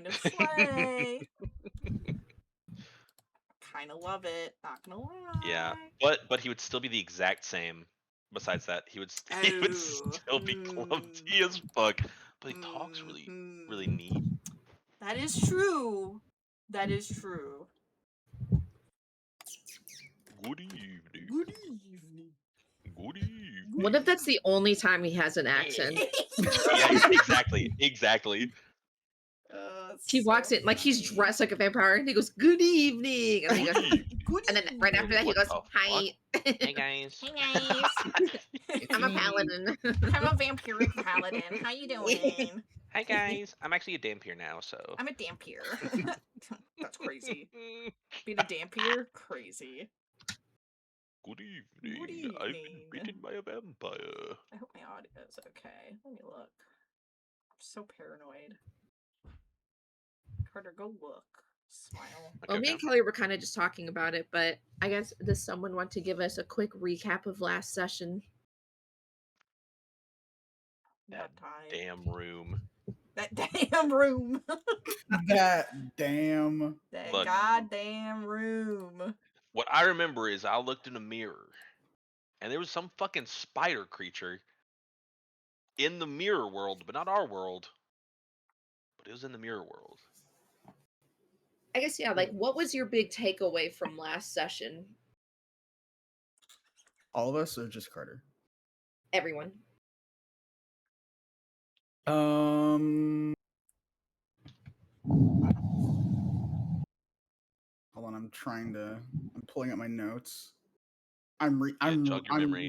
kind of slay. Kind of love it. Not gonna lie. Yeah, but he would still be the exact same. Besides that, he would Oh. still be clumsy as fuck. But he talks really neat. That is true. That is true. Good evening. Good evening. Good evening. What if that's the only time he has an accent? Yeah, exactly. He walks in like he's dressed like a vampire, and he goes, "Good evening," and then he goes, Good and then right after that he What goes, the "Hi, Hey guys. Hey guys. I'm a paladin." I'm a vampiric paladin. How you doing? Hi guys. I'm actually a dampier now, so. I'm a dampier. That's crazy. Being a dampier? Crazy. Good Good evening. I've been evening. bitten by a vampire. I hope my audio is okay. Let me look. I'm so paranoid. Carter, go look. Smile. Well, me and Kelly were kind of just talking about it, but I guess does someone want to give us a quick recap of last session? That damn room. That damn room. That damn. That Look. goddamn room. What I remember is I looked in a mirror, and there was some fucking spider creature in the mirror world, but not our world. But it was in the mirror world. I guess, yeah, like, what was your big takeaway from last session? All of us or just Carter? Everyone. Hold on, I'm pulling up my notes. I'm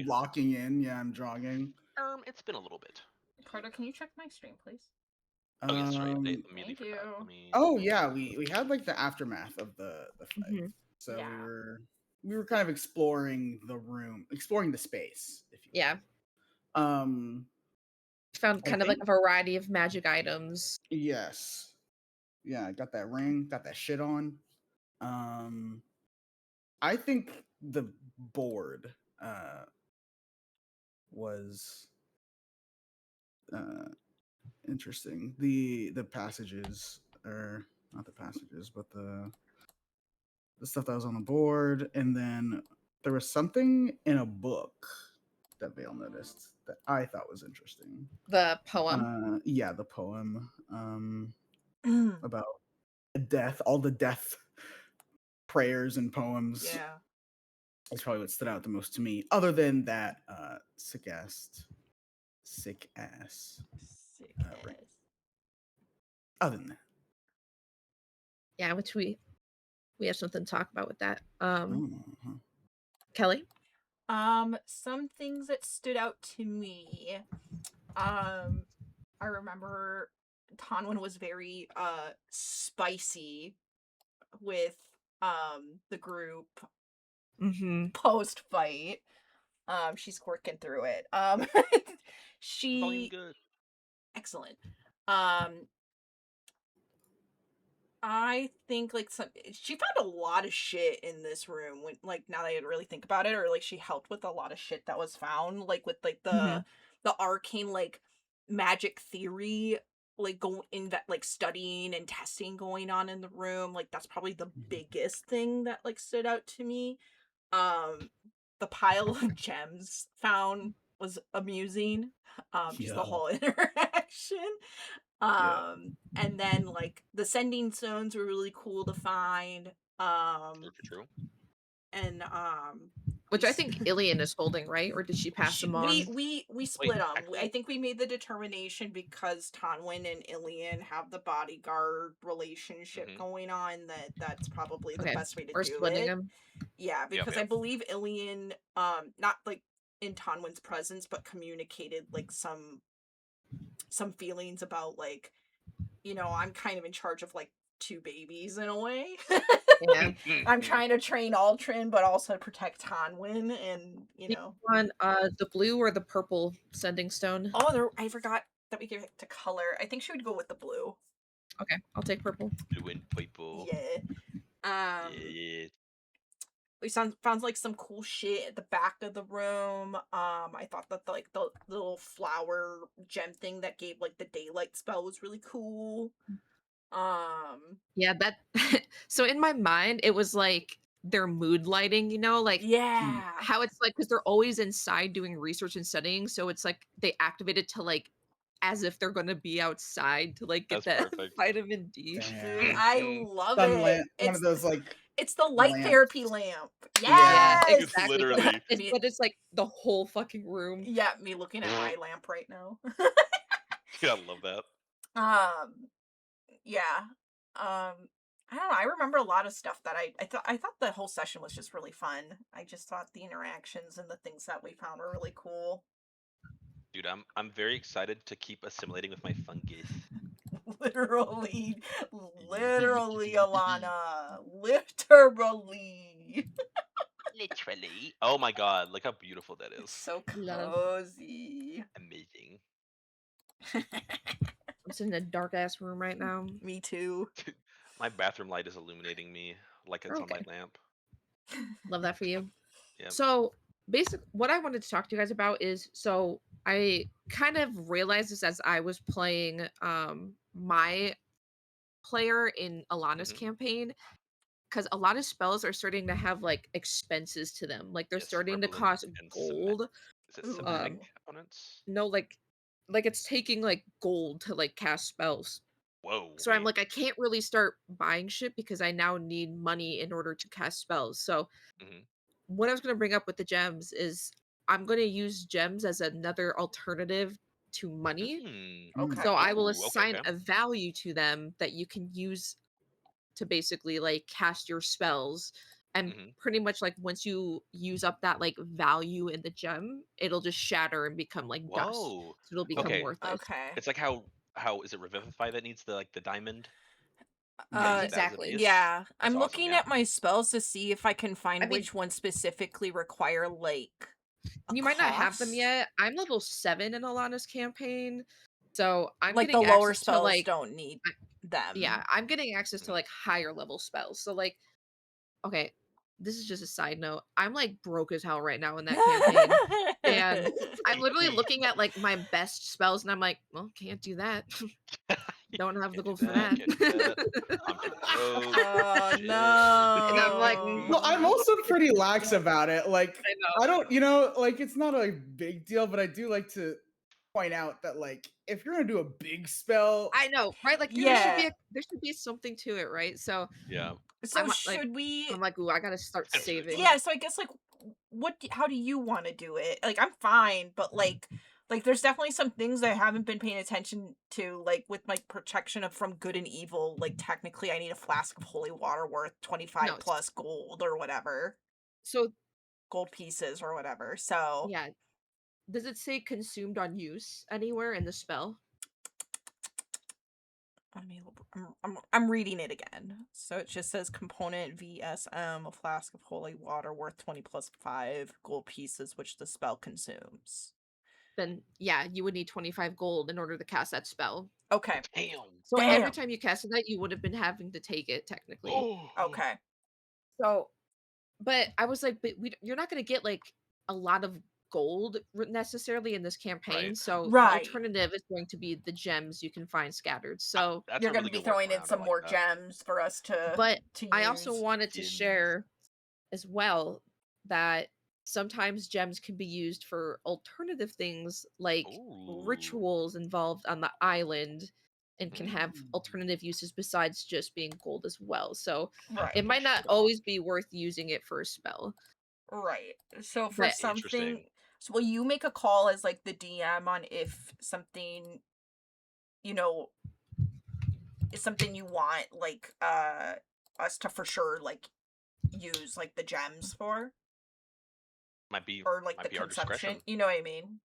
locking in. Yeah, I'm jogging. It's been a little bit. Carter, can you check my stream, please? Oh yes, right. Thank you. Oh yeah, we had like the aftermath of the fight. Mm-hmm. So yeah. we were kind of exploring the room, exploring the space, if you will. Yeah. Found kind of like a variety of magic items. Yes. Yeah, got that ring, got that shit on. I think the board was interesting. The passages, or not the passages, but the stuff that was on the board, and then there was something in a book that Vale noticed that I thought was interesting. The poem. Yeah, the poem about death, all the death prayers and poems. Yeah. That's probably what stood out the most to me, other than that sick ass ring. Other than that. Yeah, which we have something to talk about with that. Kelly? Some things that stood out to me. I remember Tonwin was very spicy with the group post fight. She's working through it. She good. Excellent. I think like she found a lot of shit in this room when, like, now that I really think about it, or like she helped with a lot of shit that was found, like with like the arcane like magic theory, like going in that, like studying and testing going on in the room. Like that's probably the biggest thing that like stood out to me. The pile of gems found was amusing. Just the whole interaction. And then like the sending stones were really cool to find. True. And which I think Ilian is holding, right? Or did she pass them on? We split them. I think we made the determination because Tonwin and Ilian have the bodyguard relationship going on that's probably the best way to do it. Them. Yeah, because I believe Ilian not like in Tonwin's presence, but communicated like some feelings about like, you know, I'm kind of in charge of like 2 babies in a way. Yeah. I'm trying to train Aldrin, but also protect Tonwin, and you know. On the blue or the purple sending stone? Oh, I forgot that we gave it to color. I think she would go with the blue. Okay, I'll take purple. Blue and purple. Yeah. We found like some cool shit at the back of the room. I thought that the little flower gem thing that gave like the daylight spell was really cool. Yeah, that so in my mind, it was like their mood lighting, like Mm. Yeah. how it's like because they're always inside doing research and studying, so it's like they activate it to like as if they're gonna be outside to like get That's that perfect. vitamin D. Dude, Damn. I love Sun it. lamp, one of those like It's the light therapy lamps. lamp. Yeah, Yeah. Yes. exactly. Literally. Me, But it's like the whole fucking room. yeah, me looking at my lamp right now. Yeah, I love that. um, yeah. I don't know. I remember a lot of stuff that I thought the whole session was just really fun. I just thought the interactions and the things that we found were really cool. Dude, I'm very excited to keep assimilating with my fungus. Literally, literally, Alana, literally. Literally. Oh my god, look how beautiful that It's is. so Love. cozy. Amazing. I'm sitting in a dark ass room right now. Me too. My bathroom light is illuminating me like a Okay. sunlight lamp. Love that for you. Yep. So, what I wanted to talk to you guys about is I kind of realized this as I was playing my player in Alana's Mhm. campaign because a lot of spells are starting to have like expenses to them. Like they're Yes, starting to Revelant cost and gold. is it Semitic Ooh. Um opponents? no like it's taking like gold to like cast spells. Whoa, So I'm wait. like I can't really start buying shit because I now need money in order to cast spells. So Mhm. what I was going to bring up with the gems is I'm going to use gems as another alternative to money. Mm. Mm. Okay. So I will Ooh, okay, assign okay. a value to them that you can use to basically like cast your spells. And Mhm. pretty much like once you use up that like value in the gem, it'll just shatter and become like dust. Whoa. So it'll become Okay. worthless. Okay. It's like how is it Revivify that needs the diamond? You gotta use that as a Exactly. base. Yeah. That's I'm awesome, looking yeah. at my spells to see if I can I find mean, which ones specifically require like a you might not have them cost. yet. I'm level 7 in Alana's campaign. So I'm Like the getting lower access to spells like don't need yeah, them. I'm getting access to Mhm. like higher level spells. So like, okay, this is just a side note. I'm like broke as hell right now in that campaign. And I'm literally looking at like my best spells and I'm like, well, can't do that. Don't have the Can't do gold for that, that. can't do that. I'm too broke. Oh Shit. And I'm like, Well, I'm also pretty lax about it. Like, I know. I don't, like it's not a big deal, but I do like to point out that like if you're gonna do a big spell, I know, right? Like Yeah. there should be something to it, right? So Yeah. So like should we I'm like, ooh, I gotta start That's saving. yeah, so I guess like how do you want to do it? Like I'm fine, but like there's definitely some things I haven't been paying attention to like with my protection of from good and evil. Like technically I need a flask of holy water worth 25 No, plus gold or whatever. so Gold pieces or whatever. So yeah. Does it say consumed on use anywhere in the spell? I'm reading it again. So it just says component VSM, a flask of holy water worth 20 plus 5 gold pieces, which the spell consumes. Then yeah, you would need 25 gold in order to cast that spell. Okay. Damn. So every Damn. time you casted that, you would have been having to take it technically. Oh. Okay. So, but I was like, but you're not going to get like a lot of gold necessarily in this campaign. Right. So the Right. alternative is going to be the gems you can find scattered. So, That's You're a going really to be good throwing in workaround. I some like more that. gems for us but to I also use. wanted to Gems. share as well that sometimes gems can be used for alternative things like Ooh. rituals involved on the island and can have Mm. alternative uses besides just being gold as well. So Right. it might not Interesting. always be worth using it for a spell. Right. So for But something, Interesting. so will you make a call as like the DM on if something, you know, is something you want like us to for sure like use like the gems for Might be or like the our consumption, discretion. you know what I mean?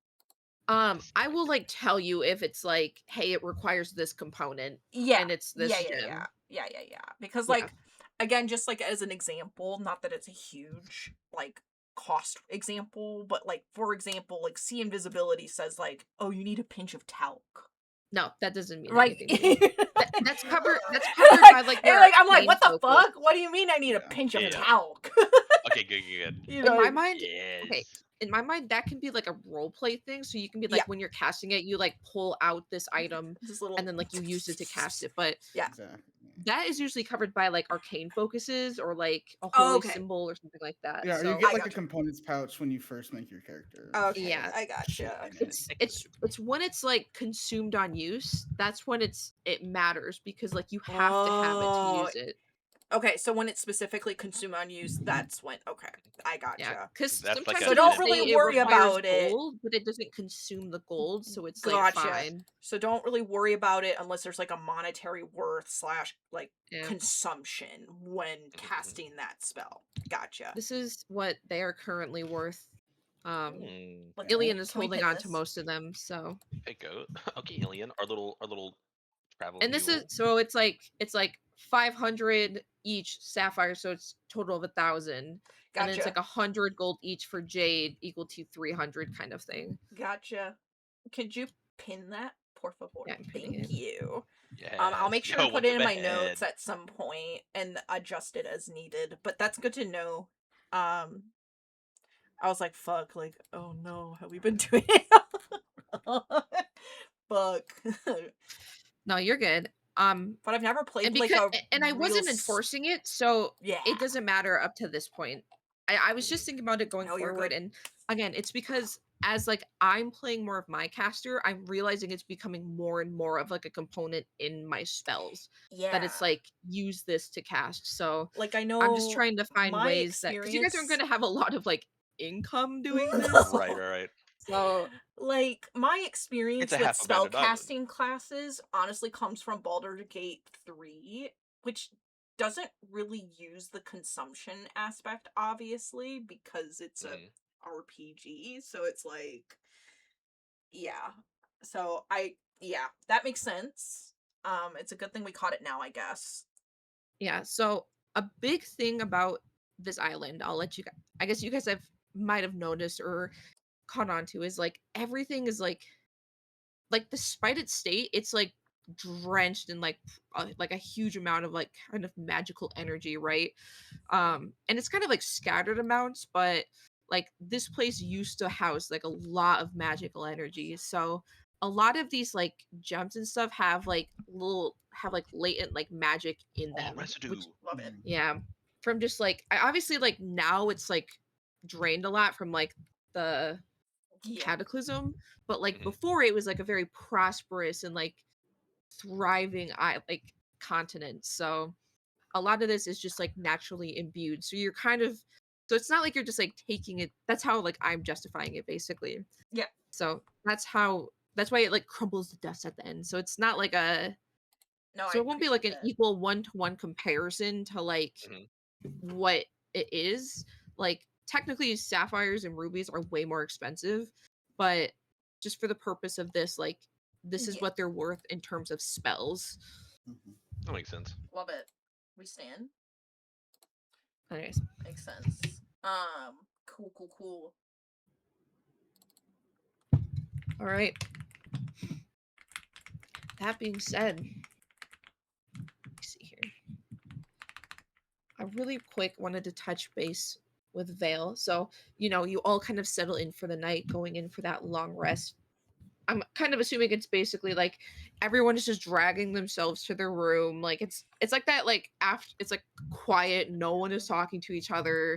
I will like tell you if it's like, hey, it requires this component Yeah. and it's Yeah, this yeah, gem. yeah. Yeah, yeah, yeah. Because Yeah. like again, just like as an example, not that it's a huge like cost example, but like for example, like see invisibility says like, "Oh, you need a pinch of talc." No, that doesn't mean Like anything to me. That's covered like, by like and their like I'm like, main "What the focus. fuck? What do you mean I need a Yeah. pinch of Yeah. talc?" Okay, good, good, good. You In know, my mind, okay, Yes. in my mind, that can be like a role play thing. So you can be Yeah. like, when you're casting it, you like pull out this item This little and then like you use it to cast it. But Yeah. Exactly. that is usually covered by like arcane focuses or like a Oh, holy okay. symbol or something like that. Yeah, or you So get I like a gotcha. components pouch when you first make your character. Okay, yeah, I Shit gotcha. in it. it's when it's like consumed on use, that's when it matters because like you have to have it to Oh, use it. okay. So when it's specifically consume on use, that's when. Okay, I Yeah, gotcha. because That's like sometimes So an it'll don't say really it worry requires about it. gold, but it doesn't consume the gold, so it's like Gotcha. fine. So don't really worry about it unless there's like a monetary worth slash like Yeah. consumption when casting that spell. Gotcha. This is what they are currently worth. Let's- Ilian is can we holding pin on to this? most of them, so. Hey, go. Okay, Alien, our little travel And this mule. is so it's like 500 each sapphire, so it's total of 1,000. And then it's Gotcha. like 100 gold each for jade, equal to 300 kind of thing. Gotcha. Could you pin that, por favor? Yeah, I'm pinning Thank it. you. Yes. I'll make sure Yo, to put what's it up in my ahead? notes at some point and adjust it as needed. But that's good to know. I was like, fuck, like, oh no, have we been doing it? Fuck. No, you're good. But I've never played And like because a and I real wasn't enforcing it, so Yeah. it doesn't matter up to this point. I was just thinking about it going No, you're forward, good. and again, it's because as like I'm playing more of my caster, I'm realizing it's becoming more and more of like a component in my spells. Yeah. That it's like use this to cast. So like I I'm just know trying to find my ways that because you guys aren't experience going to have a lot of like income doing this. Right. So like my It's experience a with half a banded island. spellcasting classes honestly comes from Baldur's Gate 3, which doesn't really use the consumption aspect obviously because it's a RPG, so it's like yeah. So that makes sense. It's a good thing we caught it now, I guess. yeah, so a big thing about this island, I'll let you guys, I guess you guys have might have noticed or caught on to is like everything is like despite its state, it's like drenched in like a huge amount of like kind of magical energy, right? And it's kind of like scattered amounts, but like this place used to house like a lot of magical energy. So a lot of these like gems and stuff have like latent like magic in Oh, them, residue. which Love it. yeah, from just like I obviously like now it's like drained a lot from like the Yeah. cataclysm, but like Mhm. before it was like a very prosperous and like thriving like continent. So a lot of this is just like naturally imbued. So you're kind of so it's not like you're just like taking it. That's how like I'm justifying it basically. Yeah. So that's why it like crumbles to dust at the end. So it's not like a No, so I it won't be like an appreciate that. equal one-to-one comparison to like Mhm. what it is. Like technically sapphires and rubies are way more expensive, but just for the purpose of this, like this is Yeah. what they're worth in terms of spells. That makes sense. Love it. We stand. Anyways, Makes sense. Cool. all right. That being said, let me see here. I really quick wanted to touch base with Vale. So, you all kind of settle in for the night, going in for that long rest. I'm kind of assuming it's basically like everyone is just dragging themselves to their room. Like it's like that like after it's like quiet, no one is talking to each other.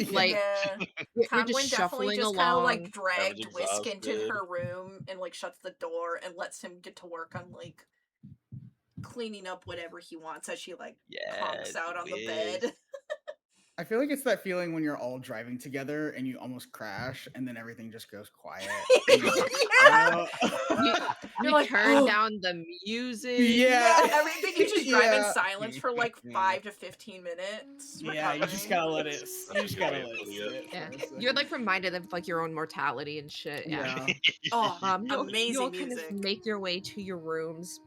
Like Yeah. you're just Conwyn definitely shuffling just kind of like along. dragged Everyone's Whisk into exhausted. her room and like shuts the door and lets him get to work on like cleaning up whatever he wants as she like conks out on the bed. I feel like it's that feeling when you're all driving together and you almost crash and then everything just goes quiet. And you're like, Yeah. You, You're you like, turn "Oh." down the music. Yeah, everything you just drive in Yeah. silence for like 5 to 15 minutes. Yeah, you just recovering. gotta let it. That's You a just good gotta way of let it putting sit. Yeah, for a you're second. like reminded of like your own mortality and shit. Yeah. Yeah. Oh, You'll amazing kind music. of make your way to your rooms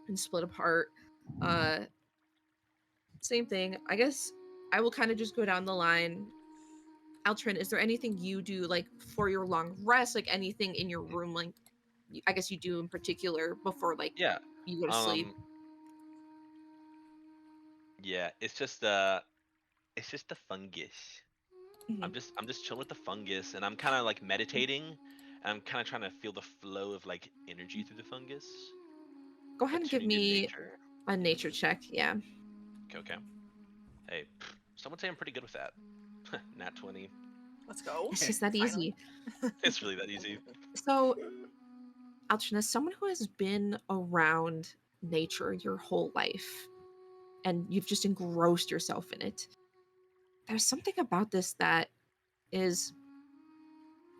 and split apart. Uh, Same thing. I guess I will kind of just go down the line. Altrin, is there anything you do like for your long rest? Like anything in your room, like I guess you do in particular before like Yeah. you go to sleep? Yeah. It's just the fungus. Mhm. I'm just chilling with the fungus, and I'm kind of like meditating, and I'm kind of trying to feel the flow of like energy through the fungus, Go ahead like and give tuning in me nature. a nature check. Yeah. Okay, okay. Hey, someone say I'm pretty good with that. Nat 20. Let's go. It's just that Finally. easy. It's really that easy. So, Alchin, as someone who has been around nature your whole life and you've just engrossed yourself in it, there's something about this that is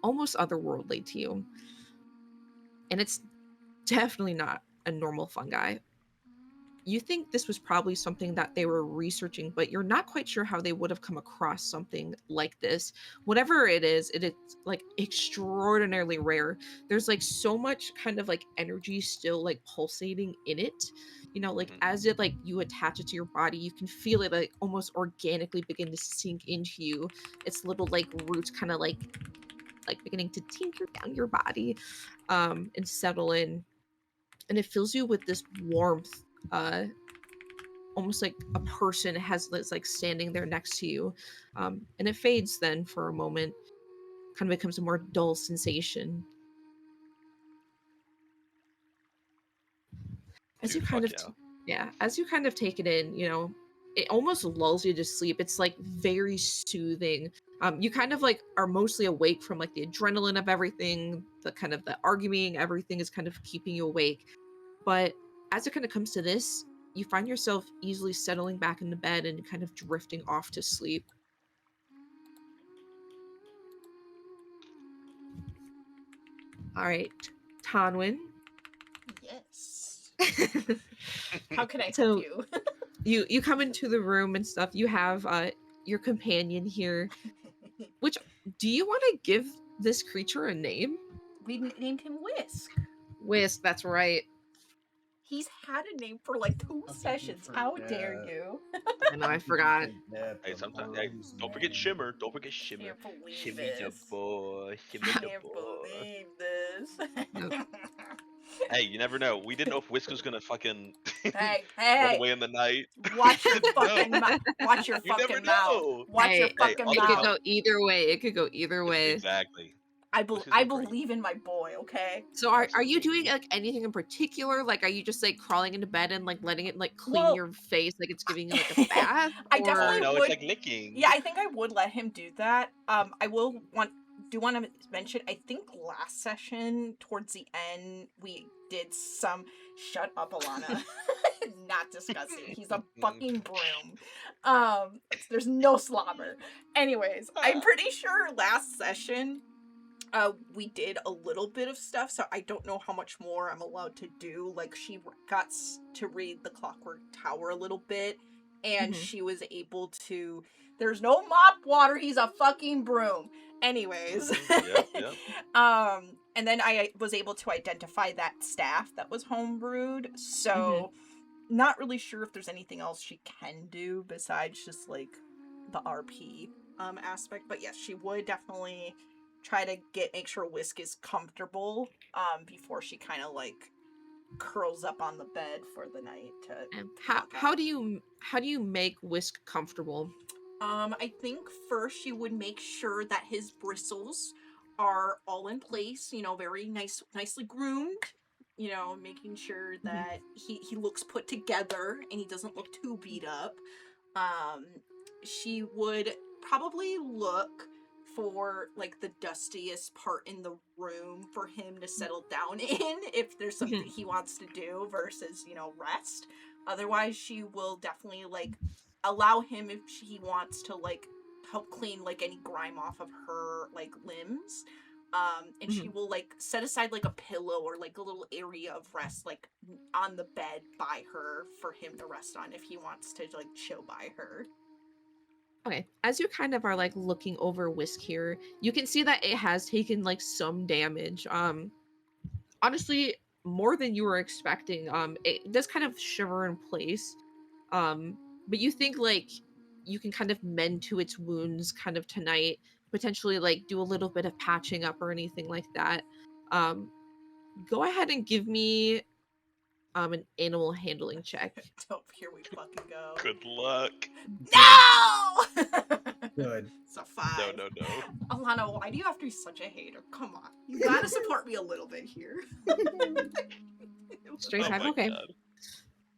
almost otherworldly to you. And it's definitely not a normal fungi. You think this was probably something that they were researching, but you're not quite sure how they would have come across something like this. Whatever it is like extraordinarily rare. There's like so much kind of like energy still like pulsating in it. You know, like Mhm. as it like you attach it to your body, you can feel it like almost organically begin to sink into you. Its little like roots kind of like beginning to tinker down your body and settle in, and it fills you with this warmth, almost like a person has that's like standing there next to you, and it fades then for a moment, kind of becomes a more dull sensation as you Dude, kind fuck of yeah. yeah, as you kind of take it in, you know, it almost lulls you to sleep. It's like very soothing. You kind of like are mostly awake from like the adrenaline of everything, the kind of the arguing, everything is kind of keeping you awake. But as it kind of comes to this, you find yourself easily settling back into bed and kind of drifting off to sleep. All right, Tonwin. Yes. How can I help So you? you come into the room and stuff. You have your companion here. Which do you want to give this creature a name? We named him Whisk. Whisk, that's right. He's had a name for like 2 How could you sessions. How dare forget? you? I know, I How could you forgot. forget Hey, the sometimes, hey, bro's don't forget name? Shimmer. Don't forget Shimmer. Can't believe Shimmy the this. boy. Shimmy the Can't boy. believe this. Yep. Hey, you never know. We didn't know if Whisk was gonna fucking Hey, run hey, away in the night. watch your No, fucking mouth. Watch your you never fucking mouth. know. Watch your Hey, Hey, fucking all it that can could help. mouth. go either way. It could go either way. Exactly. Whisk is I a brain. believe in my boy, okay? So are you Absolutely. doing like anything in particular? Like are you just like crawling into bed and like letting it like clean Well, your face like it's giving you like a I, bath? I Oh Or definitely no, it's would. like licking. Yeah, I think I would let him do that. I will want to mention. I think last session towards the end we did some. Shut up, Alana. Not disgusting. He's a fucking broom. There's no slobber. Anyways, I'm pretty sure last session we did a little bit of stuff, so I don't know how much more I'm allowed to do. Like she got to read the Clockwork Tower a little bit, and Mhm. she was able to. There's no mop water. He's a fucking broom. Anyways, Yep, yep. and then I was able to identify that staff that was homebrewed. So not really sure if there's anything else she can do besides just like the RP aspect. But yes, she would definitely try to make sure Whisk is comfortable before she kind of like curls up on the bed for the night to And clock how out. do you make Whisk comfortable? I think first you would make sure that his bristles are all in place, you know, very nicely groomed, you know, making sure Mhm. that he looks put together and he doesn't look too beat up. Um, she would probably look for like the dustiest part in the room for him to settle down in if there's something Mhm. he wants to do versus, you know, rest. Otherwise, she will definitely like allow him if he wants to like help clean like any grime off of her like limbs. And she Mhm. will like set aside like a pillow or like a little area of rest like on the bed by her for him to rest on if he wants to like chill by her. Okay, as you kind of are like looking over Whisk here, you can see that it has taken like some damage. Honestly, more than you were expecting. It does kind of shiver in place. Um, but you think like you can kind of mend to its wounds kind of tonight, potentially like do a little bit of patching up or anything like that. Um, go ahead and give me an animal handling check. Oh, here we fucking go. Good luck. No! Good. It's a 5. No, no, no. Alana, why do you have to be such a hater? Come on. You gotta support me a little bit here. Straight Oh 5. my Okay. god.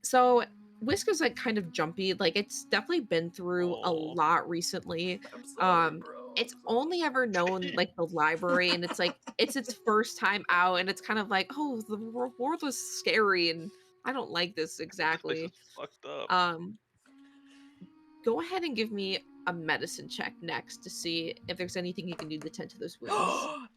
So Whisk is like kind of jumpy. Like it's definitely been through a Oh. lot recently. I'm sorry, Um, bro. it's I'm sorry. only ever known like the library, and it's like it's its first time out, and it's kind of like, oh, the world was scary, and I don't like this This place exactly. is fucked up. Go ahead and give me a medicine check next to see if there's anything you can do to tend to those wounds.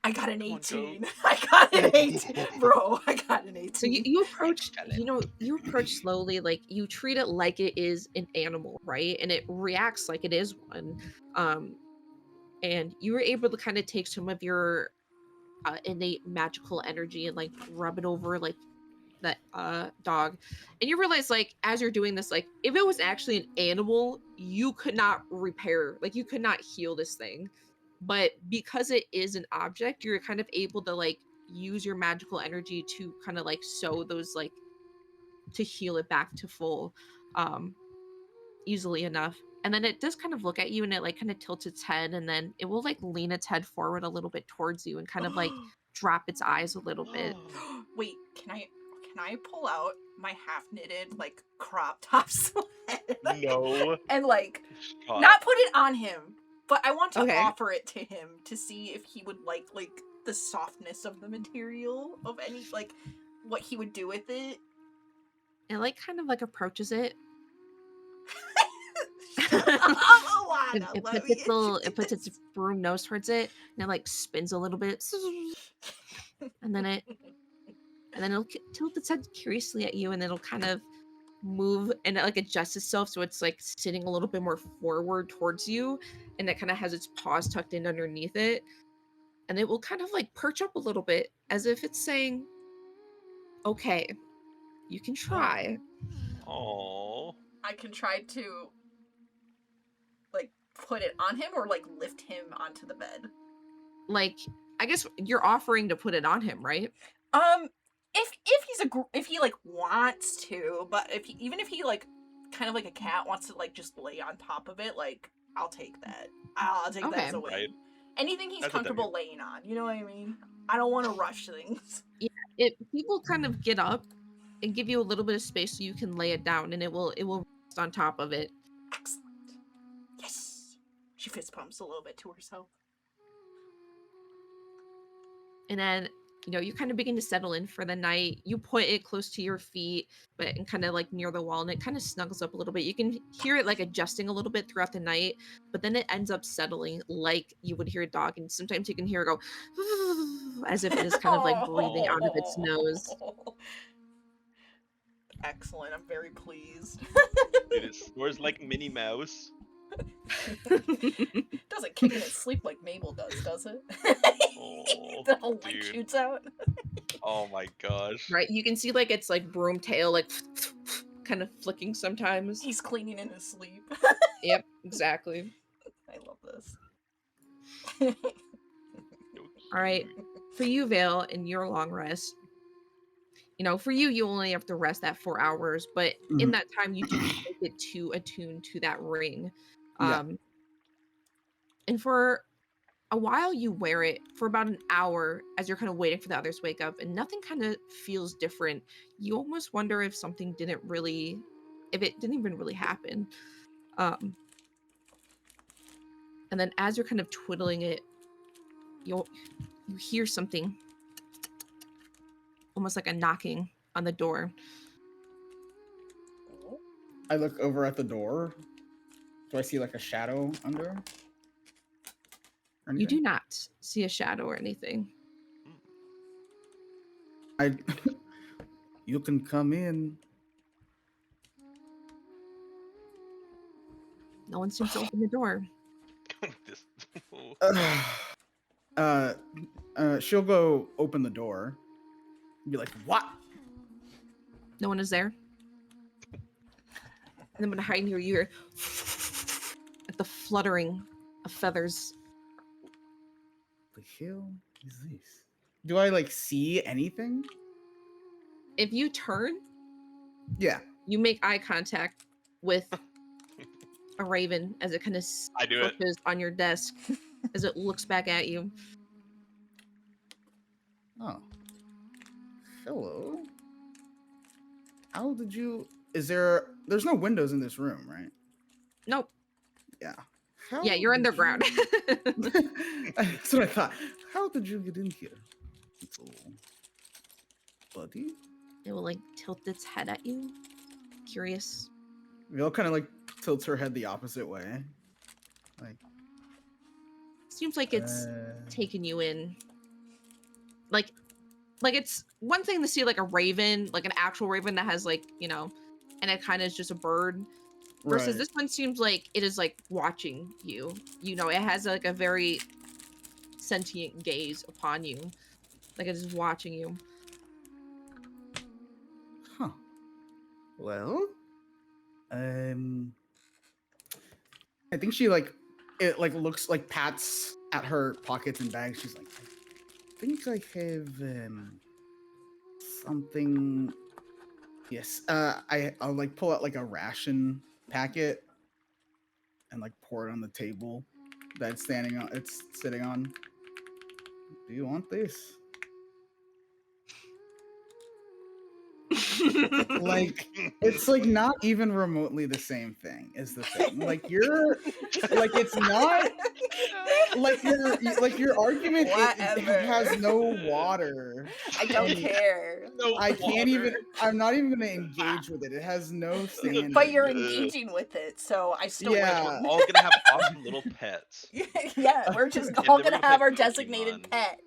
I got an Come on, 18. go. I got an 18. Bro, I got an 18. So you approach, Tell him. you approach slowly, like you treat it like it is an animal, right? And it reacts like it is one. Um, and you were able to kind of take some of your innate magical energy and like rub it over like that dog. And you realize like as you're doing this, like if it was actually an animal, you could not repair, like you could not heal this thing. But because it is an object, you're kind of able to like use your magical energy to kind of like sew those like to heal it back to full um easily enough. And then it does kind of look at you and it like kind of tilts its head, and then it will like lean its head forward a little bit towards you and kind of like drop its eyes a little bit. Wait, can I pull out my half knitted like crop top sweater No and like shot. not put it on him, but I want to Okay. offer it to him to see if he would like the softness of the material of any like what he would do with it. It like kind of like approaches it. Shut up, it, Alana. it Let puts me its little it puts its introduce. broom nose towards it, and it like spins a little bit, and then it'll tilt its head curiously at you, and it'll kind of move and it like adjusts itself so it's like sitting a little bit more forward towards you, and it kind of has its paws tucked in underneath it, and it will kind of like perch up a little bit as if it's saying, okay, you can try. Oh. I can try to like put it on him or like lift him onto the bed. Like, I guess you're offering to put it on him, right? If he like wants to, but even if he like kind of like a cat wants to like just lay on top of it, like I'll take that. I'll take that Okay. as a win. Right. Anything he's That's a comfortable laying on, you know what I mean? I don't want to rush things. People kind of get up and give you a little bit of space so you can lay it down, and it will rest on top of it. Excellent. Yes. She fist pumps a little bit to herself. And then you kind of begin to settle in for the night. You put it close to your feet, but and kind of like near the wall, and it kind of snuggles up a little bit. You can hear it like adjusting a little bit throughout the night, but then it ends up settling like you would hear a dog, and sometimes you can hear it go as if it is kind of like breathing out of its nose. Excellent. I'm very pleased. It snores like Minnie Mouse. Doesn't kick in its sleep like Mabel does it? Oh, The whole light dude. shoots out. Oh my gosh. Right, you can see like its like broom tail like kind of flicking sometimes. He's cleaning in his sleep. Yep, exactly. I love this. All right, for you, Vale, in your long rest, for you only have to rest that 4 hours, but in Mhm. that time you do get to attune to that ring. Yeah. And for a while you wear it for about an hour as you're kind of waiting for the others to wake up, and nothing kind of feels different. You almost wonder if if it didn't even really happen. And then as you're kind of twiddling it, you hear something almost like a knocking on the door. I look over at the door. Do I see like a shadow under? Or You do anything? not see a shadow or anything. I. You can come in. No one seems to open the door. This. She'll go open the door. And be like, "What?" No one is there. And then behind you, you hear like the fluttering of feathers. The hell is this? Do I like see anything? If you turn, Yeah. you make eye contact with a raven as it kind of I do it. perches on your desk as it looks back at you. Oh. Hello. How did you... There's no windows in this room, right? Nope. Yeah. How Yeah, you're did underground. you- That's what I thought. How did you get in here, little buddy? It will like tilt its head at you. Curious. Vil kind of like tilts her head the opposite way. Like, Seems like it's uh, taking you in. Like it's one thing to see like a raven, like an actual raven that has like, and it kind of is just a bird. Versus right. this one seems like it is like watching you. It has like a very sentient gaze upon you. Like it is watching you. Huh. Well, I think she looks like pats at her pockets and bags. She's like, I think I have something. Yes. I'll like pull out like a ration packet and like pour it on the table that it's sitting on. Do you want this? Like, it's like not even remotely the same thing is the thing. Like it's not like your argument it Whatever. has no water. I don't And care. No I can't even. water. I'm not even gonna engage with it. It has no standing. But you're engaging with it, so I still Yeah. We're all gonna have awesome little pets. win. Yeah, we're just And all then we're gonna gonna have play our designated Pokemon. pet.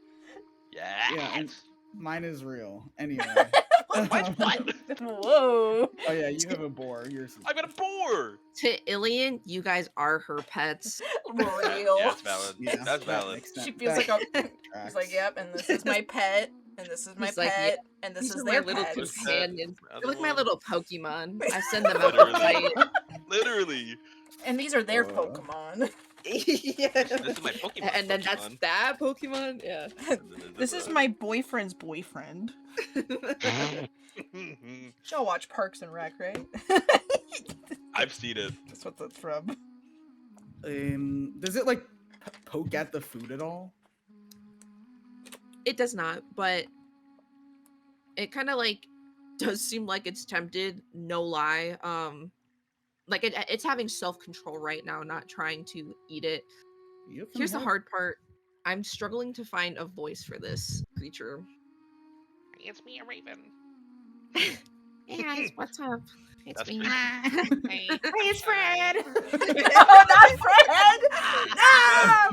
Yes. Yeah, and mine is real. Anyway. What? Whoa. Oh yeah, you have a boar. Yours. I got a boar. To Ilian, you guys are her pets. Real. Yeah, it's valid. Yeah, That's that valid. makes sense. She feels That like a. He's tracks. like, yep, and this is my pet, and this is my He's pet, like, yeah, and this These is are my their little pet. This pet, companions. other They're like my one. little Pokemon. I send them out to Literally. fight. Literally. And these are their Uh. Pokemon. Yeah. This is my Pokemon. And then that's Pokemon. that Pokemon. Yeah. This is my boyfriend's boyfriend. Y'all watch Parks and Rec, right? I've seen it. That's what that's from. Does it like poke at the food at all? It does not, but it kind of like does seem like it's tempted. No lie. Like it's having self-control right now, not trying to eat it. You can Here's the help. hard part. I'm struggling to find a voice for this creature. It's me, a raven. Hey guys, what's up? It's That's me. Hey, It's Fred! No, not Fred!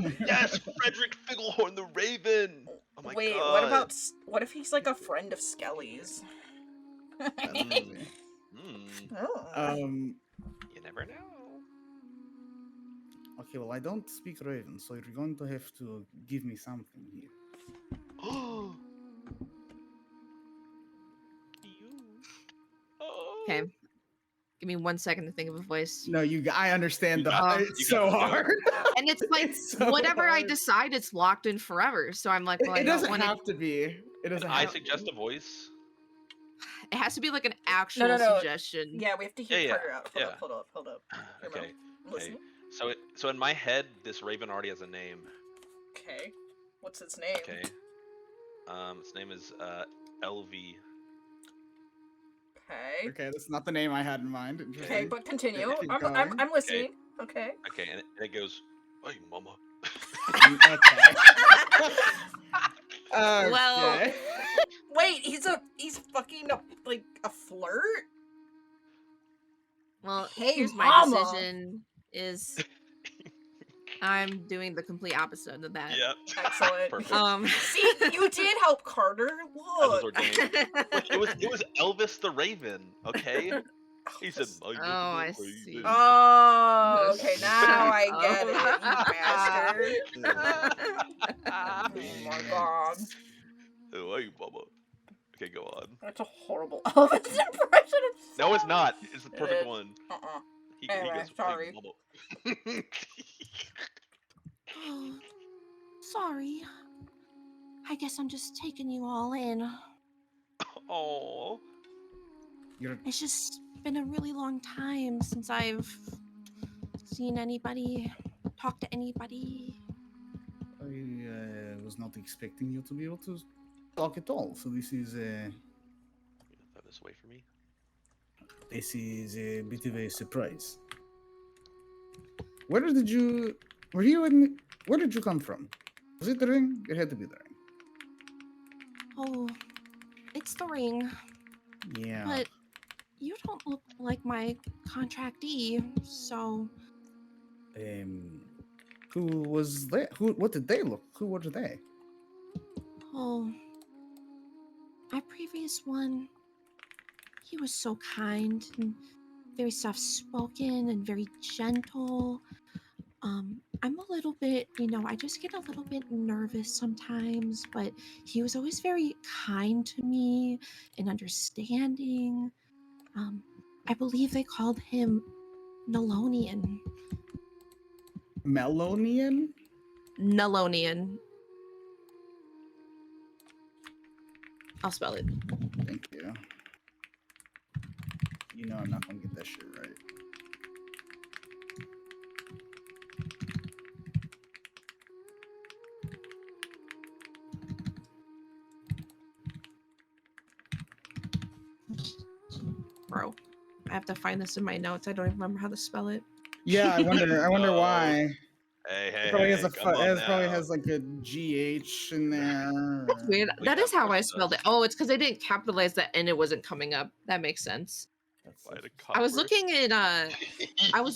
No! Yes, Frederick Figglehorn the Raven. Oh my Wait, god. what if he's like a friend of Skelly's? Mm. Oh. You never know. Okay, well I don't speak Raven, so you're going to have to give me something here. You. Oh. Okay. Give me 1 second to think of a voice. No, I understand You got it. it's You so got it. hard. And it's like It's so whatever I hard. decide, it's locked in forever. So I'm like, well, It I don't doesn't want have to be. It Can doesn't I have suggest a voice? It has to be like an actual no. suggestion. Yeah, we have to hear Yeah, Carter out. yeah. Hold up. Here, Okay. I'm listening. So in my head, this raven already has a name. Okay. What's its name? Okay. Its name is LV. Okay. Okay, that's not the name I had in mind. Okay, Interesting. but continue. Keep I'm going. listening. Okay. Okay, and it goes, "Hey, mama." Okay. Well- Okay. Wait, he's fucking like a flirt? Well, Hey, here's my mama. decision is I'm doing the complete opposite of that. Yep. Excellent. Perfect. See, you did help Carter. That was Look. ordained. Look, it was Elvis the Raven. Okay. He said, Oh, I see. Oh, okay, now I get it, you bastard. "Ah." Oh my god. Oh, hey, mama. Okay, go on. That's a horrible Elvis impression. I'm No, it's sorry. not. It's the It perfect is. one. He Anyway, goes, "Hey, sorry. mama." Sorry. I guess I'm just taking you all in. Oh. You're It's just been a really long time since I've seen anybody, talked to anybody. I was not expecting you to be able to talk at all. So Throw this away for me. this is a bit of a surprise. Where did you? Were you in? Where did you come from? Was it the ring? It had to be the ring. Oh, it's the ring, Yeah. but you don't look like my contractee, so Um. Who was that? Who? What did they look? Who were they? oh, my previous one, he was so kind and very soft-spoken and very gentle. I'm a little bit, I just get a little bit nervous sometimes, but he was always very kind to me and understanding. I believe they called him Nalonian. Melonian. Nalonian. I'll spell it. Thank you. You know I'm not gonna get that shit right. Bro, I have to find this in my notes. I don't even remember how to spell it. Yeah, I wonder. I wonder No. why. Hey, It hey, probably hey! has Come on it probably now. has like a GH in there. That's weird. We That got is how I precious spelled it. dust. Oh, it's because I didn't capitalize that and it wasn't coming up. That makes sense. That's Why the I was cockroach?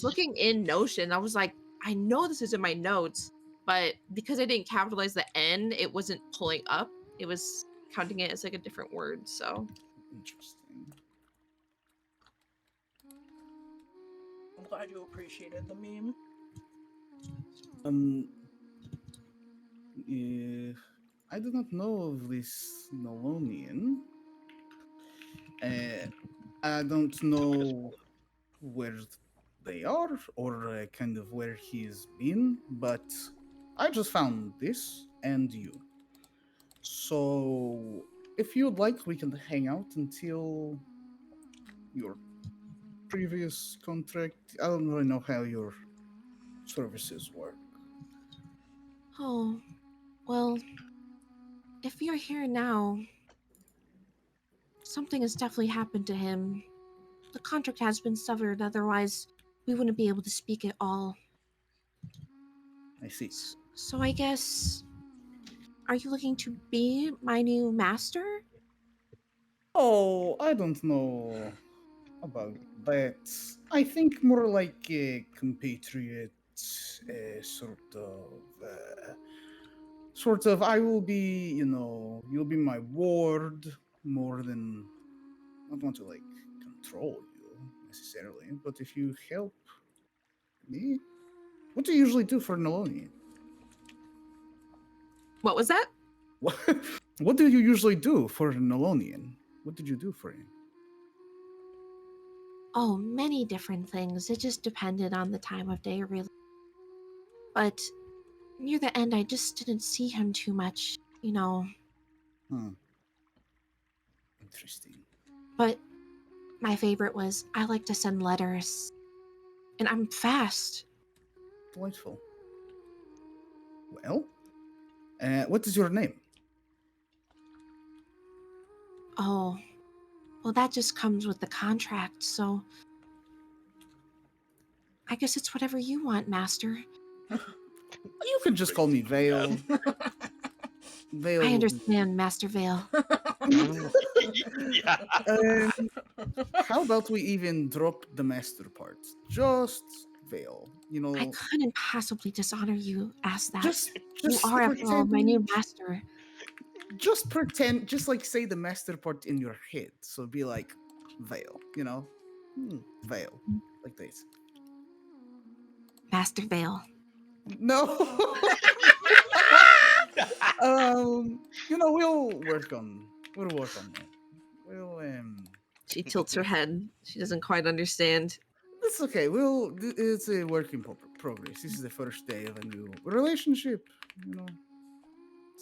looking in Notion. I was like, I know this is in my notes, but because I didn't capitalize the N, it wasn't pulling up. It was counting it as like a different word. So interesting. I'm glad you appreciated the meme. Um, I do not know of this Nolonian. I don't know where they are or kind of where he's been, but I just found this and you. So, if you'd like, we can hang out until your previous contract. I don't really know how your services work. oh, well, if you're here now, something has definitely happened to him. The contract has been severed, otherwise, we wouldn't be able to speak at all. I see. So I guess, are you looking to be my new master? Oh, I don't know about that. I think more like a compatriot, sort of. I will be, you'll be my ward more than. I don't want to like control you necessarily, but if you help me, what do you usually do for Noloni? What was that? What, what do you usually do for Nolonian? What did you do for him? Oh, many different things. It just depended on the time of day, really. But near the end, I just didn't see him too much, Hmm. Interesting. But my favorite was I like to send letters. And I'm fast. Delightful. Well, what is your name? Oh, well, that just comes with the contract, so I guess it's whatever you want, Master. You can just call me Vale. Vale I will do. understand, Master Vale. Yeah. Um, how about we even drop the master part? Just Vale. I couldn't possibly dishonor you as that. Just You just are, after all, my new pretend. master. Just pretend. Just like say the master part in your head. So be like Vale. Vale, like this. Master Vale. No. We'll work on that. She tilts her head. She doesn't quite understand. It's okay. It's a work in progress. This is the first day of a new relationship, you know.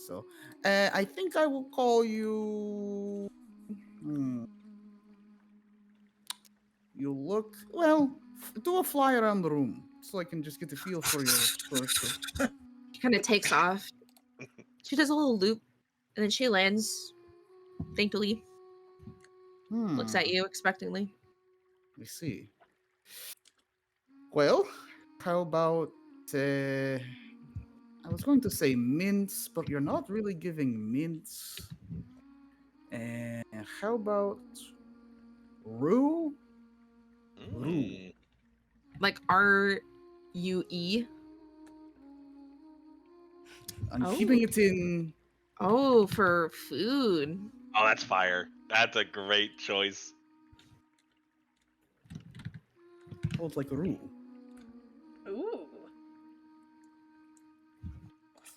So, I think I will call you. Hmm, you look well. Do a fly around the room. so I can just get a feel for your character. She kind of takes off. She does a little loop, and then she lands faintly, looks at you expectantly. I see. Well, how about I was going to say mints, but you're not really giving mints. And how about rue? Rue. Mm. Like RUE. I'm Oh. keeping it in. Oh, for food. Oh, that's fire. That's a great choice. Oh, it's like rue. Ooh.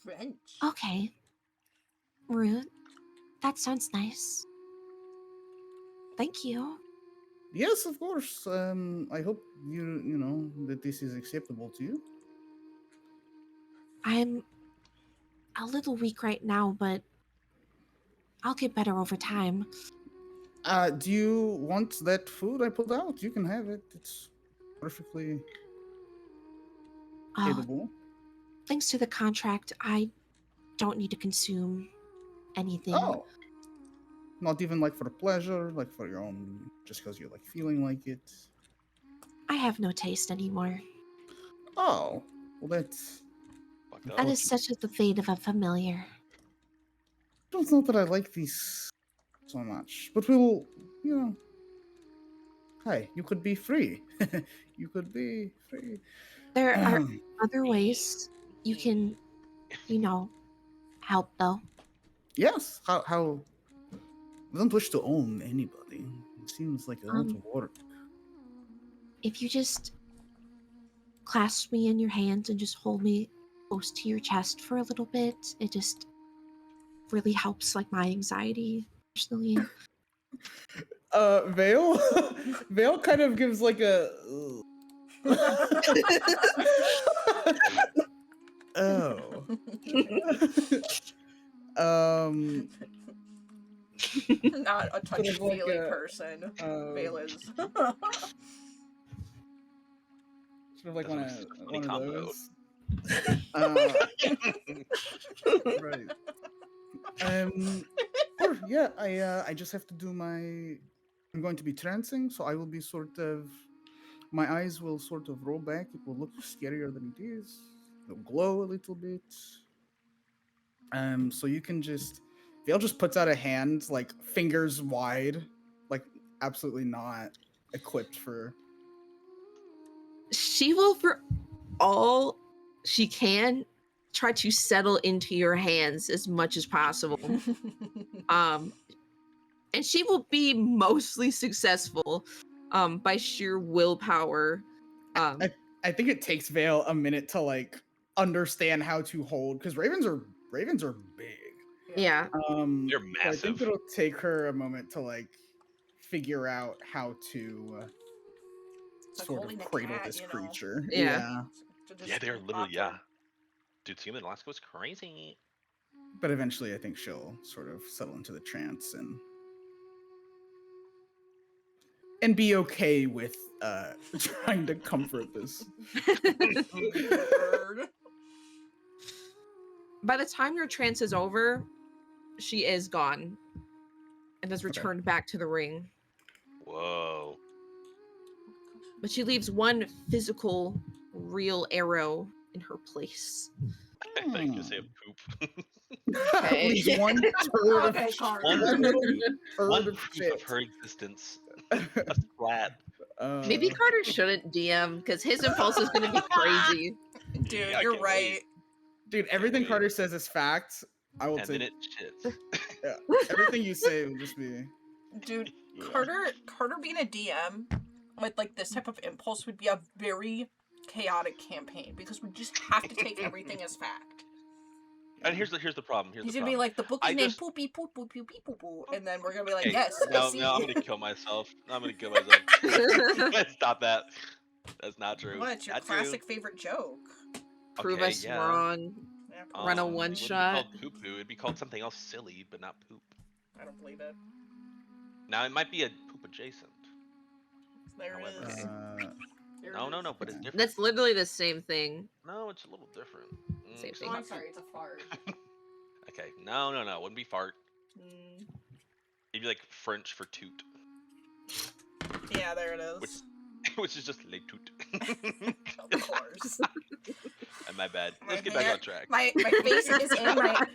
French. Okay. Rude. That sounds nice. Thank you. Yes, of course. I hope you know that this is acceptable to you. I'm a little weak right now, but I'll get better over time. Do you want that food I pulled out? You can have it. It's perfectly Oh, edible. thanks to the contract, I don't need to consume anything. Oh, not even like for pleasure, like for your own, just because you're like feeling like it. I have no taste anymore. Oh, well, that's. Fucked up. That is such the fate of a familiar. Don't know that I like these so much, but we'll, you know. Hi, you could be free. You could be free. There are other ways you can, help though. Yes. How? I don't wish to own anybody. It seems like a lot of work. If you just clasp me in your hands and just hold me close to your chest for a little bit, it just really helps like my anxiety personally. Vale, Vale kind of gives like a. Oh. Not a Sort of like touchy-feely a, person. Vale is. Sort of like That's one a of funny combo. those. Right. Or yeah, I just have to do my. I'm going to be trancing, so I will be sort of. My eyes will sort of roll back. It will look scarier than it is. It'll glow a little bit. So you can just. Vale just puts out a hand, like fingers wide, like absolutely not equipped for. She will, for all she can, try to settle into your hands as much as possible. And she will be mostly successful by sheer willpower. I think it takes Vale a minute to like understand how to hold because ravens are big. Yeah. They're So I think massive. it'll take her a moment to like figure out how to It's like sort of holding a cradle cat, this you know. creature. Yeah. Yeah, Yeah, they're literally, not yeah. to- Dude, Team in Alaska was crazy. but eventually I think she'll sort of settle into the trance and be okay with trying to comfort this. Bird. By the time your trance is over, she is gone and has returned back to the ring. Whoa. But she leaves one physical, real arrow in her place. I thought you were gonna say a poop. Okay. Leaves one turd of Okay, Carter. One little One turd of proof shit. of her existence. A splat. Maybe Carter shouldn't DM because his impulse is going to be crazy. Dude, Yeah, I you're can't right. wait. Dude, everything wait. Carter says is fact. I will And take then it shits. yeah, everything you say will just be. Dude, Yeah. Carter being a DM with like this type of impulse would be a very chaotic campaign because we just have to take everything as fact. And here's the problem. He's gonna be like, the book is I named just Poopy Poop Poop Poop Poop Poop Poop, and then we're gonna be like, hey, yes, no, see. I'm gonna kill myself. Stop that. That's not true. What? It's your Not classic true. favorite joke. Prove Okay, us yeah. wrong. Yeah, Run a probably. one It wouldn't be shot. called poo poo. It'd be called something else silly, but not poop. I don't believe it. Now it might be a poop adjacent. There However, is. Here No, it no, is. no, but it's different. That's literally the same thing. No, it's a little different. Same It's thing. Oh, I'm not sorry, too- it's a fart. Okay, no, no, no, it wouldn't be fart. Mm, It'd be like French for toot, yeah, there it which is. which is just le toot. Of course. My bad. My Let's get back hand- on track. My face is in my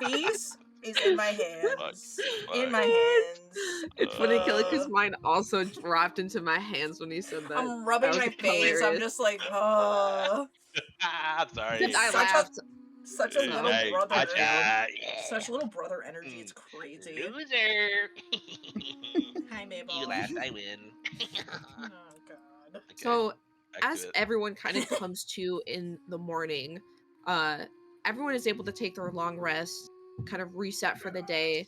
face is in my hands. In my hands. It's funny, Kelly, Uh, because mine also dropped into my hands when you said that. I'm That rubbing was my face. I'm hilarious. just like, Sorry. I such a laughed. such a So- little Hey, brother. gotcha. Yeah. Such little brother energy. It's crazy. Loser. Hi, Mabel. You last, I win. Oh God. Okay, So back to as it. everyone kind of comes to in the morning, everyone is able to take their long rest, kind of reset for the day.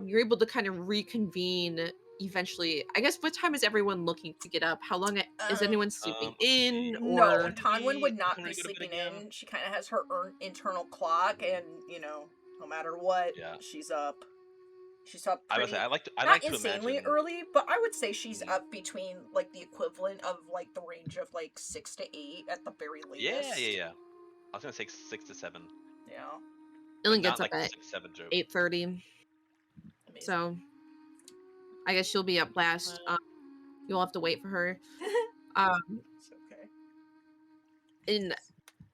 You're able to kind of reconvene eventually. I guess what time is everyone looking to get up? How long is anyone sleeping let's in? see. No, Or Tonwin would not When be we go to bed sleeping again? in. She kind of has her internal clock, and no matter what, Yeah. she's up. She's up I pretty. was. I like to. I Not like to insanely imagine. early, but I would say she's Mhm. up between like the equivalent of like the range of like 6 to 8 at the very latest. Yeah. I was gonna say 6 to 7. Yeah. Ellen Not gets up like at 6-7 joke. 8:30. Amazing. So I guess she'll be up last. You'll have to wait for her. It's okay. And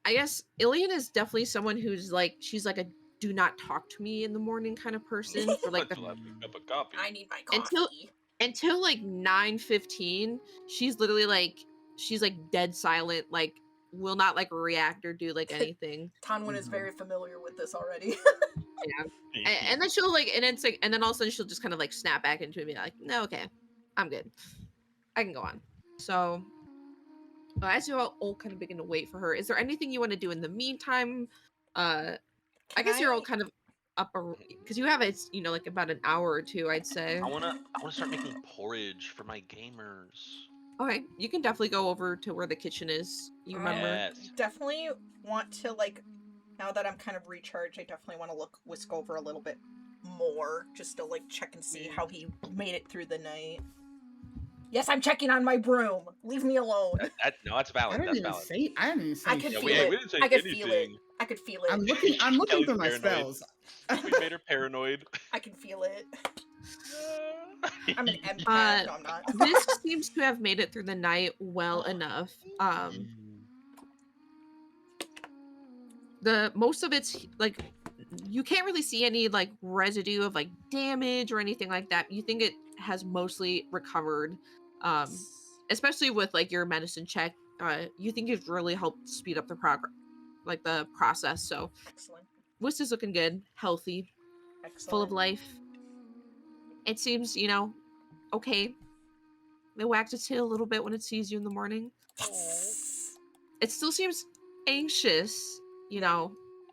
I guess Ilian is definitely someone who's like, she's like a do not talk to me in the morning kind of person for like the Until I pick up a copy. I need my coffee. until like 9:15. She's literally like, she's like dead silent, like will not like react or do like anything. Tonwin is very familiar with this already. And then she'll like, and it's like, and then all of a sudden she'll just kind of like snap back into it and be like, no, okay, I'm good, I can go on. So as you all kind of begin to wait for her, is there anything you want to do in the meantime? I guess you're all kind of up because you have it's like about an hour or two, I'd say. I wanna start making porridge for my gamers. Okay, you can definitely go over to where the kitchen is. You remember? Yes. Definitely want to now that I'm kind of recharged, I definitely want to whisk over a little bit more just to check and see how he made it through the night. Yes, I'm checking on my broom. Leave me alone. No, that's valid. That's valid. I didn't even say. I could shit. feel it. We didn't say I could feel it. anything. I could feel it. I'm looking Kelly's through my paranoid. spells. We made her paranoid. I can feel it. I'm an empath. No, I'm not. This seems to have made it through the night well enough. The most of it's like you can't really see any like residue of like damage or anything like that. You think it has mostly recovered, especially with like your medicine check. You think it's really helped speed up the the process. So Excellent. Wist is looking good, healthy, Excellent. full of life. It seems okay. It wags its tail a little bit when it sees you in the morning. Yes. It still seems anxious.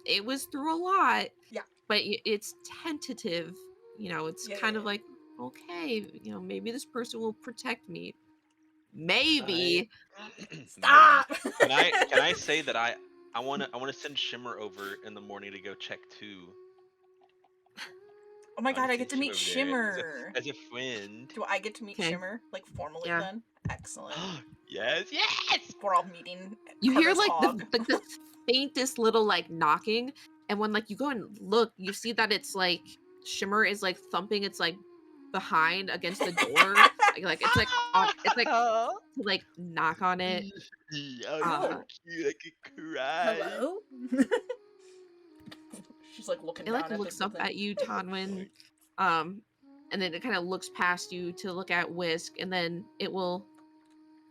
It was through a lot. Yeah. But it's tentative. It's kind of like, okay, maybe this person will protect me. Maybe. Stop. Can I say that I want to send Shimmer over in the morning to go check too. Oh my god, I get to meet Shimmer Shimmer. as a friend. Do I get to meet Okay. Shimmer formally Yeah. then? Excellent. Yes. We're all meeting. You hear Carter's like hog. the faintest little like knocking, and when like you go and look, you see that it's like Shimmer is like thumping its like behind against the door. like it's like to like knock on it. Oh, cute. I could cry. Hello? She's like looking It down like at looks the up at you, Tonwin, and then it kind of looks past you to look at Whisk, and then it will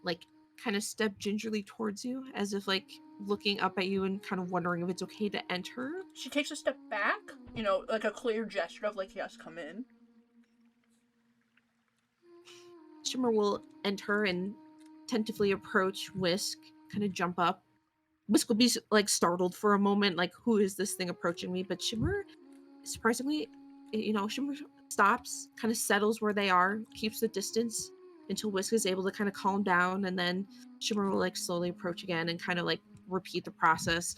like kind of step gingerly towards you as if like looking up at you and kind of wondering if it's okay to enter. She takes a step back, like a clear gesture of like, yes, come in. Shimmer will enter and tentatively approach Whisk, kind of jump up. Whisk will be like startled for a moment, like, who is this thing approaching me? But Shimmer, surprisingly, Shimmer stops, kind of settles where they are, keeps the distance until Whisk is able to kind of calm down, and then Shimmer will like slowly approach again and kind of like repeat the process.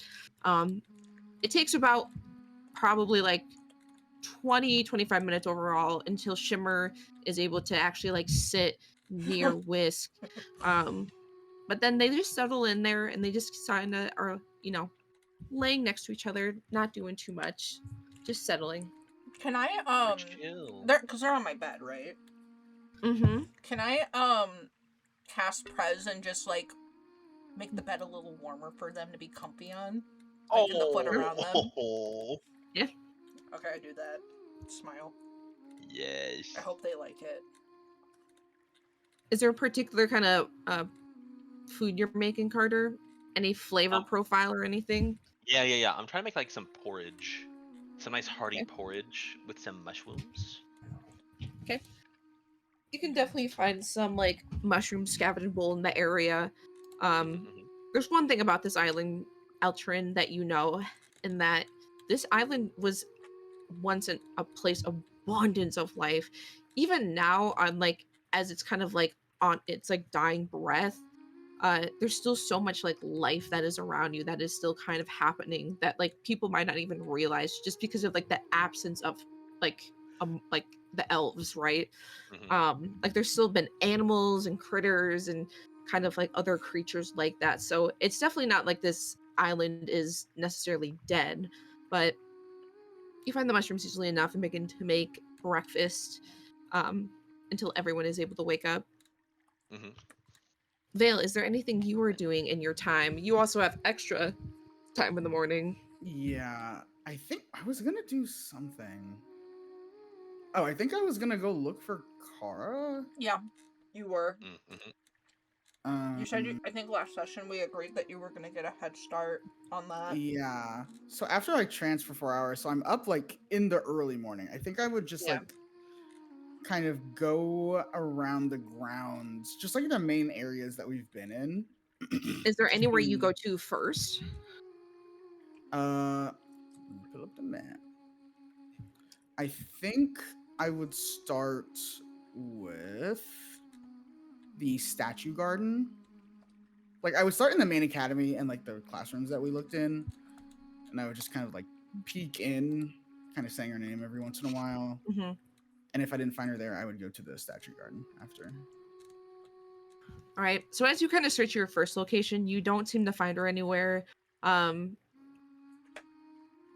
It takes about probably like 20-25 minutes overall until Shimmer is able to actually like sit near Whisk. But then they just settle in there and they just kind of are, laying next to each other, not doing too much, just settling. Can I They're chill. they're on my bed, right? Mm-hmm. Can I cast Prez and just like make the bed a little warmer for them to be comfy on? Like in the foot around them? Oh, Yeah. Okay, I do that. Smile. yes. I hope they like it. Is there a particular kind of food you're making, Carter? Any flavor profile or anything? Yeah. I'm trying to make like some porridge, some nice hearty Okay. porridge with some mushrooms. Okay. You can definitely find some like mushroom scavengable in the area. Mhm. There's one thing about this island, Eltrin, that you know, in that this island was once a place of abundance of life. Even now, on like as it's kind of like on its like dying breath, there's still so much like life that is around you that is still kind of happening that like people might not even realize just because of like the absence of like like the elves, right? Mhm. Like there's still been animals and critters and kind of like other creatures like that. So it's definitely not like this island is necessarily dead, but you find the mushrooms easily enough and begin to make breakfast um, until everyone is able to wake up. Mhm. Vale, is there anything you are doing in your time? You also have extra time in the morning. Yeah, I think I was gonna do something. Oh, I think I was gonna go look for Kara. Yeah, you were. Mhm. You said Um, I think last session we agreed that you were gonna get a head start on that. yeah. So after I transfer 4 hours, so I'm up like in the early morning. I think I would just Yeah. like kind of go around the grounds, just like the main areas that we've been in. Is there Just anywhere you being go to first? let me pull up the map. I think I would start with the statue garden. Like I would start in the main academy and like the classrooms that we looked in, and I would just kind of like peek in, kind of saying her name every once in a while. Mm-hmm. And if I didn't find her there, I would go to the statue garden after. All right. So as you kind of search your first location, you don't seem to find her anywhere. Um,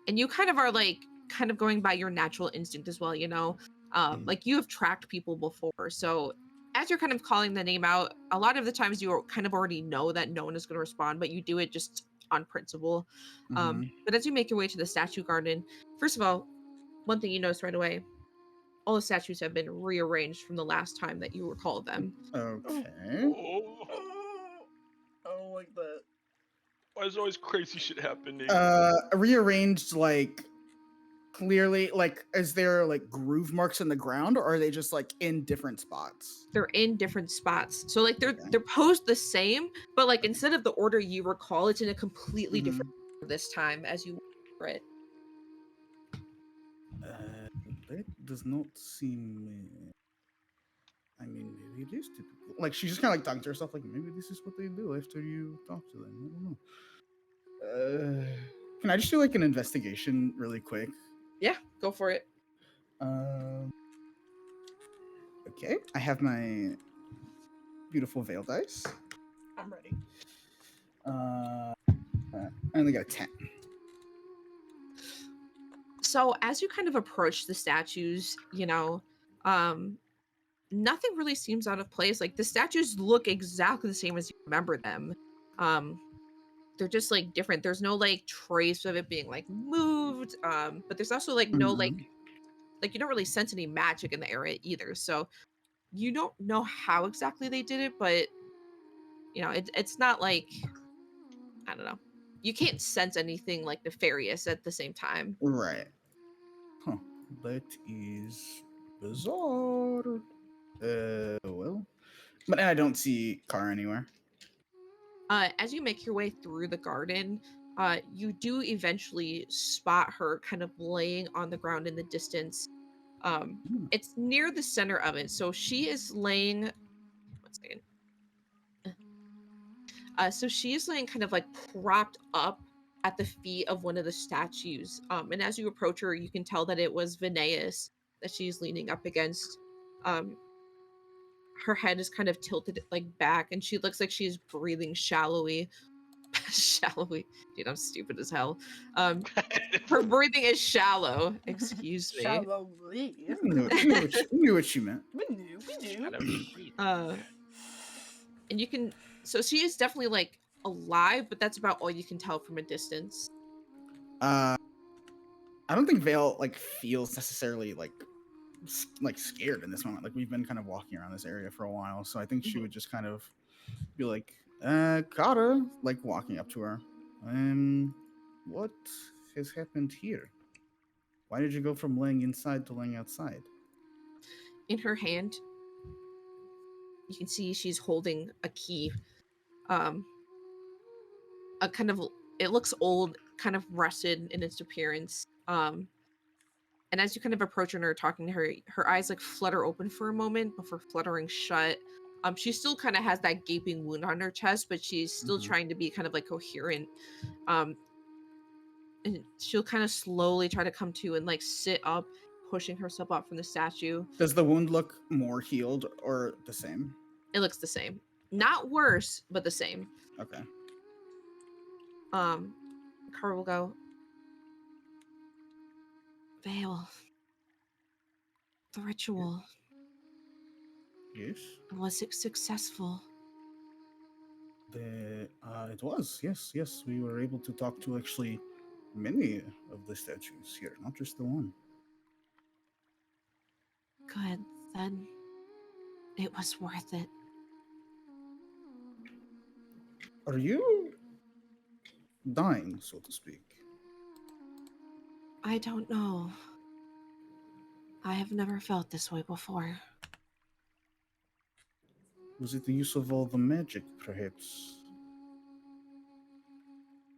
and you kind of are like kind of going by your natural instinct as well, you know. Mhm. Like you have tracked people before. So as you're kind of calling the name out, a lot of the times you kind of already know that no one is going to respond, but you do it just on principle. Mhm. But as you make your way to the statue garden, first of all, one thing you notice right away, all the statues have been rearranged from the last time that you recall them. Oh, Okay. Oh, I don't like that. why is always crazy shit happening? Rearranged like clearly like is there like groove marks in the ground or are they just like in different spots? They're in different spots. So like they're Okay. they're posed the same, but like instead of the order you recall, it's in a completely Mhm. different order this time as you for it. That does not seem. I mean, maybe it is typical. Like she just kind of like talking to herself, like maybe this is what they do after you talk to them. I don't know. Can I just do like an investigation really quick? Yeah, go for it. Um. Okay, I have my beautiful veil dice. I'm ready. I only got a 10. So as you kind of approach the statues, um nothing really seems out of place. Like the statues look exactly the same as you remember them. Um they're just like different. There's no like trace of it being like moved. But there's also like no Mhm. like you don't really sense any magic in the area either. So you don't know how exactly they did it, but it's not like I don't know. You can't sense anything like nefarious at the same time. Right. Huh. That is bizarre. Well, but I don't see car anywhere. As you make your way through the garden, you do eventually spot her kind of laying on the ground in the distance. Hmm. It's near the center of it. So she is laying. One second. So she is laying kind of like propped up at the feet of one of the statues. And as you approach her, you can tell that it was Vineus that she's leaning up against. Um, her head is kind of tilted like back, and she looks like she's breathing shallowly. Shallowly, dude, I'm stupid as hell. Her breathing is shallow. Excuse me. Shallowly. We knew what she meant. We knew. Hello, sweet. And you can, so she is definitely like alive, but that's about all you can tell from a distance. I don't think Vale like feels necessarily like scared in this moment. Like we've been kind of walking around this area for a while, so I think she would just kind of be like, Kara, like walking up to her. What has happened here? Why did you go from laying inside to laying outside? In her hand, you can see she's holding a key. A kind of, it looks old, kind of rusted in its appearance. And as you kind of approach her and are talking to her, her eyes like flutter open for a moment before fluttering shut. She still kind of has that gaping wound on her chest, but she's still trying to be kind of like coherent. And she'll kind of slowly try to come to and like sit up, pushing herself up from the statue. Does the wound look more healed or the same? It looks the same. Not worse, but the same. Okay. Kara will go, Vale, the ritual, Yes. was it successful? It was, yes. We were able to talk to actually many of the statues here, not just the one. Good, then it was worth it. Are you dying, so to speak? I don't know. I have never felt this way before. Was it the use of all the magic, perhaps?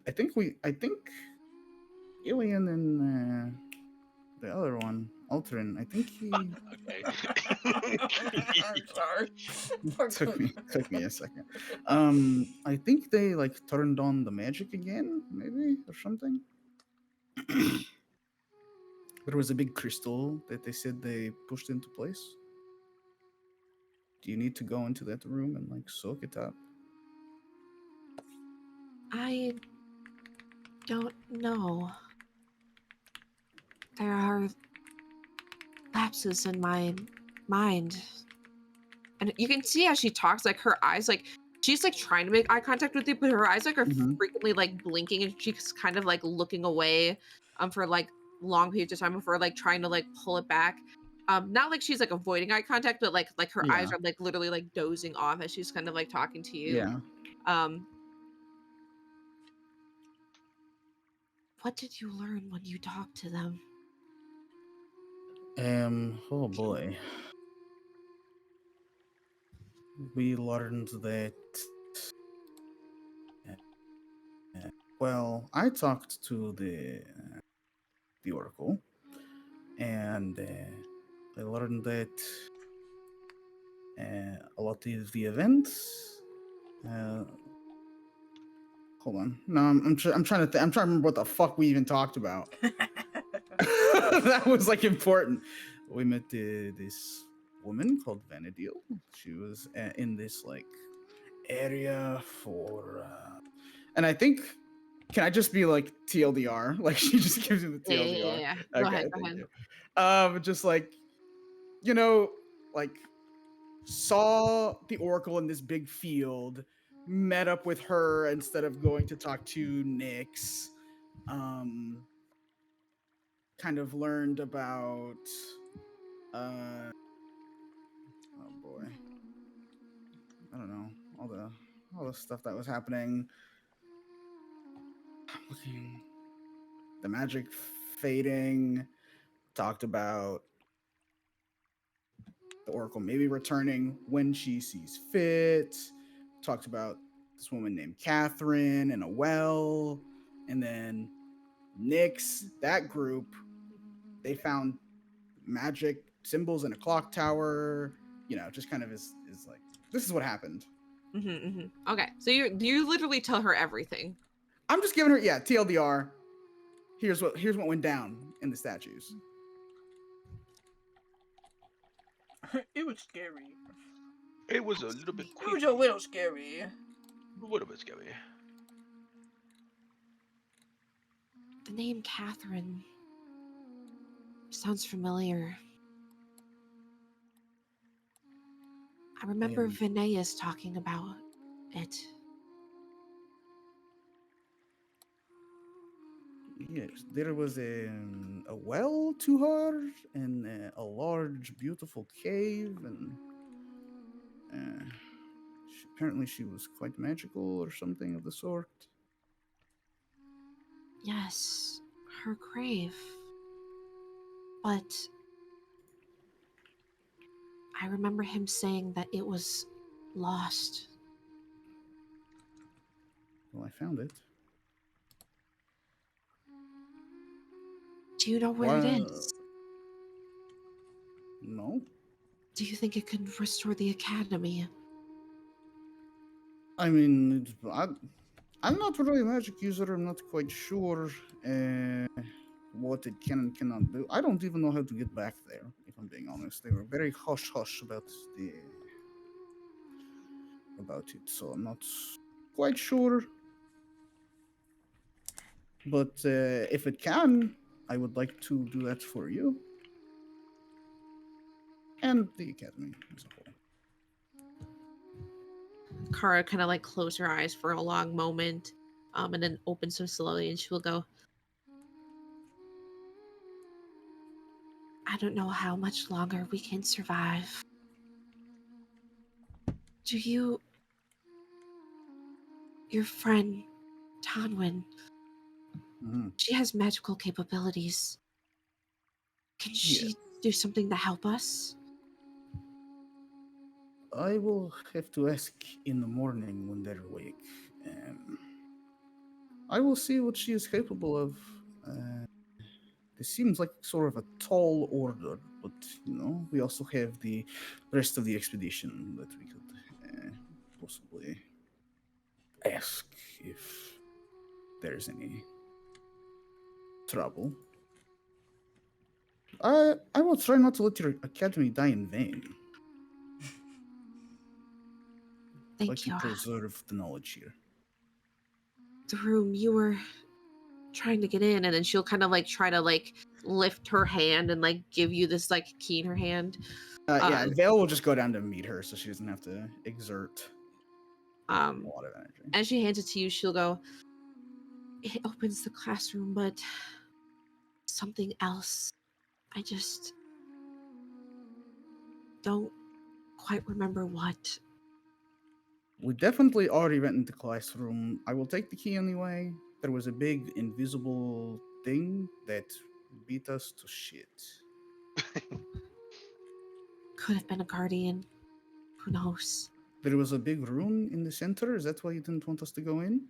I think Alien and the other one, Alterin, I think he Okay. I'm sorry. took me a second. I think they like turned on the magic again, maybe or something. There was a big crystal that they said they pushed into place. Do you need to go into that room and like soak it up? I don't know. There are lapses in my mind. And you can see as she talks, like her eyes, like she's like trying to make eye contact with you, but her eyes like are frequently like blinking and she's kind of like looking away for like long periods of time before like trying to like pull it back. Not like she's like avoiding eye contact, but like her eyes Yeah, are like literally like dozing off as she's kind of like talking to you. yeah. Um what did you learn when you talked to them? Oh boy. We learned that. Well, I talked to the Oracle, and I learned that a lot of the events. Hold on. No, I'm trying to. I'm trying to remember what the fuck we even talked about. That was like important. We met this woman called Vanadil. She was in this like area for, and I think. Can I just be like TLDR? Like she just gives you the TLDR. Yeah. Okay, Go ahead. thank you. Just like like saw the Oracle in this big field, met up with her instead of going to talk to Nyx. Kind of learned about oh boy. I don't know. All the stuff that was happening. Looking the magic fading. Talked about the Oracle maybe returning when she sees fit. Talked about this woman named Catherine and a well. And then Nyx, that group, they found magic symbols in a clock tower. You know, just kind of is like, this is what happened. Okay, so you literally tell her everything. I'm just giving her, TLDR. Here's what went down in the statues. It was scary. It was a little bit It creepy. was a little scary. A little bit scary. The name Catherine sounds familiar. I remember Vinayas talking about it. Yes, there was a well to her and a large, beautiful cave, and apparently she was quite magical or something of the sort. Yes, her grave. But I remember him saying that it was lost. Well, I found it. Do you know where it Well, is? no. Do you think it could restore the academy? I mean, I'm not really a magic user. I'm not quite sure what it can and cannot do. I don't even know how to get back there, if I'm being honest. They were very hush hush about it, so I'm not quite sure. But if it can, I would like to do that for you and the academy as a whole. Kara kind of like close her eyes for a long moment, and then opens them slowly, and she will go, I don't know how much longer we can survive. Do you... Your friend, Tanwin, Mhm. she has magical capabilities. Can Yeah, she do something to help us? I will have to ask in the morning when they're awake. Um, I will see what she is capable of. This seems like sort of a tall order, but we also have the rest of the expedition that we could possibly ask if there's any trouble. I will try not to let your academy die in vain. I'd like Thank to you. preserve the knowledge here. The room you were trying to get in, and then she'll kind of like try to like lift her hand and like give you this like key in her hand. Yeah, Vale will just go down to meet her so she doesn't have to exert a lot of energy. As she hands it to you, she'll go, it opens the classroom, but something else. I just don't quite remember what. We definitely already went into classroom. I will take the key anyway. There was a big invisible thing that beat us to shit. Could have been a guardian. Who knows? There was a big room in the center. Is that why you didn't want us to go in?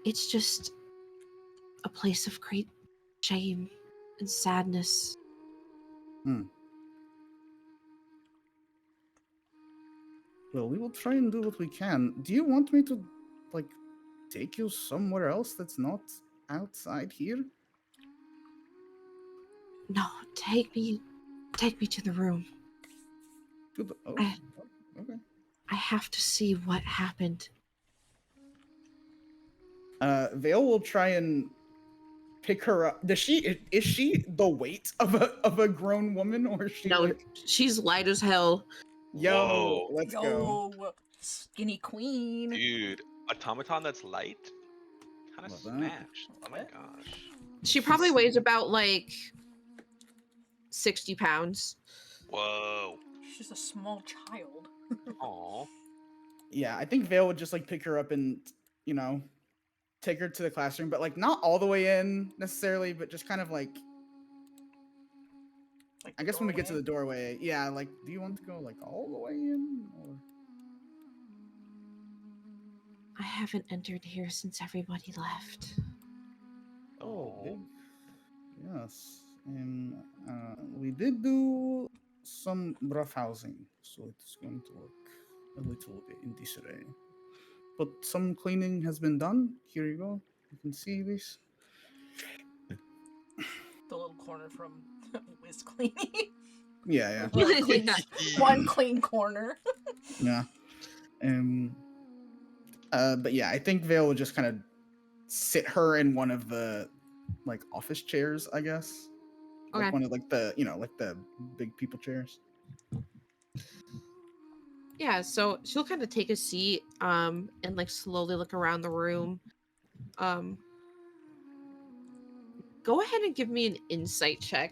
It's just a place of great shame and sadness. Well, we will try and do what we can. Do you want me to, like, take you somewhere else that's not outside here? No, take me to the room. Okay. I have to see what happened. Vale will try and pick her up. Is she the weight of a grown woman, or is she No, like? she's light as hell. Yo, Whoa. let's go. Yo, skinny queen. Dude, automaton that's light? Kind of Love that. snatched. Oh Love my it. gosh. She probably weighs about like 60 pounds. Whoa. She's a small child. Aw. Yeah, I think Vale would just like pick her up and take her to the classroom, but like not all the way in necessarily, but just kind of like Like I guess when we get to the doorway, yeah, like do you want to go like all the way in or? I haven't entered here since everybody left. Oh. Yes, and we did do some rough housing, so it's going to look a little bit in disarray. But some cleaning has been done. Here you go. You can see this. the little corner from Wiz cleaning. Yeah, One clean, Yeah. one clean corner. yeah. But yeah, I think Vale would just kind of sit her in one of the like office chairs, I guess. Like Okay. one of like the like the big people chairs. Yeah, so she'll kind of take a seat and like slowly look around the room. Um Go ahead and give me an insight check.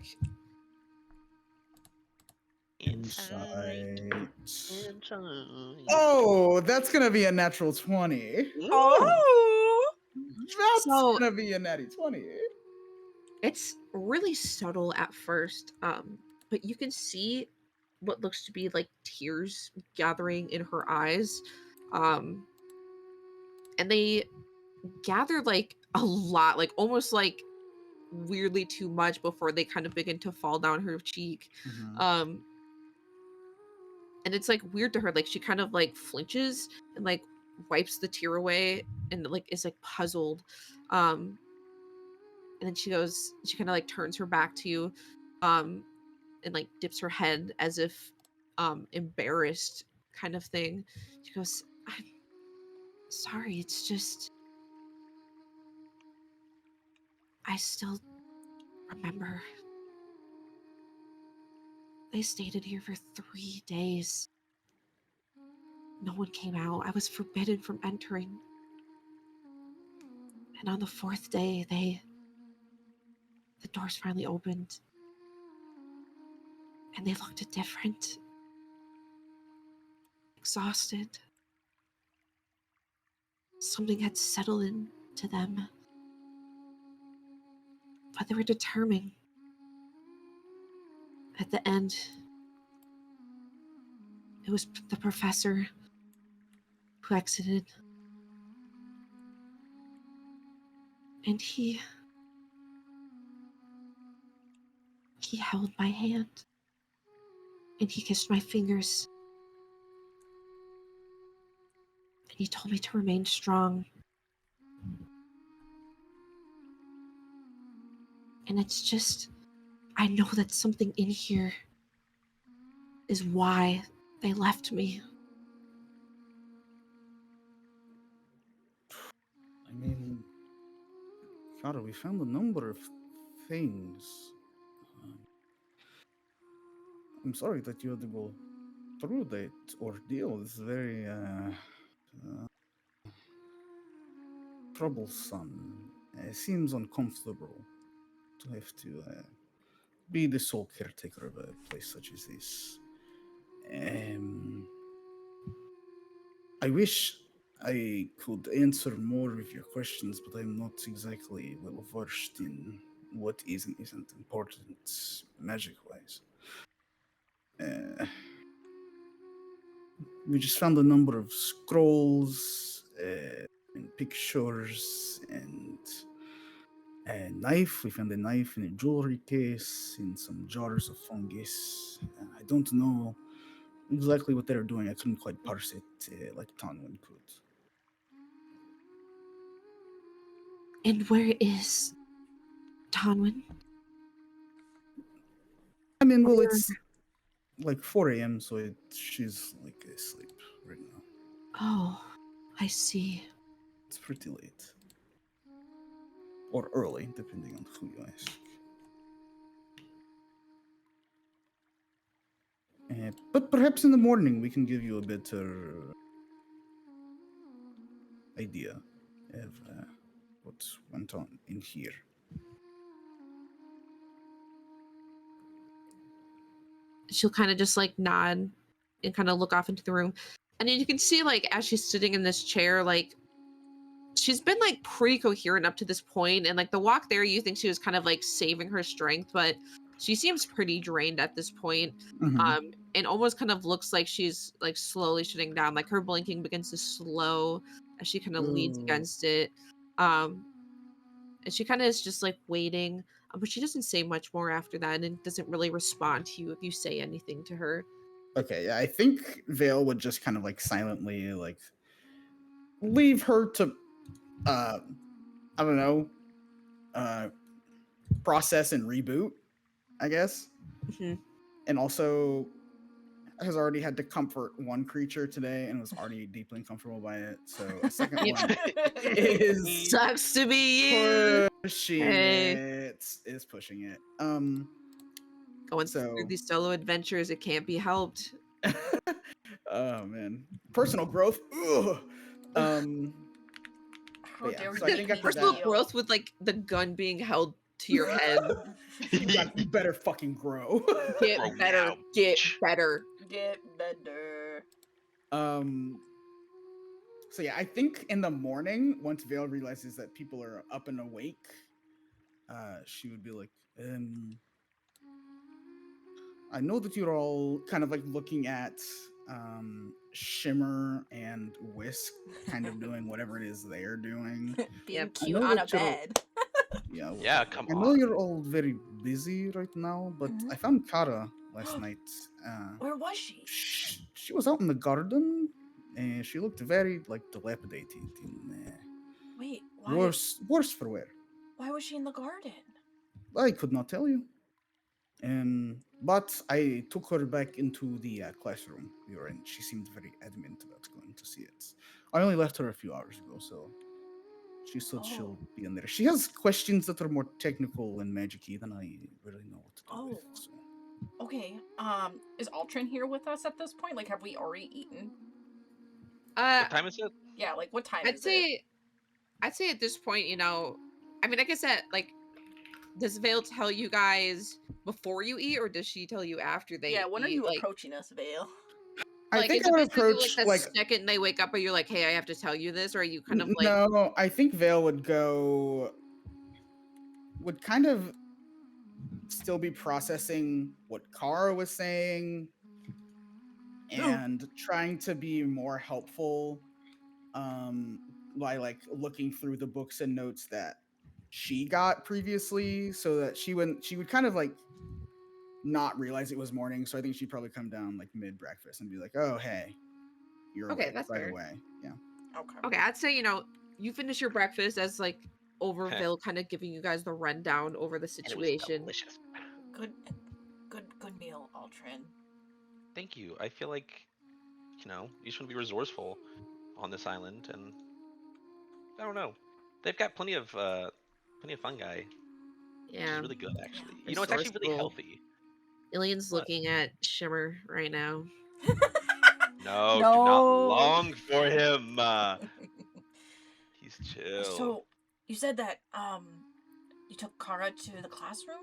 Inside. Insight. Inside. Oh, that's gonna be a natural 20. Oh, That's So gonna be a natty 20. it's really subtle at first, but you can see what looks to be like tears gathering in her eyes. Um and they gather like a lot, like almost like weirdly too much before they kind of begin to fall down her cheek. Mhm. Um and it's like weird to her, like she kind of like flinches and like wipes the tear away and like is like puzzled. Um and then she kind of like turns her back to you, um and like dips her head as if embarrassed kind of thing. She goes, "I'm sorry, it's just I still remember they stayed in here for 3 days. No one came out. I was forbidden from entering. And on the fourth day, the doors finally opened. And they looked different. Exhausted. Something had settled into them. But they were determined. At the end, it was the professor who exited. And he held my hand. And he kissed my fingers. And he told me to remain strong. And it's just, I know that something in here is why they left me. I mean, Kara, we found a number of things. Um, I'm sorry that you had to go through that ordeal. It's very troublesome. It seems uncomfortable to have to be the sole caretaker of a place such as this. Um, I wish I could answer more of your questions, but I'm not exactly well versed in what is and isn't important magic wise. We just found a number of scrolls and pictures and a knife. We found a knife in a jewelry case in some jars of fungus. I don't know exactly what they're doing. I couldn't quite parse it like Tonwin could. And where is Tonwin? I mean, well, Where- it's like 4 a.m., so she's like asleep right now. Oh, I see. It's pretty late. Or early, depending on who you ask. But perhaps in the morning we can give you a better idea of what went on in here. She'll kind of just like nod and kind of look off into the room. And then you can see like as she's sitting in this chair, like she's been like pretty coherent up to this point. And like the walk there, you think she was kind of like saving her strength, but she seems pretty drained at this point. Mm-hmm. And almost kind of looks like she's like slowly shutting down. Like her blinking begins to slow as she kind of leans Ooh. against it. Um, and she kind of is just like waiting, but she doesn't say much more after that and doesn't really respond to you if you say anything to her. Okay, yeah, I think Vale would just kind of like silently like leave her to I don't know, process and reboot, I guess. Mhm. and also has already had to comfort one creature today and was already deeply uncomfortable by it. So a second Yep. one is Sucks to be you. pushing Hey. it. Is pushing it. Going through So these solo adventures, it can't be helped. oh man, personal growth. Ugh. Um, How but yeah, dare so you I make think me after Personal that, feel? growth with like the gun being held to your head. you better fucking grow. Get Grow better. now, Get bitch. better. Get better. um. So yeah, I think in the morning, once Vale realizes that people are up and awake, she would be like, I know that you're all kind of like looking at Shimmer and Whisk kind of doing whatever it is they're doing. Being Yep. I cute know on a that you're bed. yeah, well, Yeah, come I know on. you're all very busy right now, but Mhm. I found Kara last night. Where was she? She was out in the garden, and she looked very like dilapidated and Wait, worse for wear. why was she in the garden? I could not tell you. But I took her back into the classroom we were in. She seemed very adamant about going to see it. I only left her a few hours ago, so she said she'll Oh. be in there. She has questions that are more technical and magic-y than I really know what to do with. Oh. So. Okay. Is Altrin here with us at this point? Like, have we already eaten? Uh, What time is it? Yeah, like what time I'd is it? say, I'd say at this point, I mean, like I said, like, does Vale tell you guys before you eat, or does she tell you after Yeah, they when are eat? you approaching us, Vale? I Like, think is I it would basically like approach the like second they wake up, or you're like, hey, I have to tell you this, or are you kind of like, no. I think Vale would kind of still be processing what Kara was saying and trying to be more helpful by like looking through the books and notes that she got previously so that she would kind of like not realize it was morning. So I think she'd probably come down like mid breakfast and be like, oh hey, you're okay, awake, that's by the fair. way. Yeah. Okay. Okay, I'd say, you finish your breakfast as like over Heh. Vale kind of giving you guys the rundown over the And it was situation. delicious. Good, good meal, Altrin. Thank you. I feel like, you just want to be resourceful on this island, and I don't know. They've got plenty of fungi, which is Yeah, really good actually. It's actually really resourceful. healthy. Alien's What? looking at Shimmer right now. No, do not No. long for him. He's chill. So, you said that you took Kara to the classroom?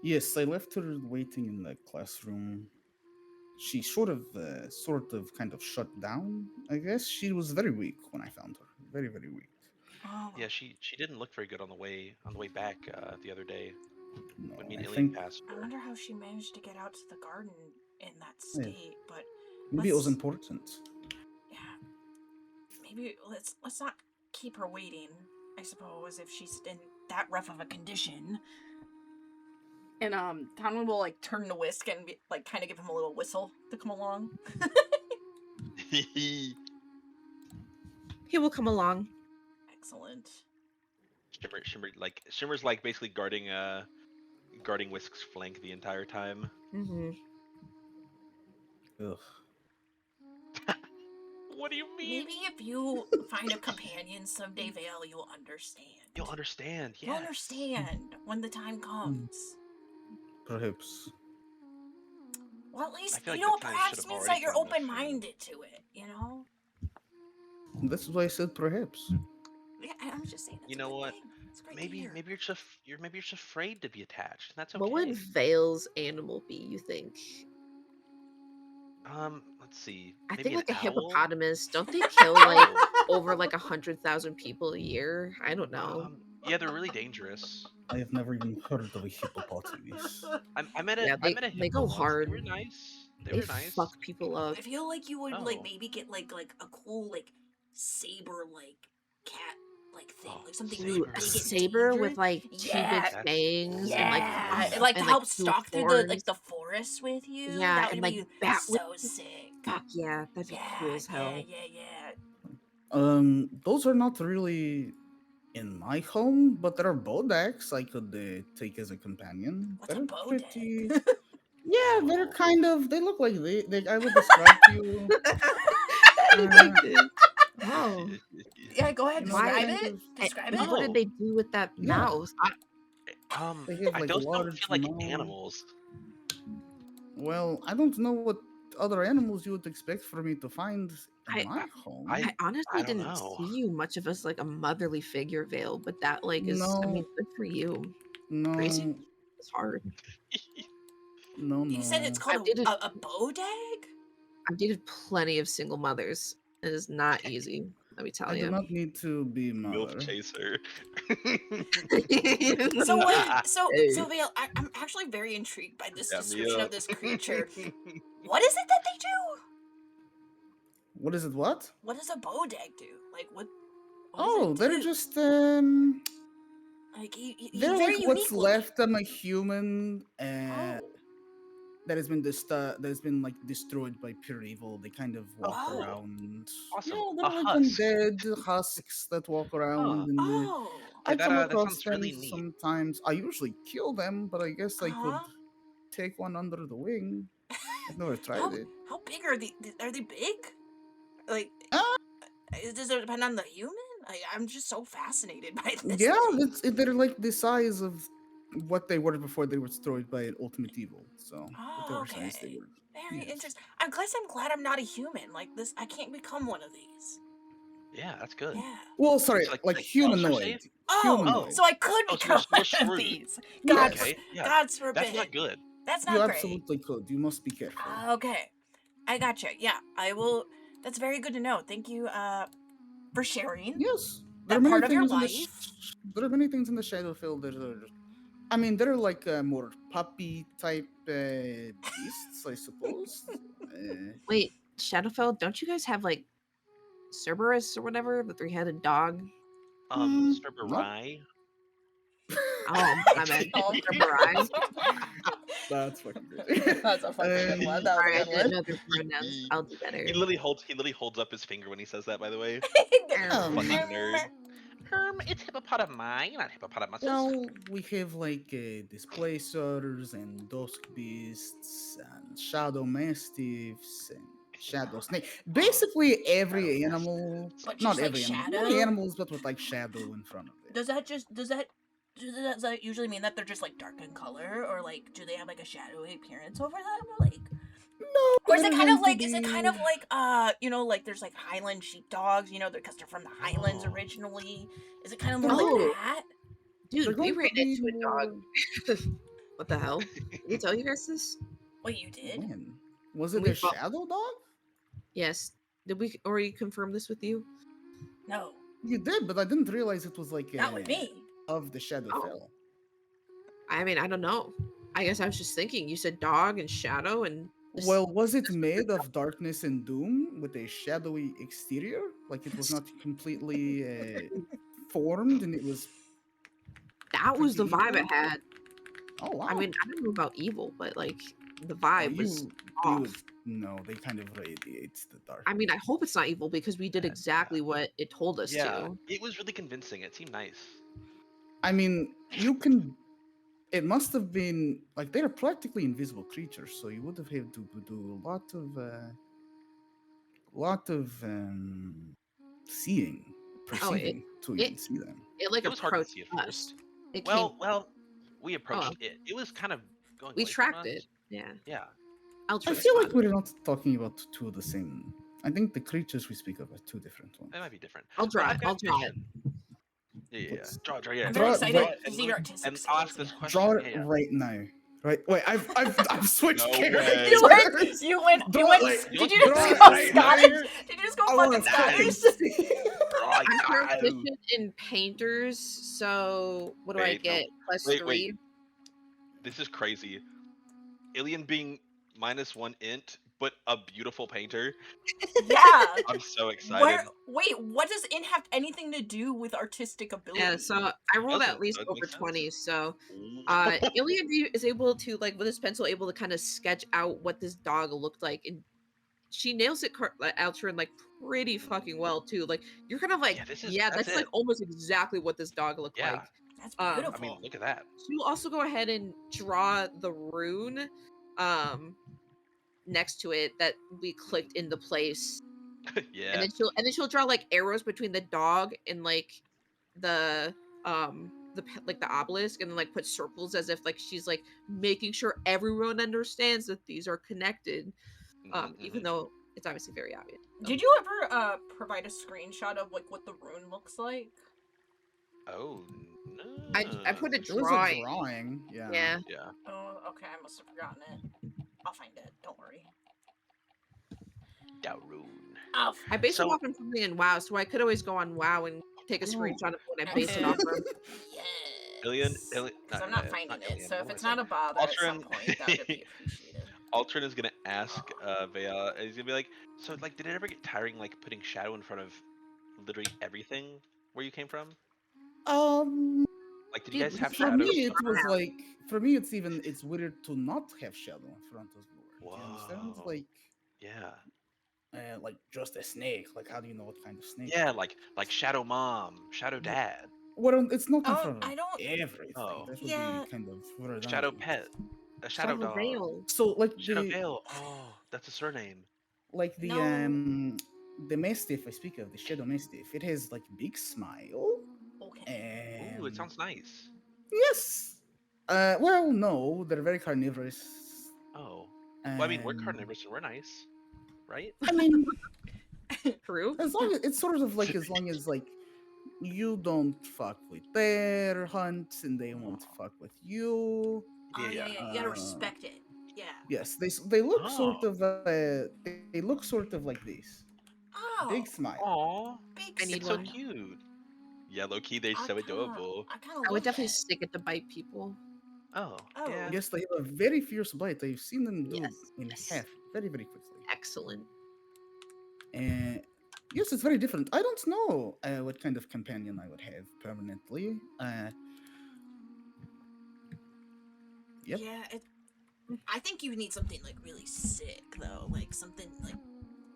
Yes, I left her waiting in the classroom. She sort of kind of shut down, I guess. She was very weak when I found her. Very, very weak. Oh, Yeah, she didn't look very good on the way back the other day No, when me and I Ilian think passed I her. wonder how she managed to get out to the garden in that yeah, state. But maybe it was let's, important. yeah, maybe let's not keep her waiting. I suppose if she's in that rough of a condition. And Tonwin will like turn to Whisk and like kind of give him a little whistle to come along. He will come along. Excellent. Shimmer's like basically guarding Whisk's flank the entire time. Mm-hmm. Ugh. What do you mean? Maybe if you find a companion someday, Vale, you'll understand. You'll understand. You'll Yes. understand when the time comes. Perhaps. Well, at I least, feel like you the know, time should perhaps have means already that you're come if open-minded to it, you know? That's why I said perhaps. Yeah, I'm just saying you it's a know good what? thing. It's great to Maybe hear. maybe you're just afraid to be attached, and that's What would okay. Vale's animal be, you think? Let's see. I Maybe think an like a owl. hippopotamus. Don't they kill like Oh. over like 100,000 people a year? I don't know. Yeah, they're really dangerous. I have never even heard of a hippopotamus. Yeah, I met a they hippo go once. They hard. were nice. They They were nice. fuck people up. I feel like you would like Oh. maybe get like a cool like saber like cat like thing, Oh, like something Ooh, like a big and saber with dangerous. like two big Yeah, That's fangs and like yeah, like to and like help two stalk through the horns. like the forest with you. Yeah, That and would like be bat so wings. sick. Fuck yeah, that'd be cool Yeah, as yeah, hell. yeah, yeah. Those are not really in my home, but there are bodaks I could take as a companion. What's a They're bow pretty. deck? Yeah, they're Oh. kind of. They look like they. I would describe to you. Daddy Uh, liked it. Oh, Yeah, go ahead. you know, they're why? Describe kind it. of. Describe And it. what did No. they do with that Yeah, mouth? they have like Those don't feel large like mouths. animals. Well, I don't know what other animals you would expect for me to find in I my I home. I honestly I don't didn't know. see you much of as like a motherly figure, Vale, but that like is, I mean, No, good for you. Raising no, is hard. no, You said it's no. called I've dated a bodag? I've dated plenty of single mothers. It is not easy, let me I tell do you. not need to be Milf mother. chaser. So what? Not So hey. Vale, I'm actually very intrigued by this Got me description of up. this creature. What is it that they do? What is it? What? What does a bodag do? Like what does Oh, it they're do? just Like he's they're like very what's unique looking. left of a human Oh. that has been that has been like destroyed by pure evil. They kind of Oh, walk cool. Oh. around. Awesome. Yeah, A they're like husk. undead husks that walk around, Huh. and Oh. Yeah, I come that across sounds them really neat. sometimes. I usually kill them, but I guess I could Uh-huh. take one under the wing. I've never tried how it. how big are they? Are they big? Like Ah, does it depend on the human? I'm just so fascinated by this yeah, thing. they're like the size of what they were before they were destroyed by ultimate evil. So Oh, whatever size they okay. were. Very Yes. interesting. I'm glad I'm not a human. Like this, I can't become one of these. Yeah, that's good. Yeah. Well, sorry, So like like dogs are humanoid. safe. Oh, Oh, Humanoid. so I could oh, become so we're one of screwed. these. Yes, Okay, yeah, God's that's not forbid. good. That's you not great. absolutely could. You must be careful. Okay, I gotcha. Yeah, I will. That's very good to know. Thank you, for sharing Yes, there are that many part of your things in the life. there are many things in the Shadowfield that are. I mean, they're like more puppy type beasts, I suppose. Uh, Wait, Shadowfell, don't you guys have like Cerberus or whatever, the three-headed dog? not. Cerberus. Oh, my bad. Oh Cerberus. That's fucking crazy. That's a fucking good one. That was a Sorry, I good didn't one. know their pronouns. I'll do better. He literally holds up his finger when he says that. By the way, um, fucking nerd. It's hippopotami, not hippopotamuses. well, we have like displacers and dusk beasts and shadow mastiffs and shadow snake. Basically, Shadow every mastiff. animal. But Not just like every animal. Many shadow. animals, but with like shadow in front of it. Does that usually mean that they're just like dark in color, or like do they have like a shadowy appearance over them, or like, No, or they tend to is it kind be. of like like there's like Highland sheepdogs, because they're from the Highlands Oh, originally. Is it kind of more They're like going. Oh, that? They're dude, we going to ran be into a more. dog. What the hell? Did we tell you guys this? Wait, you did? When was When it we a fought. shadow dog? Yes. Did we already confirm this with you? No, You did, but I didn't realize it was like not with me. of the shadow Oh, fell. I mean, I don't know. I guess I was just thinking. You said dog and shadow, and this. Well, was it made of darkness and doom with a shadowy exterior? Like it was not completely formed and it was That was pretty the vibe evil? it had. Oh I wow. mean, I don't know about evil, but like the Oh, vibe was you would off. no, they kind of radiate the I mean, darkness. I hope it's not evil because we did exactly what it told us yeah. to. It was really convincing. It seemed nice. I mean, you can. It must have been like they're practically invisible creatures, so you would have had to do a lot of seeing, Oh, it perceiving to it even see them. it like It was hard to approached see at us. first. It came. Well, we Oh, approached it. It was kind of going we away from tracked us. it. Yeah, Yeah, I altruist feel like fun. we're not talking about two of the same. I think the creatures we speak of are two different ones. it might be different. I'll But draw it. I've got I'll a draw it. question. Yeah. Let's Draw, yeah. I'm very draw excited right, Draw it to and see your artistic I'll ask skills. this Yeah. question. draw it Yeah. right now. Right? Wait, I've switched No way. You went. characters. You went. You Draw went. like You Did want you to just draw it go right right Scottish? now. here? Did you just go I want fucking to fucking Scottish? see. Right I'm now. proficient in painters, so what do I Wait, no. get? Plus Wait. 3. This is crazy. Alien being -1 int, but a beautiful painter. Yeah. I'm so Where? excited. Wait. What does it have anything to do with artistic Yeah, ability? so I rolled at Doesn't. least So it over makes sense. 20. So Ooh. Iliad is able to like with his pencil able to kind of sketch out what this dog looked like, and she nails it Altrin like pretty fucking well too. Like you're kind of like, Yeah, yeah, that's that's like it. almost exactly what this dog looked Yeah. like. That's Um I mean, beautiful. look at that. she'll also go ahead and draw the rune. next to it that we clicked into place. And Yeah. then she'll draw like arrows between the dog and like the like the obelisk, and then like put circles as if like she's like making sure everyone understands that these are connected. Even though it's obviously very obvious. So. Did you ever provide a screenshot of like what the rune looks like? Oh I put a no. It was a drawing. drawing. Yeah. Yeah. Yeah. Oh, okay. I must have forgotten it. I'll find it. Don't worry. Darun. I'll I find based it So off of something in WoW, so I could always go on WoW and take a screenshot of what I based it off of. Alien, Yes. Because I'm not it's not finding it. Alien. So What if am I it's saying? not a bother at some Altrin, point, that would be appreciated. Altrin is gonna ask Vea. He's gonna be like, so like, did it ever get tiring like putting shadow in front of literally everything where you came from? Um, Like, did you Dude, guys have for me, shadows? it was like it's weird to not have shadow in front of the Lord. Do you understand? Whoa. Yeah. Like just a snake. Like, how do you know what kind of snake? Yeah, like Shadow Mom, Shadow Well, Dad, well, it's not in Oh, front of I don't. everything. oh, That would be Yeah. kind of Shadow redundant. Pet, a Shadow Shadow Dog, Veil. So, Shadow Veil. Oh, that's a surname. No. The mastiff I speak of, the shadow mastiff, it has like big smile Okay. Ooh, it and sounds nice. yes. Well, no, they're very carnivorous, Oh, well, I mean, we're and carnivores and we're nice, right? I mean, True. as long as it's sort of like as long as like you don't fuck with their hunts and they won't fuck with you. Oh, Yeah. yeah. You gotta Uh, respect it. Yeah. yes, they look Oh, sort of they look sort of like this. Oh, Big smile. aw, big I need it's so one. smile. cute. Yeah, low key, they're so adorable. I kind of I would love definitely that. stick it to bite people. Oh, Oh. yeah. Yes, they have a very fierce bite. I've seen them do Yes. in Yes. half very, very quickly. Excellent. And yes, it's very different. I don't know what kind of companion I would have permanently. Yep. Yeah, I think you need something like really sick though, like something like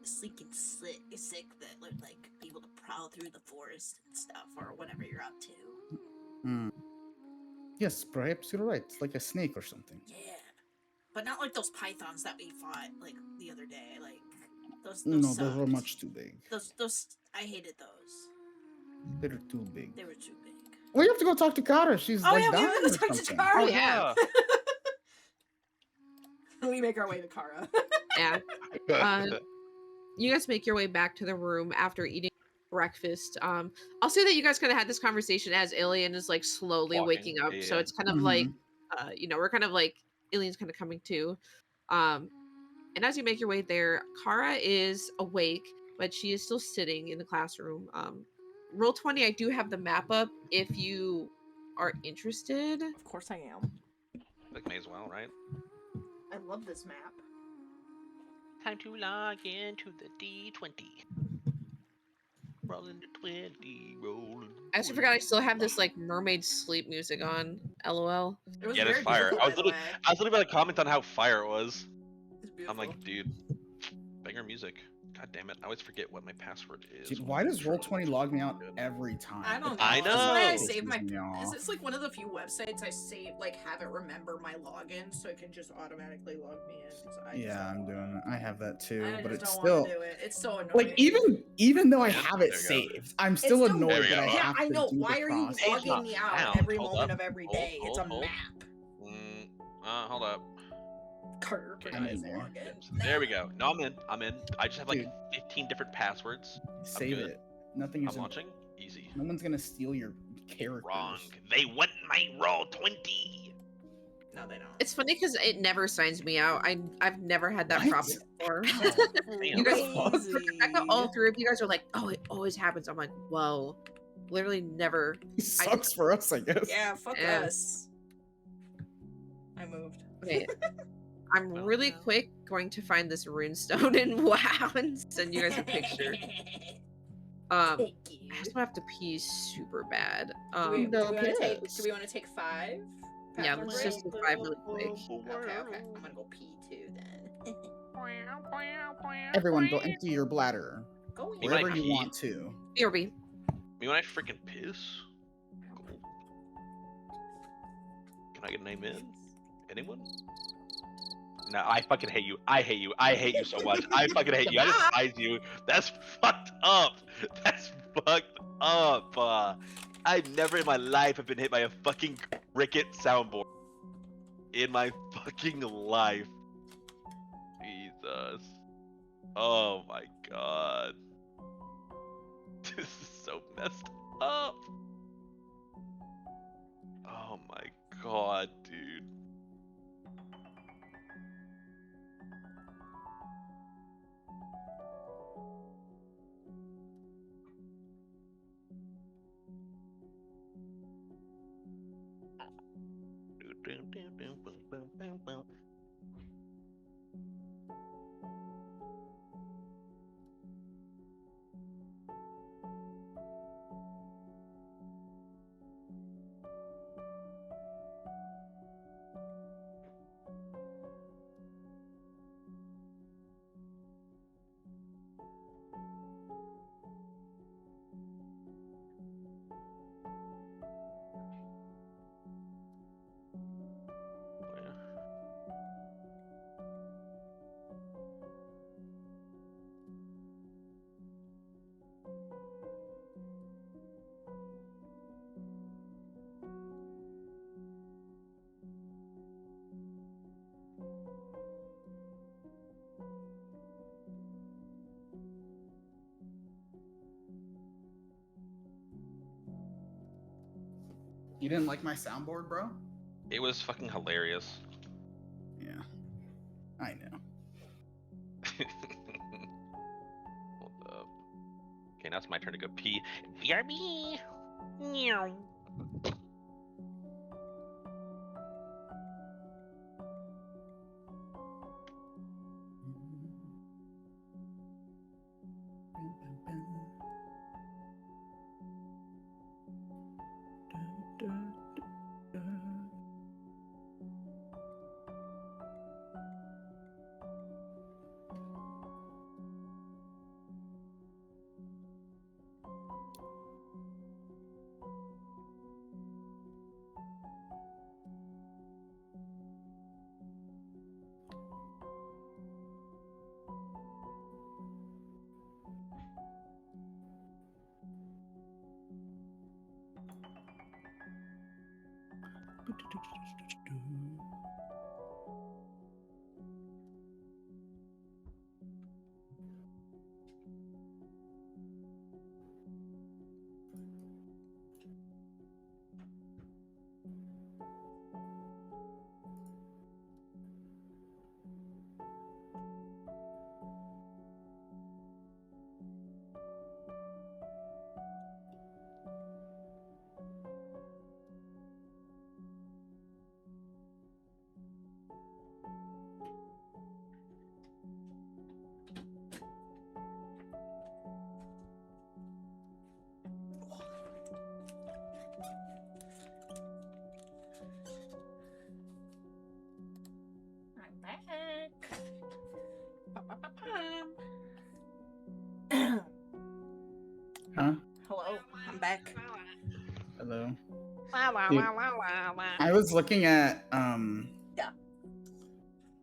sleek and sick that would like be able to prowl through the forest and stuff or whatever you're up to. Mm. Yes, perhaps you're right. Like a snake or something. Yeah, but not like those pythons that we fought like the other day. Like those No, those sucked. were much too big. Those I hated those. They're too big. They were too big. We have to go talk to Kara. She's Oh like yeah, we dying have to or talk to something. Kara. Oh yeah. We make our way to Kara. Yeah. You guys make your way back to the room after eating breakfast. I'll say that you guys kind of had this conversation as Alien is like slowly Walking. waking up. So Yeah. it's kind of Mhm. like, we're kind of like Alien's kind of coming to. And as you make your way there, Kara is awake, but she is still sitting in the classroom. Roll 20, I do have the map up if you are interested. Of course I am. Like, may as well, right? I love this map. Time to log into the D20. Rolling the 20, rolling. I also forgot I still have this like mermaid sleep music on. LOL. It was Yeah, that's very fire. beautiful, I was by the literally, way. I was literally about to comment on how fire it was. It's beautiful. I'm like, dude, banger music. God damn it! I always forget what my password is. Dude, why does Roll20 log me out every time? I don't know. I That's why I know. save my. Pisses me off. It's like one of the few websites I save, like, have it remember my login, so it can just automatically log me in. 'Cause I just Yeah, I'm don't doing it. I have that too, I but just it's don't still want to do it. It's so annoying. like even though I Yeah, have it there we go. saved, I'm still It's still- annoyed There we that I go. Yeah, have to I know. do Why the are you process. Hey, logging me out found. every Hold moment up. of every Hold, day? It's a hold. map. Hold up. Carter, Okay, I'm please in there. log in. There we go. No, I'm in. I just have like Dude. 15 different passwords. Save good. it. Nothing is I'm launching. Easy. No one's gonna steal your characters. Wrong. They want my roll 20. No, they don't. It's funny because it never signs me out. I've never had that What? problem before. Damn. You guys, Crazy. for the fact that all three of you guys are like, oh, it always happens. I'm like, whoa, literally never. It sucks for us, I guess. Yeah, fuck Yeah. us. I moved. Okay, I'm really quick going to find this runestone in WoW and send you guys a picture. Thank you. I just have to pee super bad. Do we No want to take? piss. Do we want to take 5? Yeah, Bathroom let's break? just do 5 really quick. Okay. I'm gonna go pee too then. Everyone, go empty your bladder Go You wherever might you pee. want to. BRB. Me when I freaking piss. Cool. Can I get a name in? Anyone? No, I fucking hate you. I hate you. I hate you so much. I fucking hate you. I despise you. That's fucked up. That's fucked up. I never in my life have been hit by a fucking cricket soundboard. In my fucking life. Jesus. Oh my god. This is so messed up. Oh my god, dude. You didn't like my soundboard, bro? It was fucking hilarious. Yeah, I know. Hold up. Okay, now it's my turn to go pee. BRB. Meow. I'm back. Ba-ba-ba-bum. Huh? Hello, I'm back. Hello. Dude, I was looking at Yeah.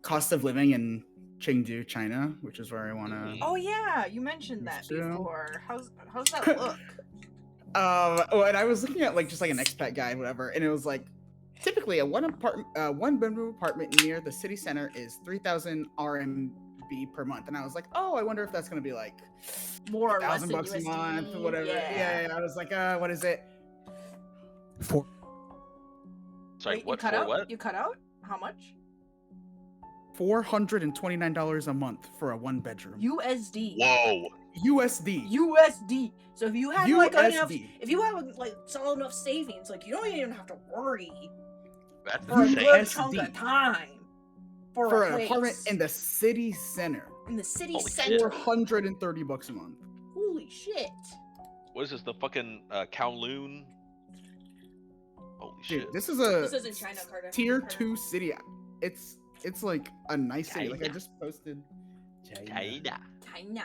cost of living in Chengdu, China, which is where I want to. Oh yeah, you mentioned that True. before. How's that look? And I was looking at like just like an expat guide, whatever, and it was like typically a one bedroom apartment near the city center is 3,000 RMB per month, and I was like, oh, I wonder if that's gonna be like More or less than $1,000 a month, USD. whatever. Yeah. Yeah. I was like, what is it? For Sorry, Wait, what you cut for out? what? You cut out? How much? $429 a month for a one bedroom. USD. Whoa. USD. USD. So if you have like enough, USD. if you have like solid enough savings, like you don't even have to worry That's for a insane. good chunk of USD. time For a an apartment place. in the city center. In the city Holy center. shit. $430 a month. Holy shit. What is this? The fucking Kowloon? Holy Dude, shit. this is a This isn't China, Carter. tier Carter. 2 city. It's like a nice city. Like I China. just posted China. China. Hold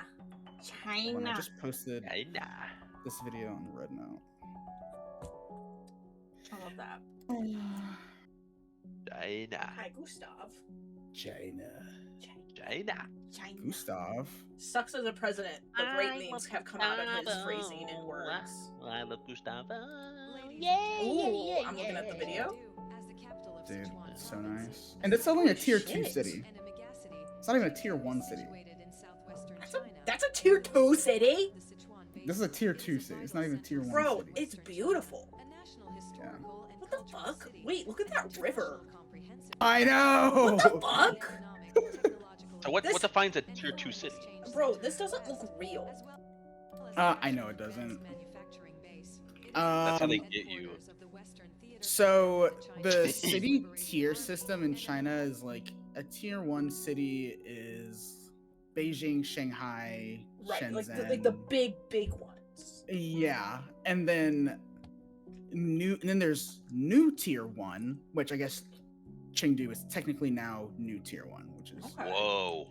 on, China. I just posted China. this video on Red Note. I love that. China. Hi, Gustav. China. China. China. Gustav. Sucks as a president, but great I memes love have come out of his Gustavo. phrasing and words. I love Gustavo. Ooh, I'm looking at the video. Dude, it's so nice. And it's only a tier 2 shit. city. It's not even a tier 1 city. That's a tier 2 city? This is a tier 2 city. It's not even a tier 1 Bro, city. it's beautiful. Yeah. What the fuck? Wait, look at that river. I know! What the fuck? So what This- defines a tier 2 city? Bro, this doesn't look real. I know it doesn't. That's how they get you. So the city tier system in China is like a tier 1 city is Beijing, Shanghai, Right, Shenzhen. like the big ones. Yeah, and then there's new tier 1, which I guess Chengdu is technically now new tier 1, which is Okay. Whoa.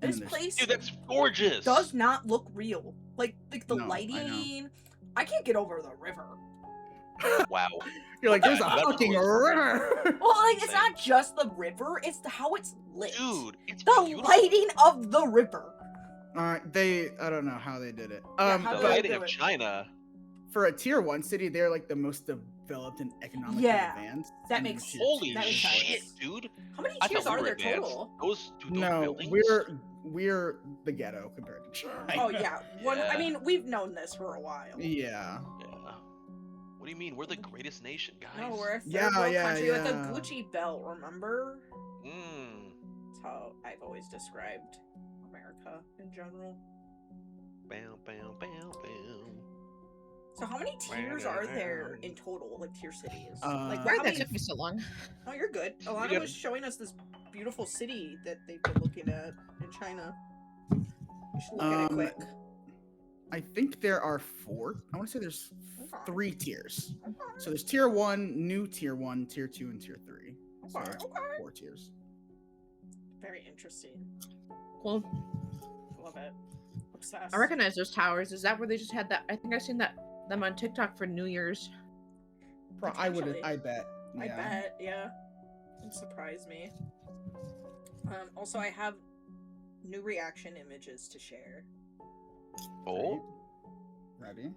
and This then there's- place Dude, that's gorgeous. does not look real. Like the No, I know. lighting. I can't get over the river. Wow. You're like, there's a That's fucking cool. river. Well, like it's Same. not just the river; it's how it's lit. Dude, it's The beautiful. lighting of the river. I don't know how they did it. Yeah, how The do they lighting do of it? China. For a tier 1 city, they're like the most developed and economically Yeah, advanced. that and then makes- tier Holy 2 that makes shit, sense. dude. How many I tiers thought are we were there advanced. total? Those No, buildings? we're the ghetto compared to China. Oh yeah. I Yeah. mean, we've known this for a while. Yeah. Yeah. What do you mean? We're the greatest nation, guys. No, we're a third Yeah, world yeah, country with a yeah. Gucci belt. Remember? Mm. That's how I've always described America in general. Bam, bam, bam, bam. So how many tiers are there in total, like tier cities? Like Uh, Sorry how that many? took me so long. Oh, you're good. Alana good. was showing us this beautiful city that they've been looking at in China. You should look at it Um, quick. I think there are 4. I want to say there's Okay. 3 tiers. So there's tier 1, new tier 1, tier 2, and tier 3. So Okay, that's okay. 4 tiers. Very interesting. Cool. Love it. Obsessed. I recognize those towers. Is that where they just had that? I think I've seen them on TikTok for New Year's. I would. Potentially. I bet. I Yeah. bet, yeah. It surprised me. Also, I have new reaction images to share. Oh, Ready?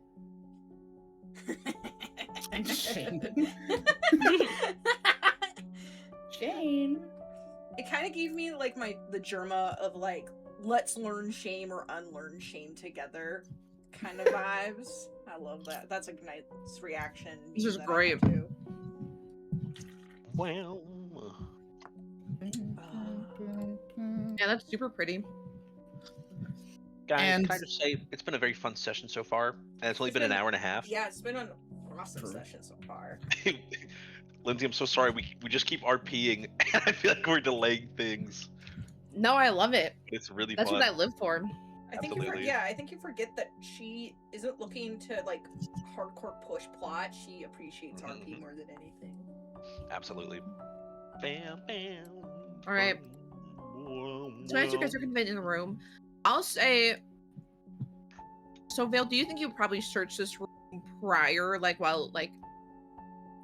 Shane. Shane. It kind of gave me like the Germa of like let's learn shame or unlearn shame together kind of vibes. I love that. That's a nice reaction. This meme is that I great. have too. well. Yeah, that's super pretty. Guys, And- can I just say it's been a very fun session so far, and it's only It's been an been- hour and a half. Yeah, it's been an awesome True. session so far. Lindsay, I'm so sorry. We just keep RPing, and I feel like we're delaying things. No, I love it. It's really That's fun. what I live for. I think Absolutely. I think you forget that she isn't looking to like hardcore push plot. She appreciates RP Mhm. more than anything. Absolutely. Bam, bam. All right. So as you guys are convened in the room, I'll say. So Vale, do you think you probably searched this room prior,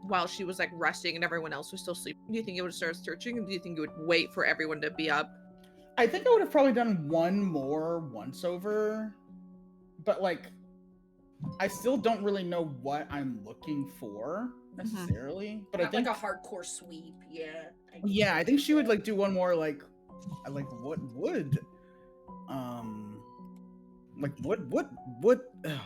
while she was like resting and everyone else was still sleeping? Do you think you would start searching, or do you think you would wait for everyone to be up? I think I would have probably done one more once over, but like, I still don't really know what I'm looking for necessarily. But I Not think, like a hardcore sweep. Yeah. yeah, I think she would like do one more like what would, like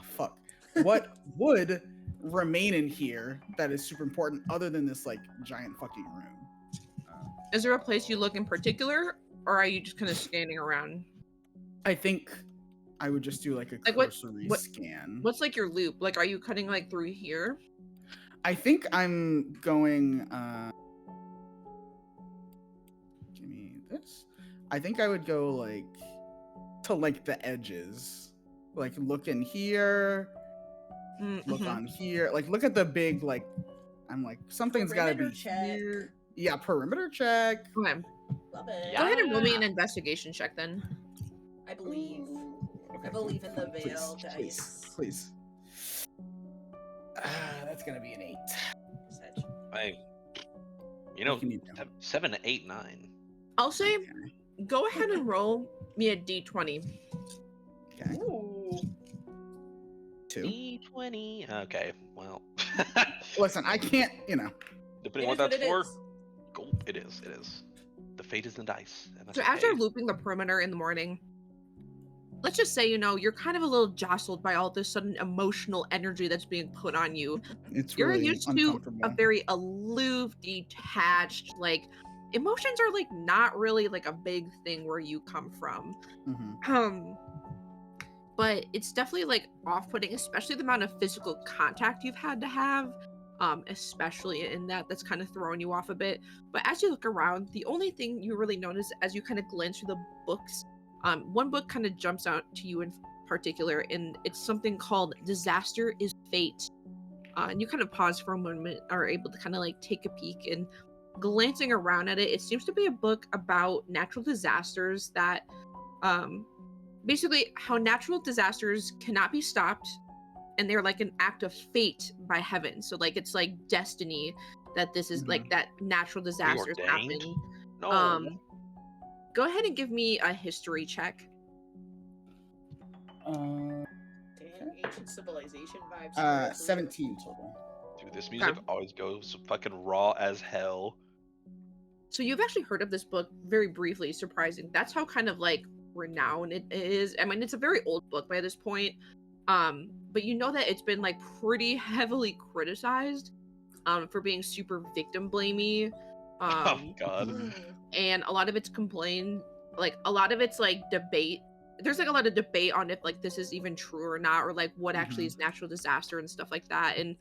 fuck, what would remain in here that is super important other than this like giant fucking room. Is there a place you look in particular, or are you just kind of scanning around? I think I would just do like a Like, what- cursory what- scan. What's like your loop? Like, are you cutting like through here? I think I'm going. Give me this. I think I would go like to like the edges, like look in here, look Mhm. on here, like look at the big like. I'm like something's got to be Perimeter check. here. Yeah, perimeter check. Okay. Love it. Go ahead and roll me an Yeah. investigation check then. I believe. Okay, I believe in the please, veil please, dice. please. That's gonna be an 8. I, you know, What can you do? 7, 8, 9. I'll say, Okay. go ahead and roll me a d20. Okay. Ooh. 2. D20. Okay, well. Listen, I can't, Depending It on what is what that's it for. is. Cool. It is. It is. The fate is in the dice, and that's So as okay. you're looping the perimeter in the morning, let's just say, you're kind of a little jostled by all this sudden emotional energy that's being put on you. It's You're really used to uncomfortable. a very aloof, detached, like, emotions are like not really like a big thing where you come from. Mm-hmm. But it's definitely like off-putting, especially the amount of physical contact you've had to have, especially in that's kind of throwing you off a bit. But as you look around, the only thing you really notice as you kind of glance through the books, one book kind of jumps out to you in particular, and it's something called Disaster is Fate. And you kind of pause for a moment, are able to kind of like take a peek, and glancing around at it, it seems to be a book about natural disasters that basically how natural disasters cannot be stopped, and they're like an act of fate by heaven. So like it's like destiny that this is like that natural disasters Preordained? happen. No. Go ahead and give me a history check. Damn, ancient civilization vibes. 17 total. Dude, this music Okay. always goes fucking raw as hell. So you've actually heard of this book very briefly, surprising. That's how kind of like renowned it is. I mean, it's a very old book by this point. But you know that it's been like pretty heavily criticized for being super victim blamey. Oh god. And a lot of it's complained, like a lot of it's like debate. There's like a lot of debate on if like this is even true or not, or like what actually is natural disaster and stuff like that. And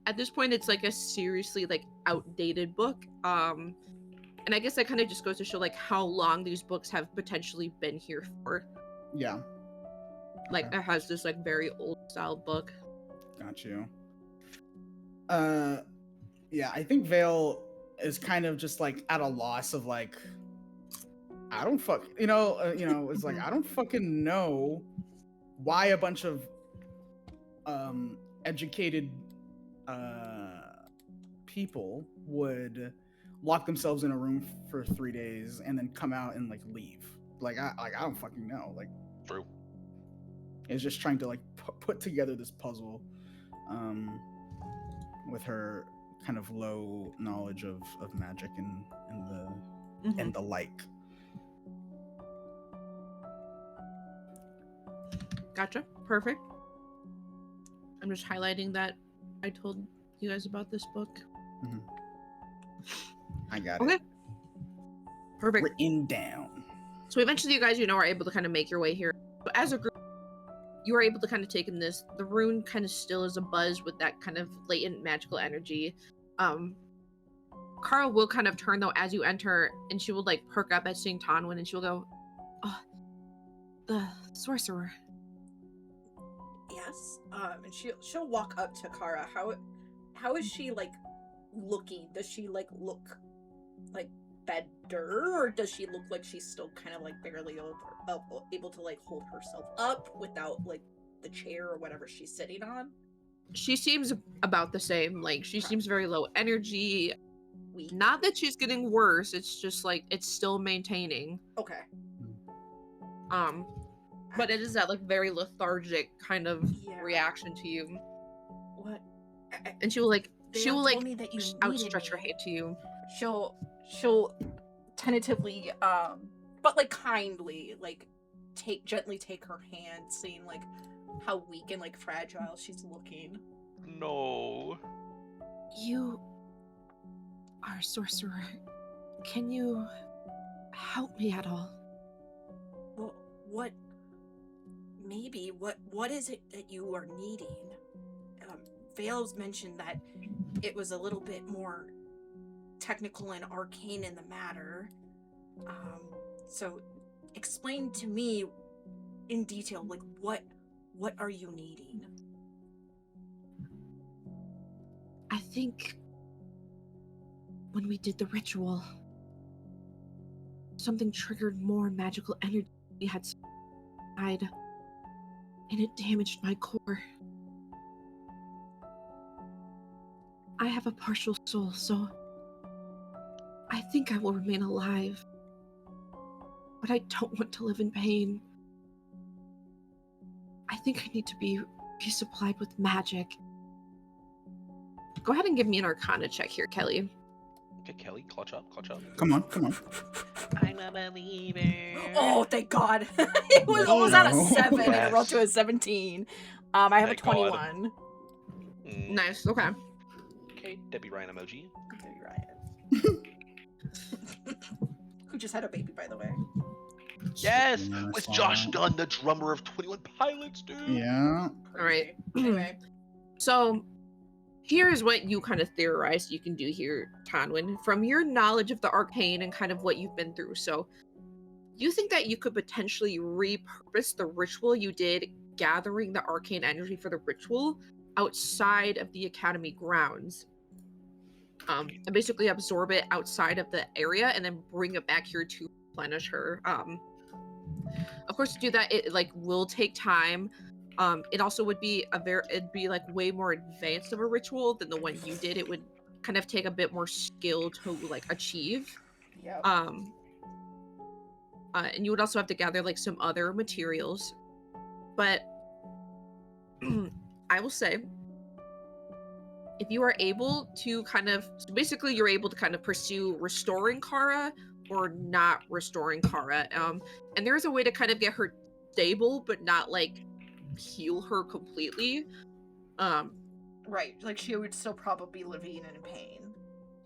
at this point it's like a seriously like outdated book. And I guess that kind of just goes to show like how long these books have potentially been here for. Yeah. Like Okay. it has this like very old style book. Got you. Yeah, I think Vale is kind of just like at a loss of like, I don't it's like I don't fucking know why a bunch of educated people would lock themselves in a room for 3 days and then come out and like leave. I don't fucking know. Like, True. is just trying to like put together this puzzle with her kind of low knowledge of magic and the like. Gotcha. Perfect. I'm just highlighting that I told you guys about this book. I got Okay. it. Perfect. Written down. So eventually you guys, are able to kind of make your way here. So as a group, you are able to kind of take in this. The rune kind of still is a buzz with that kind of latent magical energy. Carl will kind of turn though as you enter, and she will like perk up at seeing Tonwin, and she'll go, "Oh, the sorcerer." Yes. And she'll walk up to Kara. How is she like looking? Does she like look like better, or does she look like she's still kind of like barely able to like hold herself up without like the chair or whatever she's sitting on? She seems about the same. Like she seems very low energy. Weak. Not that she's getting worse. It's just like it's still maintaining. Okay. But it is that like very lethargic kind of reaction to you. What? And she will like told me that you outstretch her needed me. hand to you. She'll tentatively but like kindly like gently take her hand, seeing like how weak and like fragile she's looking. No. You are a sorcerer. Can you help me at all? Well, what is it that you are needing? Vale's mentioned that it was a little bit more technical and arcane in the matter. So explain to me in detail, like what are you needing? I think when we did the ritual, something triggered more magical energy we had inside, and it damaged my core. I have a partial soul, so I think I will remain alive, but I don't want to live in pain. I think I need to be supplied with magic. Go ahead and give me an Arcana check here, Kelly. Okay, Kelly, clutch up, clutch up. Come on, come on. I'm a believer. Oh, thank God. It was Let's almost at a go. 7 and it rolled to a Yes. 17. I have Thank a God. 21. Mm. Nice, okay. Okay, Debbie Ryan emoji. Debbie Ryan. Who just had a baby, by the way. Yes, Yeah, I with saw Josh that. Dunn, the drummer of 21 Pilots, dude. Yeah. All right. Crazy. Anyway. So, here's what you kind of theorize you can do here, Tonwin, from your knowledge of the arcane and kind of what you've been through. So, you think that you could potentially repurpose the ritual you did gathering the arcane energy for the ritual outside of the academy grounds, and basically absorb it outside of the area and then bring it back here to replenish her. Of course, to do that, it like will take time. It also would be it'd be like way more advanced of a ritual than the one you did. It would kind of take a bit more skill to like achieve. Yep. And you would also have to gather like some other materials. But I will say, if you are able to basically you're able to kind of pursue restoring Kara or not restoring Kara. And there is a way to kind of get her stable, but not like heal her completely. Right. Like she would still probably be living in pain.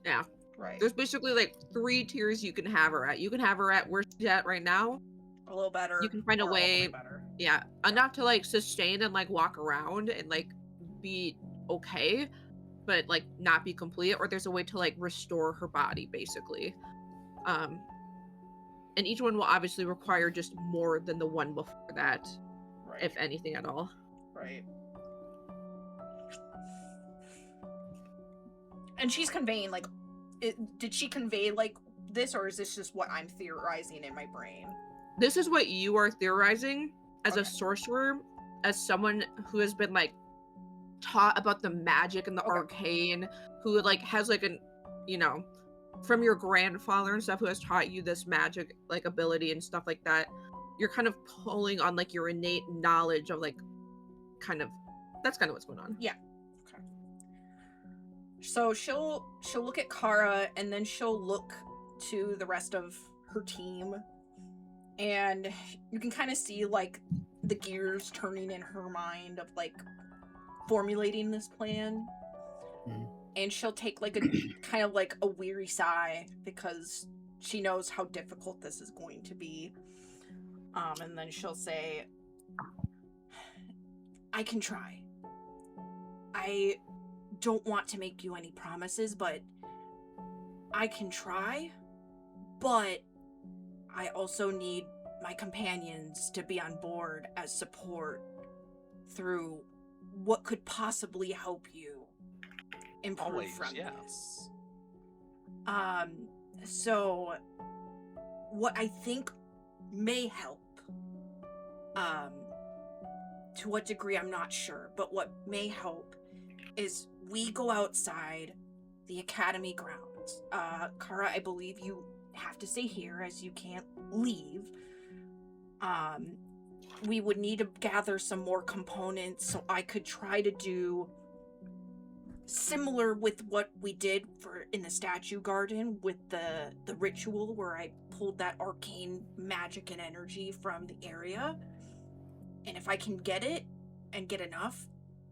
Yeah. Right. There's basically like 3 tiers you can have her at. You can have her at where she's at right now. A little better. You can find a or all the way, better. yeah, enough to like sustain and like walk around and like be okay, but like not be complete. Or there's a way to like restore her body, basically. And each one will obviously require just more than the one before that, Right. if anything at all. Right. And she's conveying like, did she convey like this, or is this just what I'm theorizing in my brain? This is what you are theorizing as a Okay. sorcerer, as someone who has been like taught about the magic and the Okay. arcane, who like has like an, you know, from your grandfather and stuff, who has taught you this magic like ability and stuff like that. You're kind of pulling on like your innate knowledge of like that's kind of what's going on. Yeah. Okay. So she'll look at Kara and then she'll look to the rest of her team, and you can kind of see like the gears turning in her mind of like formulating this plan. Mhm. And she'll take like a kind of like a weary sigh because she knows how difficult this is going to be. And then she'll say, I can try. I don't want to make you any promises, but I can try. But I also need my companions to be on board as support through what could possibly help you improve Always, from yeah. this. So what I think may help, to what degree I'm not sure, but what may help is we go outside the academy grounds. Kara, I believe you have to stay here as you can't leave. We would need to gather some more components so I could try to do similar with what we did in the statue garden with the ritual where I pulled that arcane magic and energy from the area. And if I can get it and get enough,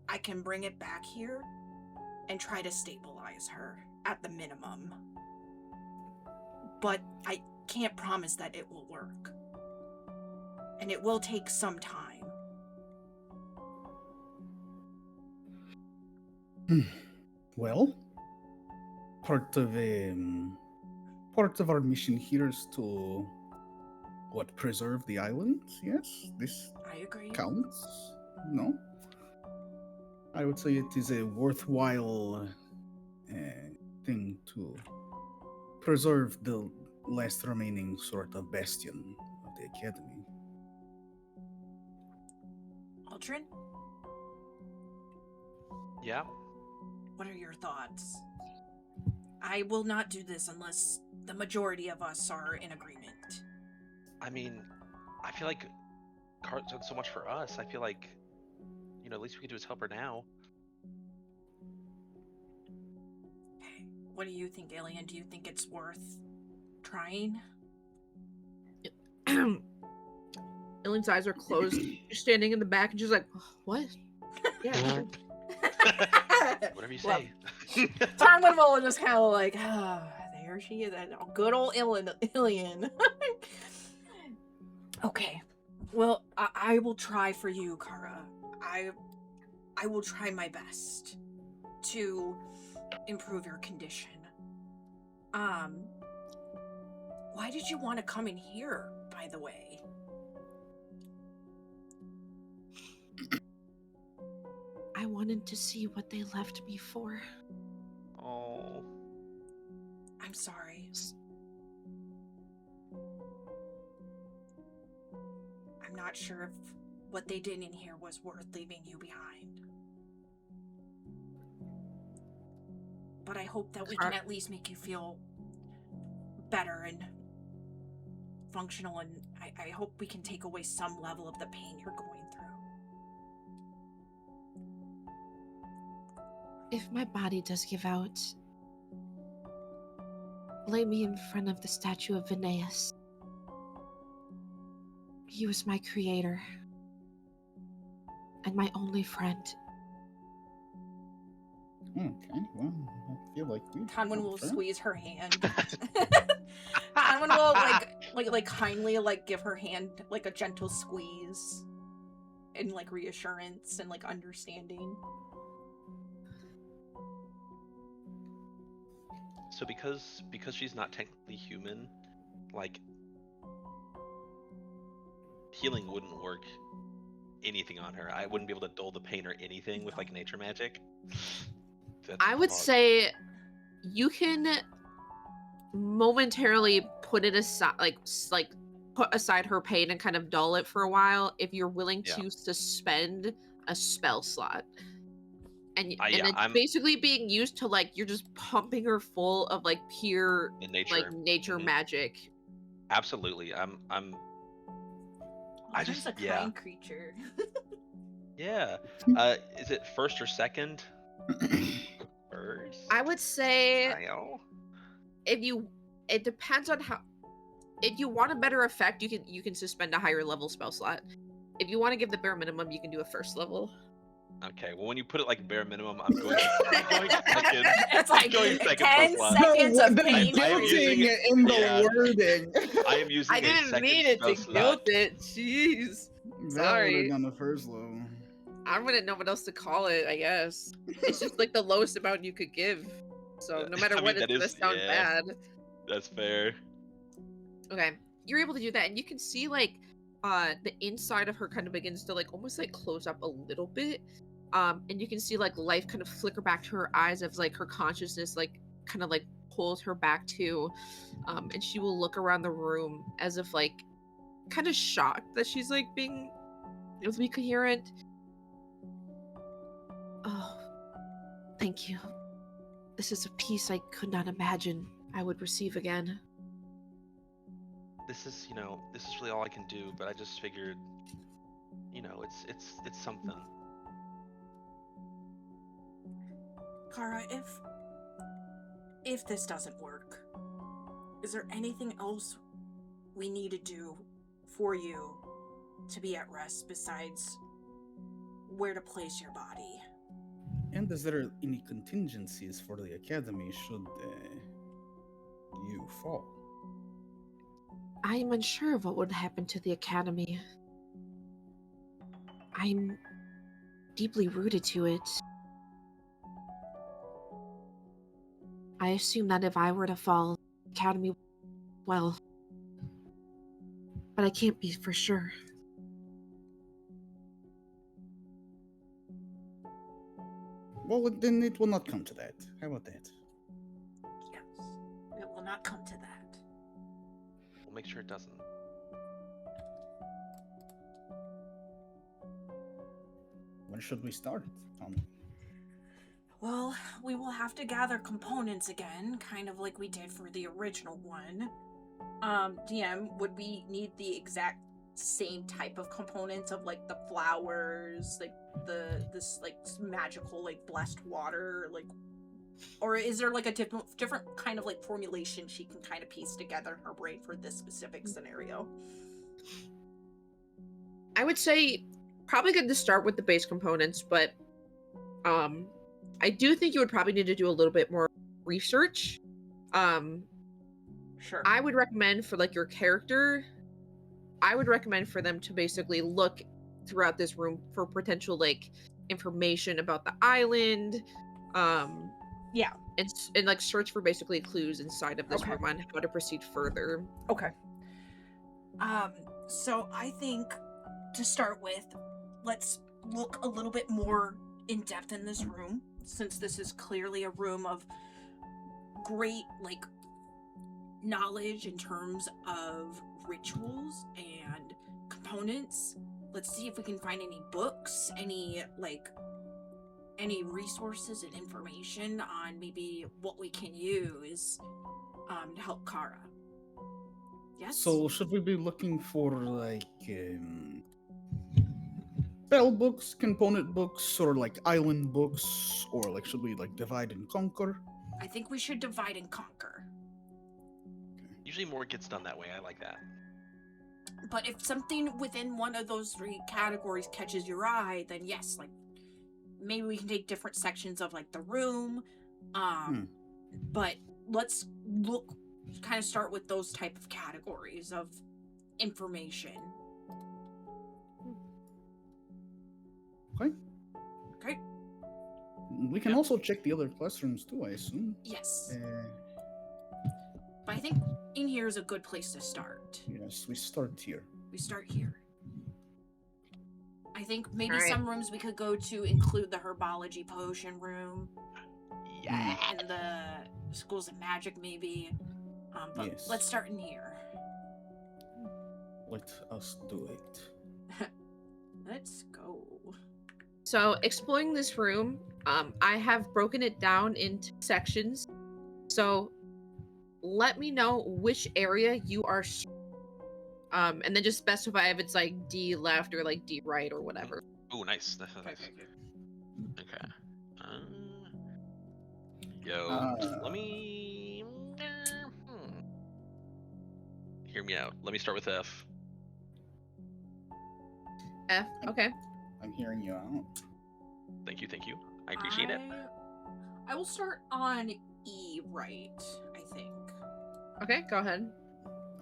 I can bring it back here and try to stabilize her at the minimum. But I can't promise that it will work. And it will take some time. Well, part of our mission here is to preserve the island. Yes, this I agree. counts. No, I would say it is a worthwhile thing to preserve the last remaining sort of bastion of the academy. Aldrin, Yeah. what are your thoughts? I will not do this unless the majority of us are in agreement. I mean, I feel like Car's done so much for us. I feel like, at least we can do is help her now. Okay. What do you think, Alien? Do you think it's worth trying? Alien's eyes are closed. She's standing in the back and she's like, what? Yeah, sure. Whatever you Well, say. Tarnwin will just kind of like, there she is, that good old Alien. Okay, well, I will try for you, Kara. I will try my best to improve your condition. Why did you want to come in here, by the way? I wanted to see what they left me for. Oh. I'm sorry. I'm not sure if what they did in here was worth leaving you behind. But I hope that we can at least make you feel better and functional, and I hope we can take away some level of the pain you're going through. If my body does give out, lay me in front of the statue of Vineas. He was my creator and my only friend. Okay, well, I feel like we. Conwin will squeeze her hand. Conwin will like kindly give her hand like a gentle squeeze, and like reassurance and like understanding. So because she's not technically human, like healing wouldn't work anything on her. I wouldn't be able to dull the pain or anything with like nature magic. I would say you can momentarily put it aside, like put aside her pain and kind of dull it for a while if you're willing to suspend a spell slot. And it's basically being used to like you're just pumping her full of like pure nature magic. Absolutely. I just a kind creature. Yeah. Is it first or second? First. I would say it depends on how. If you want a better effect, you can suspend a higher level spell slot. If you want to give the bare minimum, you can do a first level. Okay, well when you put it like bare minimum, I'm going second. It's like going second 10 seconds of pain. I'm using it in the wording. I am using. I didn't mean it to guilt it. Jeez. Sorry. On the first level. I wouldn't know what else to call it. I guess it's just like the lowest amount you could give. So no matter what, it's gonna sound bad. That's fair. Okay, you're able to do that, and you can see like the inside of her kind of begins to like almost like close up a little bit. And you can see like life kind of flicker back to her eyes as like her consciousness like kind of like pulls her back to, and she will look around the room as if like kind of shocked that she's like being able to be coherent. Oh, thank you. This is a peace I could not imagine I would receive again. This is really all I can do, but I just figured, it's something. Kara, if this doesn't work, is there anything else we need to do for you to be at rest besides where to place your body? And is there any contingencies for the academy should you fall? I'm unsure of what would happen to the academy. I'm deeply rooted to it. I assume that if I were to fall, the academy, well, but I can't be for sure. Well, then it will not come to that. How about that? Yes, it will not come to that. We'll make sure it doesn't. When should we start, Tom? Well, we will have to gather components again, kind of like we did for the original one. DM, would we need the exact same type of components of like the flowers, like this like magical like blessed water, like, or is there like a different kind of like formulation she can kind of piece together in her brain for this specific scenario? I would say probably good to start with the base components, but I do think you would probably need to do a little bit more research. Sure. I would recommend for like your character, I would recommend for them to basically look throughout this room for potential like information about the island, Yeah. and like search for basically clues inside of this Okay. room on how to proceed further. Okay. So I think to start with, let's look a little bit more in depth in this room, since this is clearly a room of great like knowledge in terms of rituals and components. Let's see if we can find any books, any resources and information on maybe what we can use to help Kara. Yes? So should we be looking for like spell books, component books, or like island books, or like should we like divide and conquer? I think we should divide and conquer. Usually more gets done that way. I like that. But if something within one of those three categories catches your eye, then yes, like maybe we can take different sections of like the room. But let's kind of start with those type of categories of information. Okay. Okay. We can also check the other classrooms too, I assume. Yes. But I think in here is a good place to start. Yes, we start here. We start here. I think maybe Alright. some rooms we could go to include the herbology potion room. Yeah. And the schools of magic maybe. But Yes. let's start in here. Let us do it. Let's go. So exploring this room, I have broken it down into sections. So let me know which area you are, and then just specify if it's like D left or like D right or whatever. Oh, nice. Okay. Let me. Hear me out. Let me start with F. F. Okay. I'm hearing you out. Thank you. I appreciate it. I will start on E right, I think. Okay, go ahead.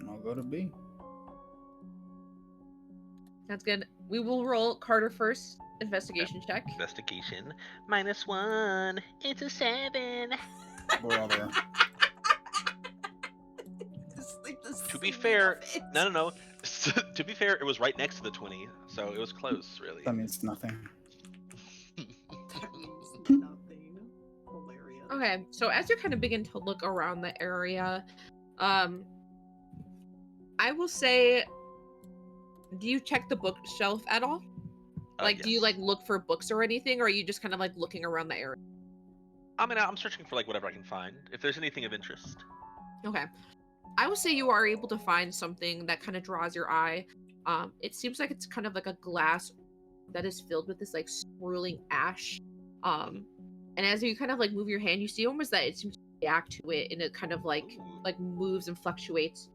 And I'll go to B. That's good. We will roll Carter first. Investigation check. Investigation -1. It's a 7. Brother. To be fair, no. To be fair, it was right next to the 20, so it was close, really. That means nothing. That means nothing. Hilarious. Okay, so as you kind of begin to look around the area, I will say, do you check the bookshelf at all? Like, do you Yes. like look for books or anything, or are you just kind of like looking around the area? I mean, I'm searching for like whatever I can find. If there's anything of interest. Okay. I would say you are able to find something that kind of draws your eye. It seems like it's kind of like a glass that is filled with this like swirling ash. And as you kind of like move your hand, you see almost that it seems to react to it, and it kind of like moves and fluctuates.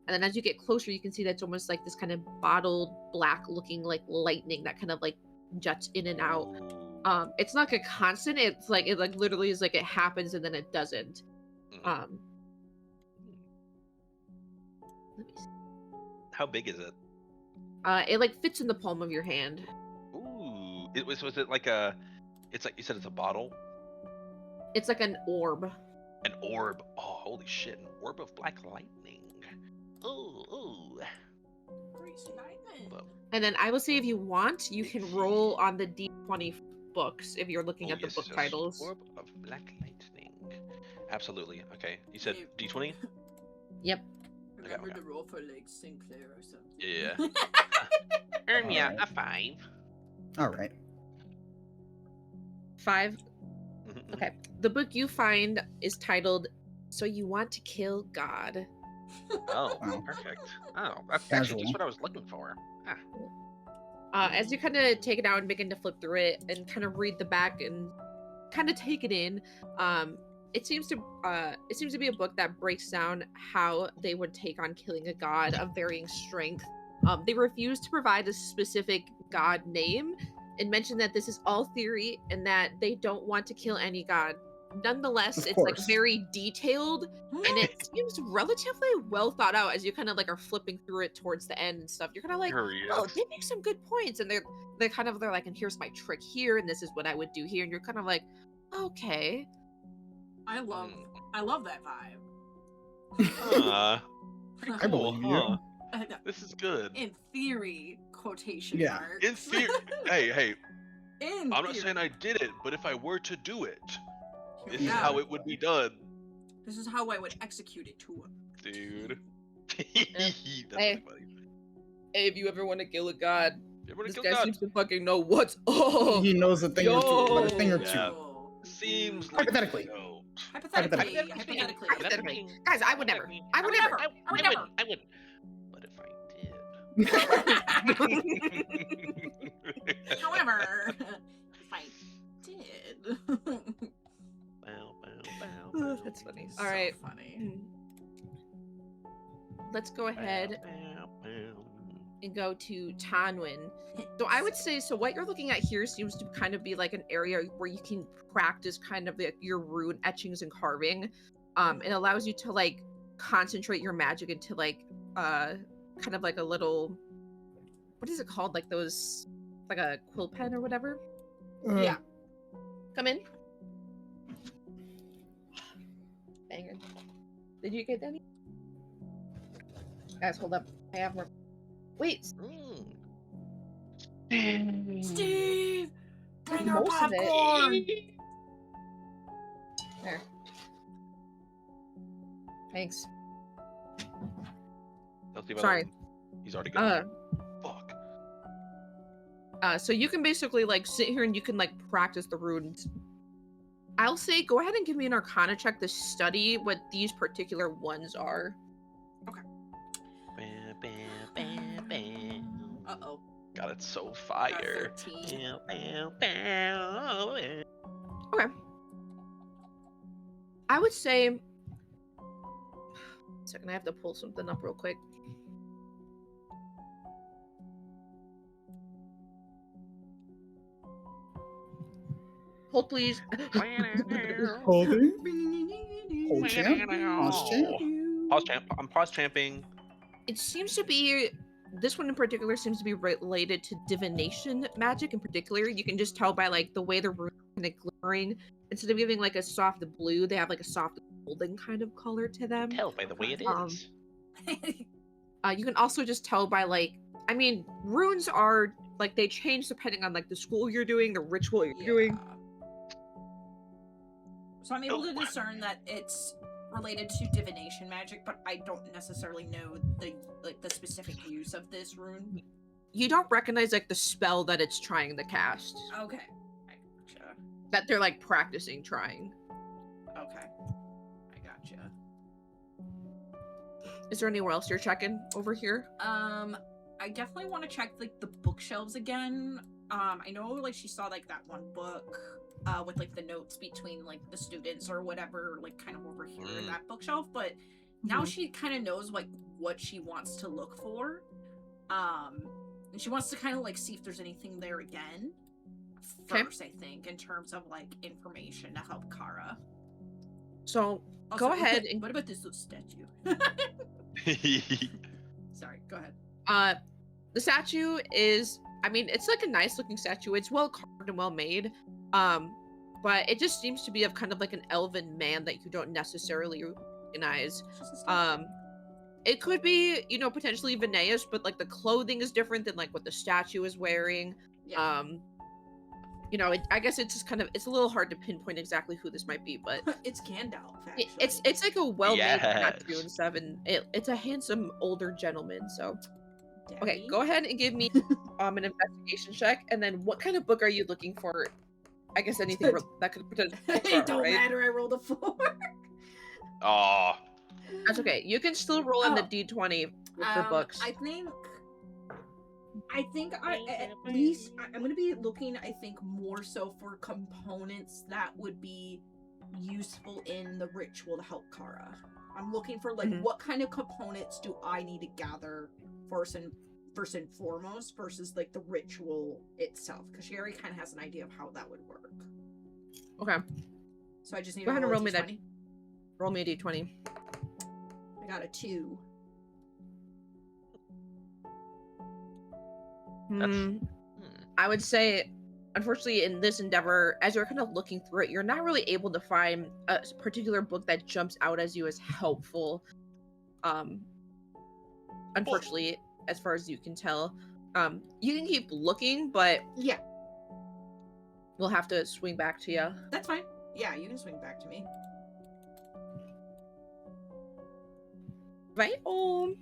And then as you get closer, you can see that it's almost like this kind of bottled black looking like lightning that kind of like juts in and out. It's not like a constant. It's like it like literally is like it happens and then it doesn't. Let me see. How big is it? It like fits in the palm of your hand. Ooh, was it like a? It's like you said, it's a bottle. It's like an orb. An orb. Oh, holy shit! An orb of black lightning. Ooh. Crazy lightning. And then I will say, if you want, you can roll on the D20 books if you're looking at the book titles. Orb of black lightning. Absolutely. Okay. You said Okay. D20. Yep. Remember Okay. to roll for like Sinclair or something. Yeah. Earn me a 5. All right. 5. Okay. The book you find is titled "So You Want to Kill God." Oh, Wow. perfect. Oh, that's actually just Casual. what I was looking for. Ah. As you kind of take it out and begin to flip through it and kind of read the back and kind of take it in, it seems to be a book that breaks down how they would take on killing a god of varying strength. They refuse to provide a specific god name and mention that this is all theory and that they don't want to kill any god. Nonetheless, Of it's like course. very detailed and it seems relatively well thought out as you kind of like are flipping through it towards the end and stuff. You're kind of like, oh, Yes. they make some good points, and they're like, and here's my trick here, and this is what I would do here, and you're kind of like, okay. I love that vibe. Huh. Pretty I cool, believe you. huh? This is good. In theory, quotation Yeah. marks. In theory, hey, In I'm not theory. saying I did it, but if I were to do it, this is Yeah. how it would be done, This is how I would execute it too. dude. That's Hey. really funny. Hey, if you ever want to kill a god, Everybody this kill guy God. seems to fucking know what's up. He knows a thing or two, about a thing or Yeah. two. Seems like Hypothetically. no. Hypothetically. Hypothetically. Guys, I would never. I would never. I wouldn't. But if I did. However, if I did. That's funny. So All right. funny. Let's go ahead and go to Tanwin. So I would say, so what you're looking at here seems to kind of be like an area where you can practice kind of like your rune etchings and carving. It allows you to like concentrate your magic into like kind of like a little, what is it called? Like those, like a quill pen or whatever. Yeah. Come in. Banger. Did you get any? Guys, hold up. I have more. Wait. Steve! Bring our Most of it. popcorn! There. Thanks. Sorry. He's already gone. Fuck. So you can basically like sit here and you can like practice the runes. I'll say go ahead and give me an Arcana check to study what these particular ones are. Uh-oh. God, it's so fire. 13. Okay. I would say. Second, I have to pull something up real quick. Hold, please. Holding. Hold champ. Pause champ. Pause champ. I'm pause champing. It seems to be. This one in particular seems to be related to divination magic in particular. You can just tell by like the way the runes are kind of glimmering. Instead of giving like a soft blue, they have like a soft golden kind of color to them. Tell by the way it is. You can also just tell by like, I mean, runes are like they change depending on like the school you're doing, the ritual you're doing. So I'm able to discern that it's related to divination magic, but I don't necessarily know the specific use of this rune. You don't recognize like the spell that it's trying to cast. Okay. I gotcha. That they're like practicing trying. Okay. I gotcha. Is there anywhere else you're checking over here? I definitely want to check like the bookshelves again. I know like she saw like that one book with like the notes between like the students or whatever, like kind of over here in that bookshelf, but now she kind of knows like what she wants to look for. And she wants to kind of like see if there's anything there again first, I think, in terms of like information to help Kara. So Also, go ahead and what about this little statue? Sorry, go ahead. The statue is, I mean, it's like a nice looking statue. It's well carved and well made. But it just seems to be of kind of like an elven man that you don't necessarily recognize. It could be, you know, potentially Vineas, but like the clothing is different than like what the statue is wearing. Yeah. You know, I guess it's just kind of, it's a little hard to pinpoint exactly who this might be, but It's Gandalf, actually. it's like a well-made statue Yes. and stuff, and it's a handsome older gentleman. So okay, Daddy? go ahead and give me an investigation check, and then what kind of book are you looking for? I guess anything that could potentially It don't right? matter, I rolled a 4. Aw. That's okay. You can still roll in the Oh. d20 for books. I think at least I'm gonna be looking. I think more so for components that would be useful in the ritual to help Kara. I'm looking for like what kind of components do I need to gather first and foremost versus like the ritual itself, because she already kind of has an idea of how that would work. Okay. So I just need Go to ahead and roll roll a me that. d20. Roll me a d20. I got a 2. I would say, unfortunately, in this endeavor, as you're kind of looking through it, you're not really able to find a particular book that jumps out as you as helpful. Unfortunately, as far as you can tell, you can keep looking, but Yeah, we'll have to swing back to you. that's fine. Yeah, you can swing back to me. Right on.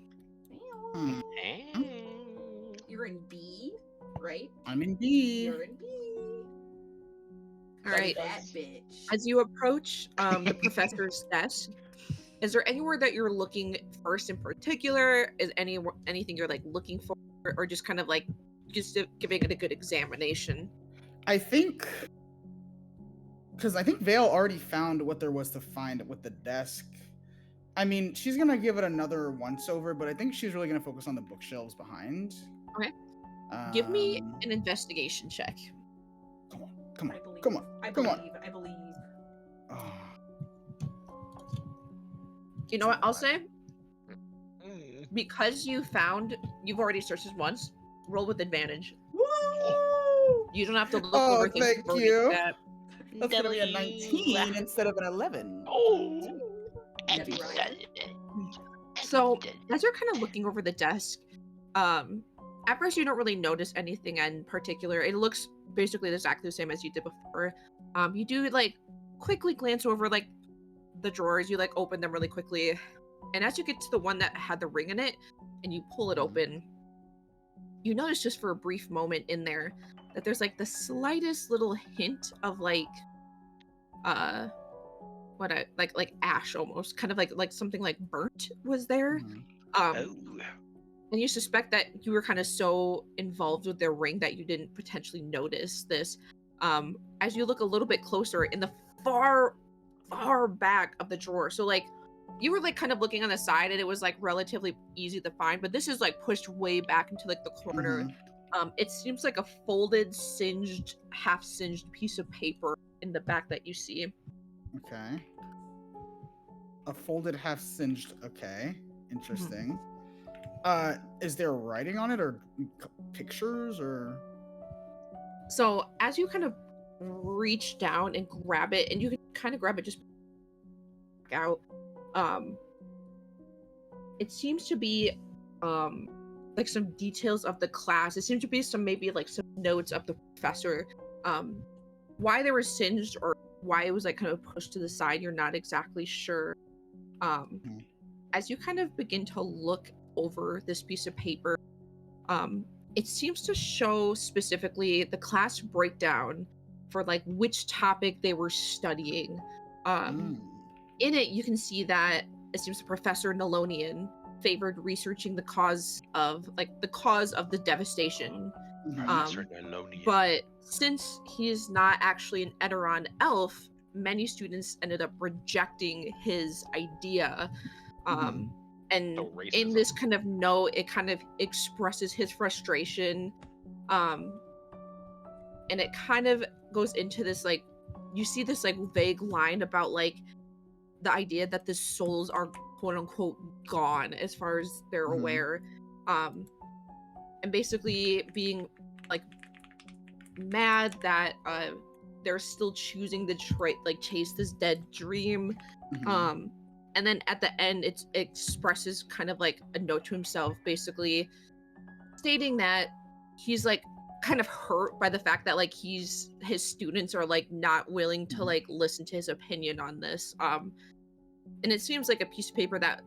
You're in B, right? I'm in B. You're in B. All right. That bitch. As you approach the professor's desk, is there anywhere that you're looking first in particular? Is anything you're like looking for, or just kind of like just giving it a good examination? I think, because I think Vale already found what there was to find with the desk. I mean, she's gonna give it another once over, but I think she's really gonna focus on the bookshelves behind. Okay. Give me an investigation check. Come on. I believe. Oh. You know what I'll say? Because you've already searched this once, roll with advantage. Woo! You don't have to look Oh, over things. thank you. That. That's gonna be a 19 instead of an 11. Oh, So as you're kind of looking over the desk, at first you don't really notice anything in particular. It looks basically exactly the same as you did before. You do like quickly glance over like the drawers. You like open them really quickly, and as you get to the one that had the ring in it, and you pull it open, you notice just for a brief moment in there that there's like the slightest little hint of like like ash, almost kind of like something like burnt was there. And you suspect that you were kind of so involved with their ring that you didn't potentially notice this. As you look a little bit closer in the far back of the drawer, so like you were like kind of looking on the side and it was like relatively easy to find, but this is like pushed way back into like the corner. It seems like a folded, half singed piece of paper in the back that you see. Okay. A folded, half singed. Okay. Interesting. Is there writing on it or pictures or? So as you kind of reach down and grab it, and you can kind of grab it just out, it seems to be like some details of the class. It seems to be maybe like some notes of the professor. Why they were singed or why it was like kind of pushed to the side, you're not exactly sure. As you kind of begin to look over this piece of paper, it seems to show specifically the class breakdown for like which topic they were studying. In it, you can see that it seems Professor Nelonian favored researching the cause of the devastation. But since he is not actually an Eteron elf, many students ended up rejecting his idea. And in this kind of note, it kind of expresses his frustration. And it kind of goes into this, like, you see this like vague line about like the idea that the souls are quote unquote gone as far as they're aware. And basically being like mad that they're still choosing to chase this dead dream. And then at the end, it expresses kind of like a note to himself, basically stating that he's like kind of hurt by the fact that like his students are like not willing to like listen to his opinion on this. And it seems like a piece of paper that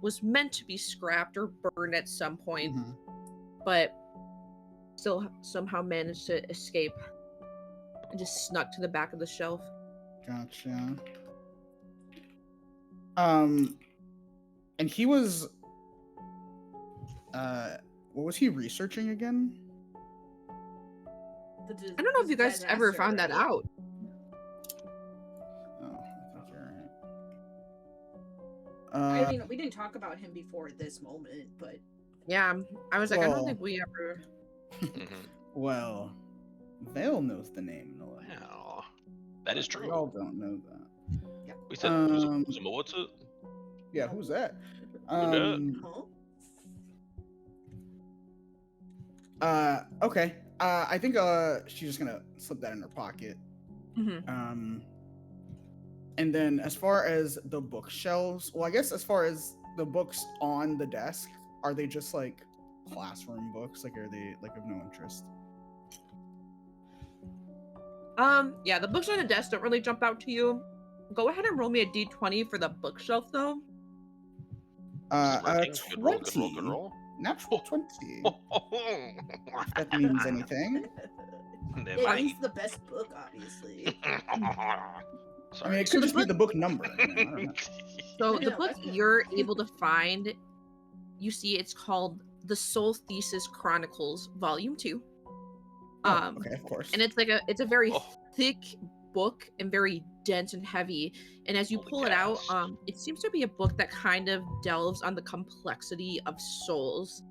was meant to be scrapped or burned at some point, but still somehow managed to escape and just snuck to the back of the shelf. Gotcha. And he was what was he researching again? I don't know if you guys ever found that out. Oh, I think you're right. I mean, we didn't talk about him before this moment, but Yeah, I was like, I don't Well- think we ever. Well, Vale knows the name. No, Wow, that is we true. all don't know that. We said, what's it? Yeah, who's that? huh? Okay. I think she's just gonna slip that in her pocket. Mhm. And then as far as the bookshelves, well, I guess as far as the books on the desk, are they just like classroom books? Like, are they like of no interest? Yeah, the books on the desk don't really jump out to you. Go ahead and roll me a d20 for the bookshelf, though. Good roll, good 20. roll. Natural 20. If that means anything. Yeah, he's the best book, obviously. Sorry. I mean, it So could the just be book- the book number. You know, I don't know. So the Yeah, book best book. you're able to find, you see it's called The Soul Thesis Chronicles, Volume 2. Oh, okay, of course. And it's a very Oh. thick book and very dense and heavy. And as you Holy pull it out, gas. it seems to be a book that kind of delves on the complexity of souls.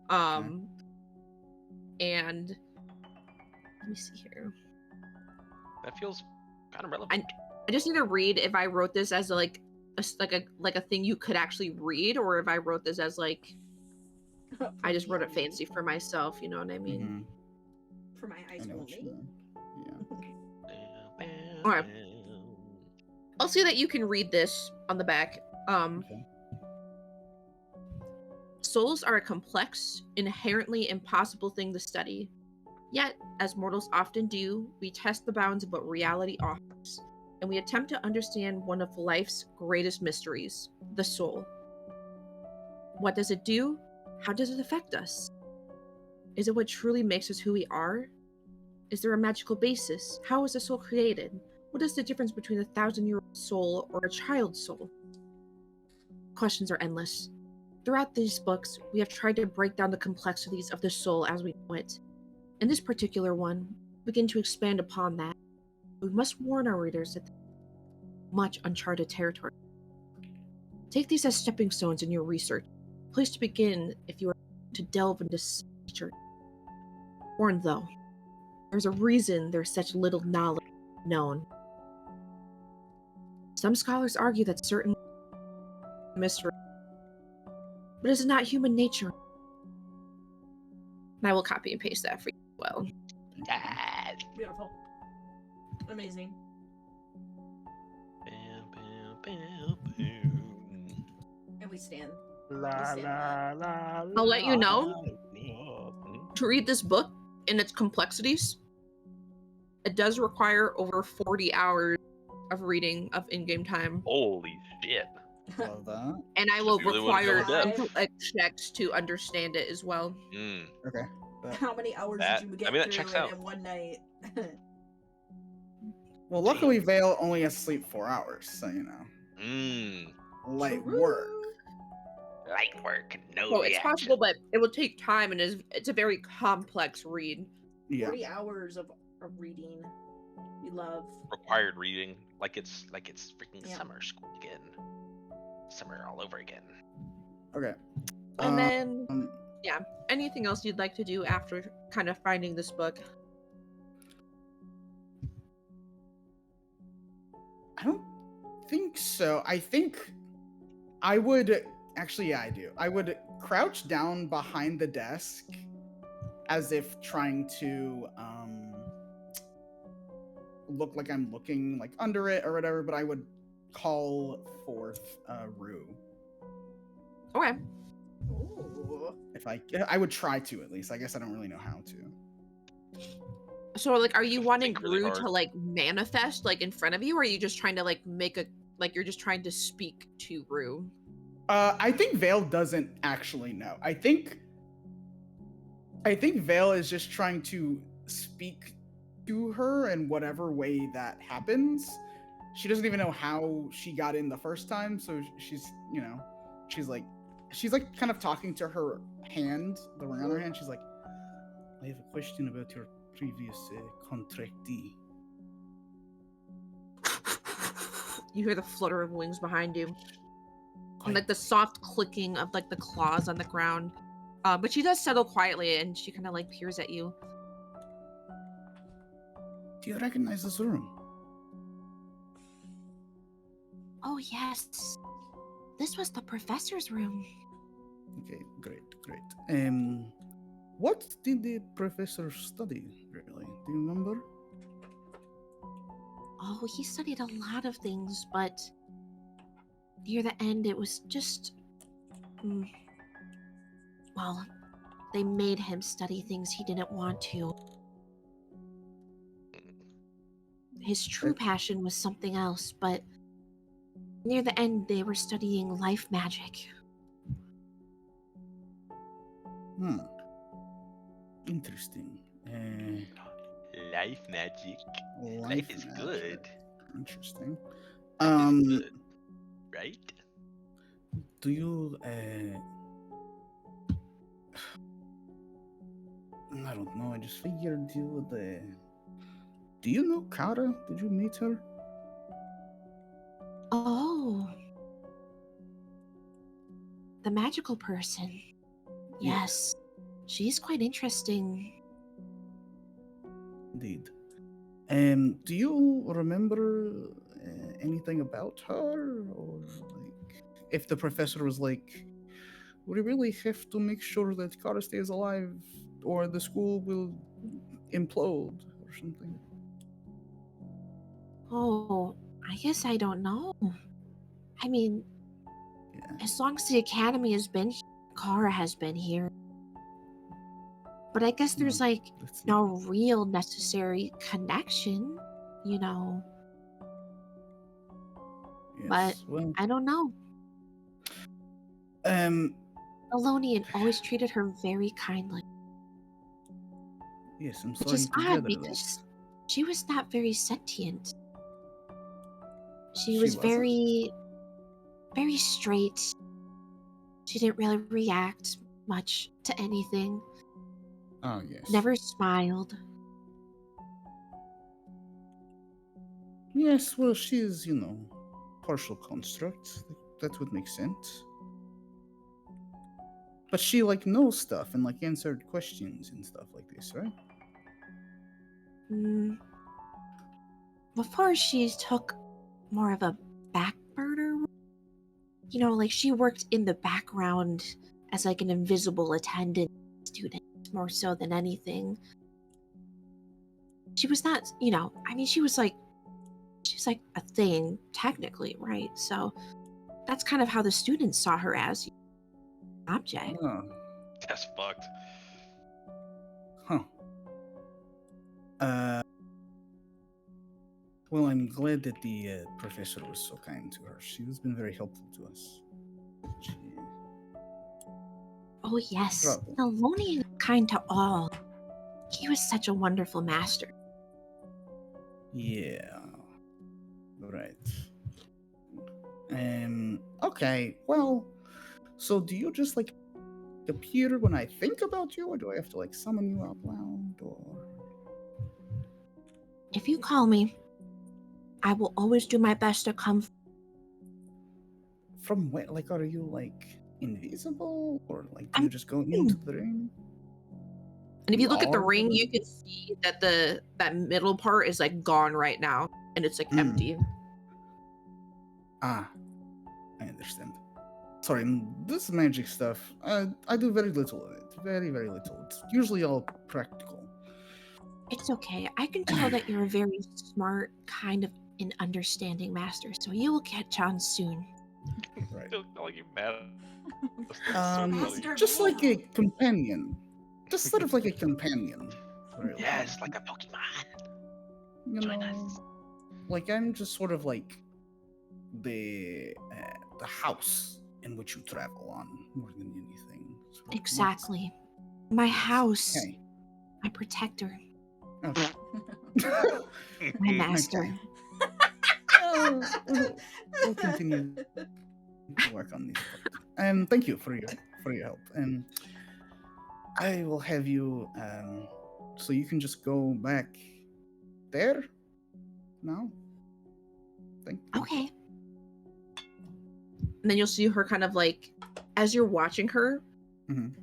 And let me see here. That feels kind of relevant. I just need to read if I wrote this as like a thing you could actually read, or if I wrote this as like I just wrote it fancy for myself. You know what I mean? Mhm. For my I eyes know what you only. mean. Yeah. Alright. I'll say that you can read this on the back. Okay. Souls are a complex, inherently impossible thing to study. Yet, as mortals often do, we test the bounds of what reality offers, and we attempt to understand one of life's greatest mysteries, the soul. What does it do? How does it affect us? Is it what truly makes us who we are? Is there a magical basis? How is the soul created? What is the difference between a 1,000-year-old soul or a child's soul? Questions are endless. Throughout these books, we have tried to break down the complexities of the soul as we know it. In this particular one, we begin to expand upon that. We must warn our readers that much uncharted territory. Take these as stepping stones in your research, a place to begin if you are to delve into nature. Warned though, there's a reason there's such little knowledge known. Some scholars argue that certain mystery, but it is not human nature. And I will copy and paste that for you as well. Beautiful. Amazing. And we stand. I'll let you know to read this book in its complexities. It does require over 40 hours of reading of in-game time. Holy shit. Love that. And I will Severely wouldn't require go with intellect checks to understand it as well. Okay. How many hours That- did you get I mean, that through checks it out. in one night? Well, luckily Vale only has to sleep 4 hours, so you know. Light work. Light work, no So it's reaction. possible, but it will take time, and it's a very complex read. Yeah. 40 hours of reading. We love. Required reading, like it's freaking Yeah. summer school again. Summer all over again. Okay. And then, Um, anything else you'd like to do after kind of finding this book? I don't think so. I think I would actually, yeah, I do. I would crouch down behind the desk as if trying to look like I'm looking like under it or whatever, but I would call forth Rue. Okay. Ooh. If I would try to, at least. I guess I don't really know how to. So, like, are you Think wanting really Rue hard. to, like, manifest, like, in front of you, or are you just trying to, like, you're just trying to speak to Rue? I think Vale doesn't actually know. I think Vale is just trying to speak to her in whatever way that happens. She doesn't even know how she got in the first time, so she's, she's like kind of talking to her hand, the ring on her hand. She's like, I have a question about your previous contractee. You hear the flutter of wings behind you, and Quiet, like the soft clicking of like the claws on the ground. But she does settle quietly, and she kind of like peers at you. Do you recognize this room? Oh yes, this was the professor's room. Okay, great. What did the professor study, really? Do you remember? Oh, he studied a lot of things, but near the end, it was just. Well, they made him study things he didn't want to. His true passion was something else, but near the end, they were studying life magic. Interesting. Life magic. Life is magic. good. Interesting. Life is good, right? Do you I don't know, I just figured you would do you know Kara? Did you meet her? Oh. The magical person. Yes. She's quite interesting. Indeed. Do you remember anything about her? Or like if the professor was like, we really have to make sure that Kara stays alive or the school will implode or something? Oh, I guess I don't know. I mean, as long as the academy has been here, Kara has been here. But I guess there's like no real necessary connection, you know. But well, I don't know. Alonian always treated her very kindly. Yes, I'm which sorry is to odd gather because that. she was not very sentient. She She was wasn't? very straight. She didn't really react much to anything. Oh, yes. Never smiled. Yes, well, she is, partial construct. That would make sense. But she, knows stuff and, answered questions and stuff like this, right? Before she took more of a back burner, she worked in the background as an invisible attendant student more so than anything. She was not, she was like a thing technically, right? So that's kind of how the students saw her as an object. Oh. That's fucked. Huh. Well, I'm glad that the professor was so kind to her. She has been very helpful to us. Oh, yes. Alonian was kind to all. He was such a wonderful master. Yeah. Right. Okay. Well, so do you just appear when I think about you, or do I have to summon you out loud, or? If you call me, I will always do my best to come. From where? Are you invisible, or do you just go into the ring? And if you look at the ring, you can see that that middle part is gone right now, and it's empty. Ah, I understand. Sorry, this magic stuff, I do very little of it. Very, very little. It's usually all practical. It's okay. I can tell that you're a very smart, kind of an understanding master, so you will catch on soon. Right. Don't like you mad. Just like a companion. Just sort of like a companion. Really. Yes, like a Pokemon. Join us. I'm just sort of the house in which you travel on more than anything. Exactly. My house. Okay. My protector. Okay. My master. We'll continue to work on these. And thank you for your help. And I will have you so you can just go back there now. Thank you. Okay. And then you'll see her kind of like, as you're watching her, Mhm.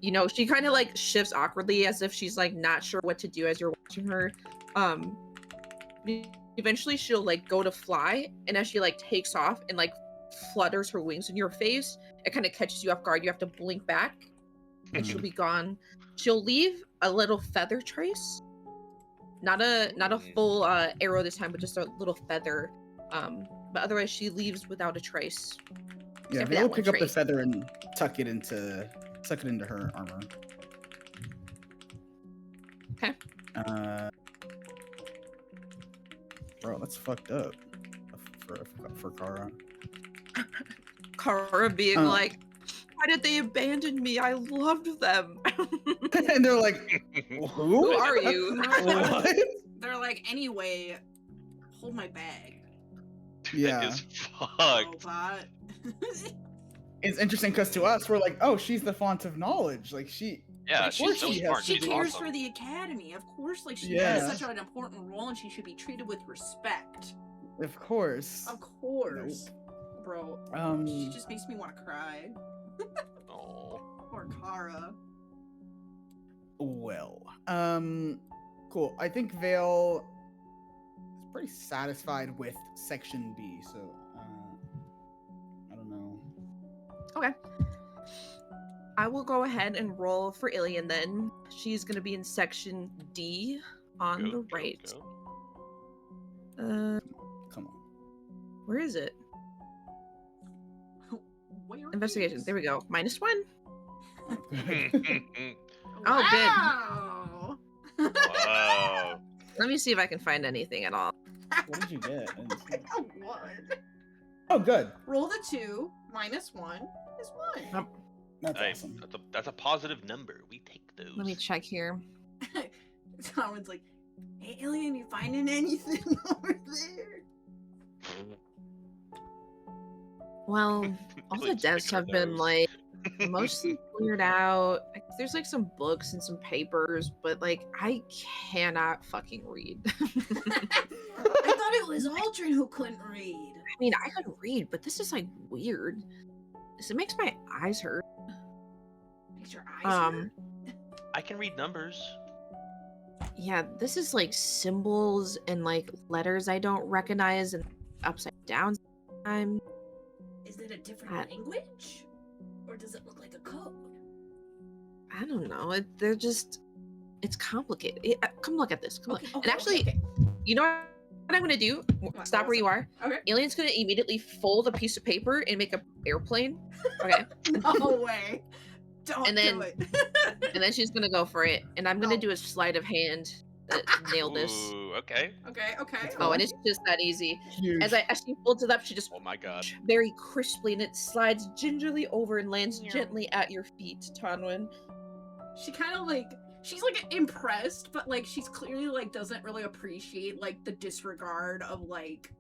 you know, she kind of like shifts awkwardly as if she's like not sure what to do as you're watching her. Um, eventually she'll like go to fly, and as she like takes off and like flutters her wings in your face, it kind of catches you off guard. You have to blink back, and she'll be gone. She'll leave a little feather trace, not a full arrow this time, but just a little feather. But otherwise, she leaves without a trace. Yeah, Except for Vale that will one pick up the trace. feather and tuck it into her armor. Okay. Bro, that's fucked up for Kara. Kara being like, why did they abandon me? I loved them. And they're like, Who who? are you? What? They're like, anyway, hold my bag, Yeah. That is fucked. robot. It's interesting because to us, we're like, oh, she's the font of knowledge. Like Yeah, of she's course so she smart. has She to She's be. cares awesome. for the academy, of course. Like she Yeah. has such an important role, and she should be treated with respect. Of course. Of course, bro. She just makes me want to cry. Oh. Poor Kara. Well, cool. I think Vale is pretty satisfied with section B. So, I don't know. Okay. I will go ahead and roll for Ilian then. She's going to be in section D on the right. Go. Come Where is it? Where Investigation. is? There we go. -1. on. Oh, good. Wow. Wow. Let me see if I can find anything at all. What did you get? I didn't see it. A 1. Oh, good. Roll the 2. -1 is 1. That's Hey, awesome. that's a positive number. We take those. Let me check here. Someone's like, hey, Alien, you finding anything over there? Well, all the Ilian's deaths picking her have been nose. like mostly cleared out. There's like some books and some papers, but like I cannot fucking read. I thought it was Aldrin who couldn't read. I mean, I could read, but this is like weird. It makes my eyes hurt. Makes your eyes hurt? I can read numbers. Yeah, this is like symbols and like letters I don't recognize and upside down sometimes. Is it a different language? Or does it look like a code? I don't know. It's complicated. Come look at this. Come Okay, look. okay, And actually, okay. You know what I'm gonna do? What Stop was where it? you are. Okay. Alien's gonna immediately fold a piece of paper and make an airplane. Okay. No way. Don't And then- do it. And then she's gonna go for it. And I'm gonna Oh. do a sleight of hand to nail this. Ooh, okay. Okay. Oh, and it's just that easy. Huge. As she folds it up, she just Oh my god. very crisply, and it slides gingerly over and lands gently at your feet, Tonwin. She kind of like, she's like impressed, but like she's clearly like doesn't really appreciate like the disregard of like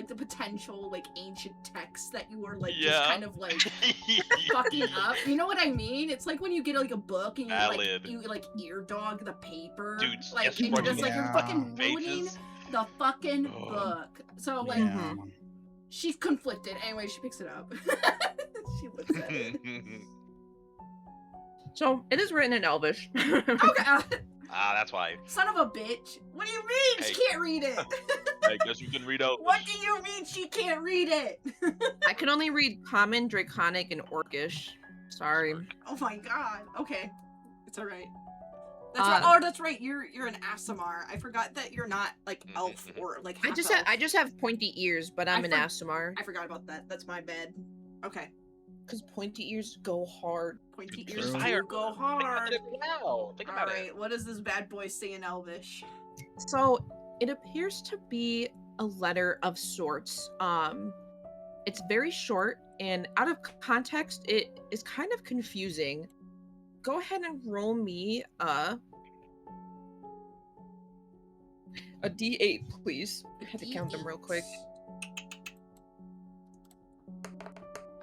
the potential like ancient texts that you were like just Yeah. kind of like fucking up. You know what I mean? It's like when you get like a book and Valid. you like ear dog the paper. Dude, like yes, and you're fucking just like you're yeah. fucking ruining Pages. the fucking Oh. book. So like Yeah. she's conflicted. Anyway, she picks it up. She looks at it. So it is written in Elvish. Okay. That's why. Son of a bitch. What do you mean Hey. she can't read it? I guess you can read out. What do you mean she can't read it? I can only read Common, Draconic, and Orcish. Sorry. Oh my god. Okay. It's alright. That's right. Oh, that's right. You're an Asimar. I forgot that you're not like elf or like half I just have pointy ears, but I'm an Asimar. I forgot about that. That's my bad. Okay. Because pointy ears go hard. Pointy True. ears Fire. do go Think about hard. it now. Think about it. Alright, what does this bad boy say in Elvish? So it appears to be a letter of sorts. It's very short, and out of context, it is kind of confusing. Go ahead and roll me a D8, please. I had to count them real quick.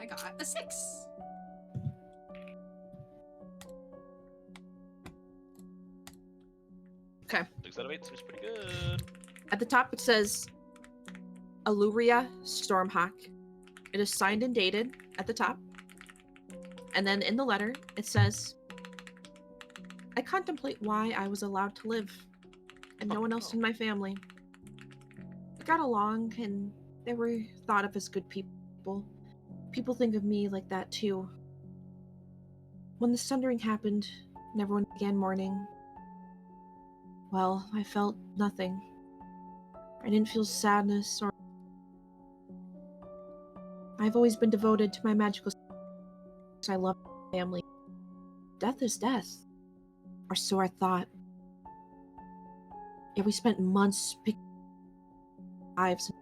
I got a 6. Okay. 6 out of 8 seems pretty good. At the top, it says Aluria Stormhawk. It is signed and dated at the top. And then in the letter, it says, I contemplate why I was allowed to live and no one else in my family. We got along and they were thought of as good people. People think of me like that too. When the sundering happened and everyone began mourning, well, I felt nothing. I didn't feel sadness or... I've always been devoted to my magical... I love my family. Death is death. Or so I thought. Yet we spent months picking lives.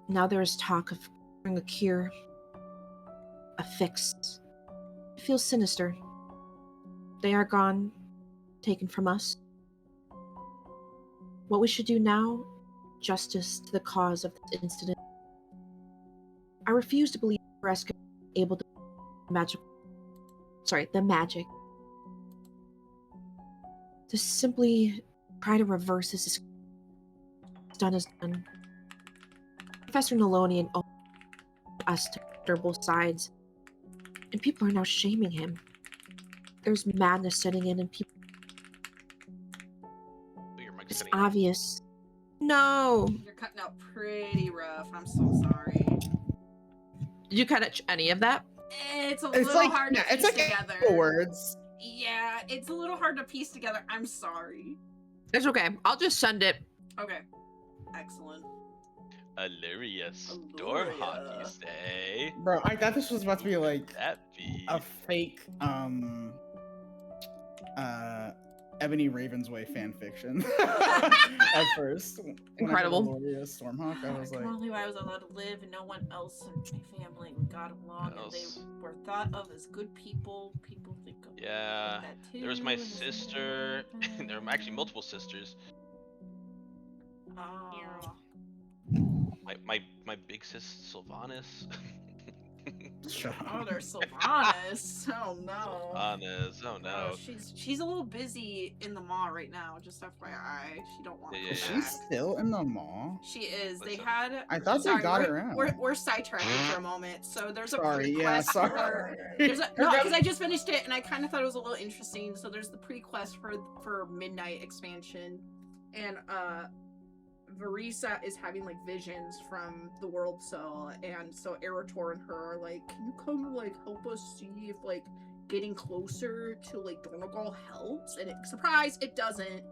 Now there is talk of a cure. A fix. It feels sinister. They are gone, taken from us. What we should do now, justice to the cause of this incident. I refuse to believe Reska able to the magic. To simply try to reverse this is done as done. Professor Naloni and all us to both sides, and people are now shaming him. There's madness setting in, and people. Your mic's It's cutting out. obvious. No. You're cutting out pretty rough. I'm so sorry. Did you catch any of that? It's a It's little like hard to it's piece like together. 4 words. Yeah, it's a little hard to piece together. I'm sorry. It's okay. I'll just send it. Okay. Excellent. Aluria Stormhawk, you Aluria. say? Bro, I thought this was about to be like That be a fake Ebony Ravensway fan fiction at first. When Incredible. I heard Aluria Stormhawk, I was I like, can't believe I was allowed to live and no one else in my family got along and they were thought of as good people. People think of yeah. that too. There was my and this and sister. that. There were actually multiple sisters. Oh. My big sis Sylvanas. shut Oh, up. there's Sylvanas. Oh no. Sylvanas. Oh no. Oh, she's a little busy in the mall right now. Just FYI, she don't want to Yeah, come Is yeah, she back. still in the mall? She is. They Listen, had. I thought they Sorry, got her out. we're sidetracking for a moment. So there's a Sorry, yeah, pre-quest sorry. for. There's a, no, because I just finished it and I kind of thought it was a little interesting. So there's the pre-quest for Midnight expansion, and Verisa is having like visions from the world soul, and so Erator and her are like, can you come like help us see if like getting closer to like Dornogal helps? And surprise, it doesn't.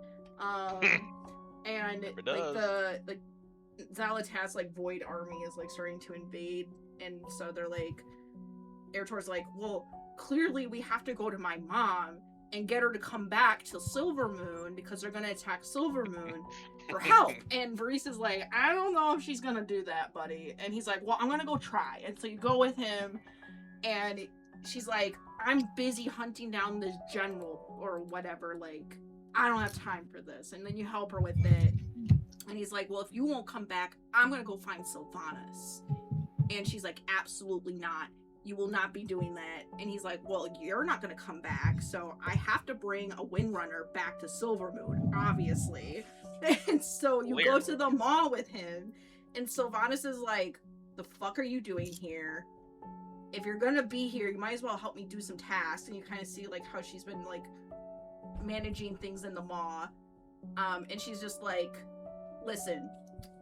And Never like does. the Zalatas like Void Army is like starting to invade, and so they're like, Erator's like, well, clearly we have to go to my mom and get her to come back to Silver Moon because they're gonna attack Silver Moon for help. And Varisa's like, I don't know if she's gonna do that, buddy. And he's like, well, I'm gonna go try. And so you go with him, and she's like, I'm busy hunting down this general or whatever, like, I don't have time for this. And then you help her with it. And he's like, well, if you won't come back, I'm gonna go find Sylvanas. And she's like, absolutely not. You will not be doing that. And he's like, well, you're not going to come back, so I have to bring a Windrunner back to Silver Moon, obviously. And so you go to the mall with him, and Sylvanas is like, the fuck are you doing here? If you're going to be here, you might as well help me do some tasks. And you kind of see like how she's been like managing things in the mall. And she's just like, listen,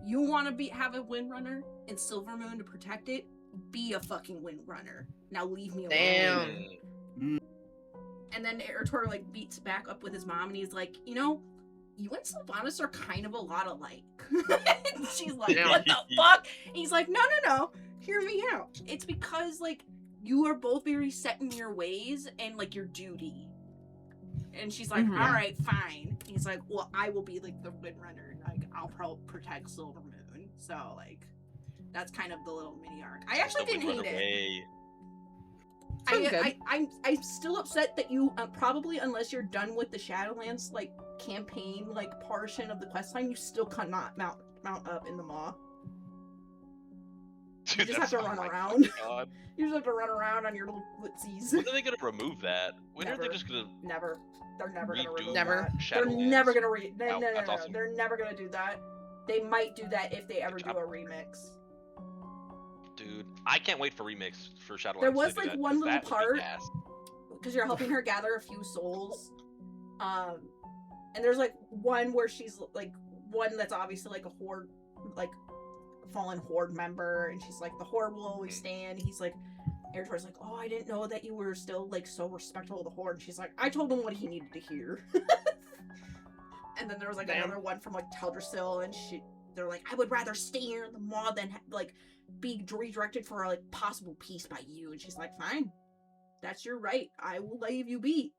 you want to have a Windrunner in Silver Moon to protect it? Be a fucking Windrunner. Now leave me alone. Damn. And then Erator like beats back up with his mom, and he's like, you know, you and Sylvanas are kind of a lot alike. And she's like, what the fuck? And he's like, no, hear me out. It's because like you are both very set in your ways and like your duty. And she's like, all right, fine. And he's like, well, I will be like the Windrunner, and like I'll probably protect Silver Moon. So like that's kind of the little mini arc. I actually didn't hate it. I'm still upset that you probably, unless you're done with the Shadowlands like campaign like portion of the questline, you still cannot mount up in the maw. You just have to oh run my around. God. You just have to run around on your little footsies. When are they gonna remove that? When are Never. they just gonna Never. They're never gonna redo remove Never. that. They're never Shadowlands? gonna Wow, that's no. awesome. They're never gonna do that. They might do that if they ever Good do job. a remix. Dude, I can't wait for remix for Shadowlands. There was to do like that, one 'cause little that would part be gas. because you're helping her gather a few souls. And there's like one where she's like one that's obviously like a horde, like fallen horde member, and she's like, the horde will always stand. He's like, Eritor's like, oh, I didn't know that you were still like so respectful of the horde. And she's like, I told him what he needed to hear. And then there was like Damn. another one from like Teldrassil, and they're like, I would rather stay here in the maw than like be redirected for like possible peace by you. And she's like, fine, that's your right. I will leave you be.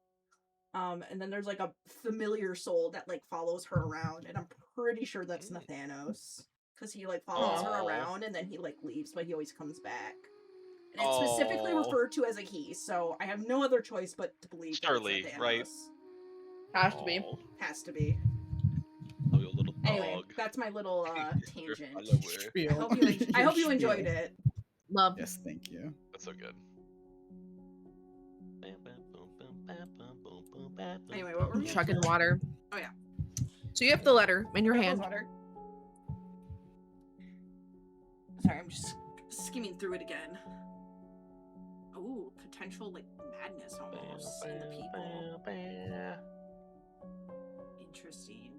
And then there's like a familiar soul that like follows her around, and I'm pretty sure that's Nathanos, because he like follows her Aw. around and then he like leaves, but he always comes back. And it's specifically Aw. referred to as a he, so I have no other choice but to believe that Surely, it's Nathanos. right? Has to be. Aw. Has to be. Oh, you little Anyway, dog. that's my little tangent. I love it. Spiel. I hope you Your enjoyed spiel. it. Love. Yes, thank you. That's so good. Anyway, what were we Chugging water. Oh, yeah. So you have the letter in your hand. Water. Sorry, I'm just skimming through it again. Ooh, potential like madness almost in the people. Interesting.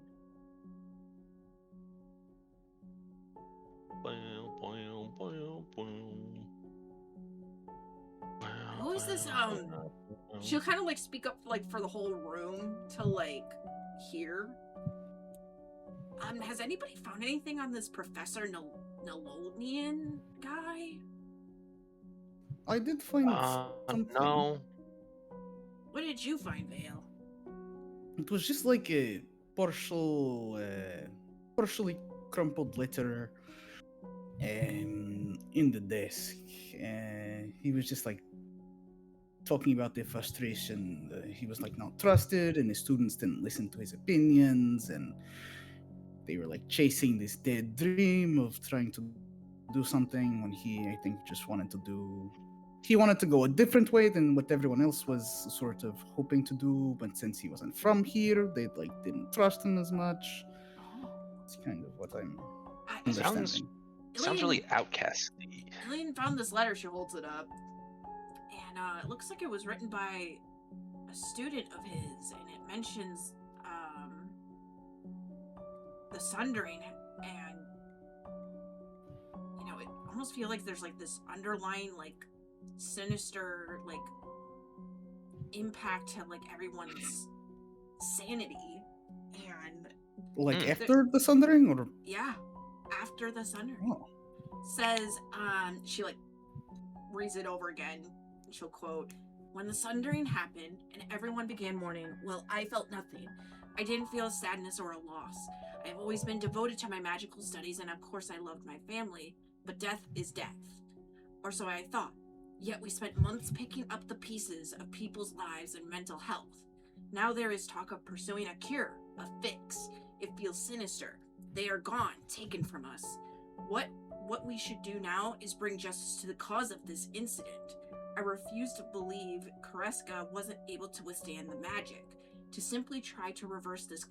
Who is this? She'll kind of like speak up like for the whole room to like hear. Has anybody found anything on this Professor Nelonian guy? I did find something. No. What did you find, Vale? It was just like a partially crumpled letter in the desk. He was just like talking about the frustration. He was like not trusted, and the students didn't listen to his opinions, and they were like chasing this dead dream of trying to do something when I think, just wanted to do. He wanted to go a different way than what everyone else was sort of hoping to do, but since he wasn't from here, they like didn't trust him as much. Oh. It's kind of what I'm Sounds- understanding. Sounds really outcasty. Elaine found this letter. She holds it up, and it looks like it was written by a student of his, and it mentions the Sundering, and it almost feels like there's like this underlying like sinister like impact to like everyone's sanity, and Like after the Sundering, or yeah, after the Sundering. oh, Says, she like reads it over again. She'll quote, "When the Sundering happened and everyone began mourning, well, I felt nothing. I didn't feel a sadness or a loss. I have always been devoted to my magical studies, and of course I loved my family, but death is death. Or so I thought. Yet we spent months picking up the pieces of people's lives and mental health. Now there is talk of pursuing a cure, a fix. It feels sinister. They are gone, taken from us. What we should do now is bring justice to the cause of this incident. I refuse to believe Kareska wasn't able to withstand the magic. To simply try to reverse this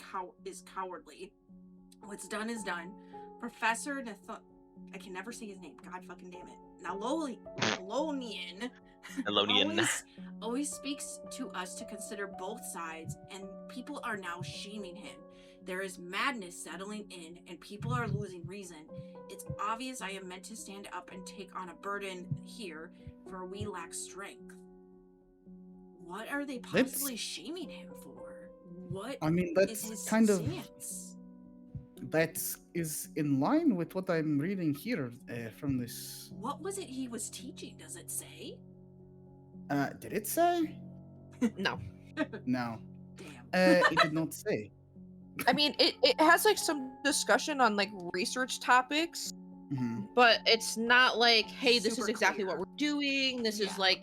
is cowardly. What's done is done. Professor I can never say his name. God fucking damn it. Nelonian always speaks to us to consider both sides, and people are now shaming him. There is madness settling in, and people are losing reason. It's obvious I am meant to stand up and take on a burden here, for we lack strength." What are they possibly shaming him for? What I mean, is that's his kind of stance? that is in line with what I'm reading here from this. What was it he was teaching? Does it say? Did it say? No. No, Damn. it did not say. I mean, it has like some discussion on like research topics, Mhm. but it's not like, hey, this is Super exactly clear. what we're doing. This Yeah. is like,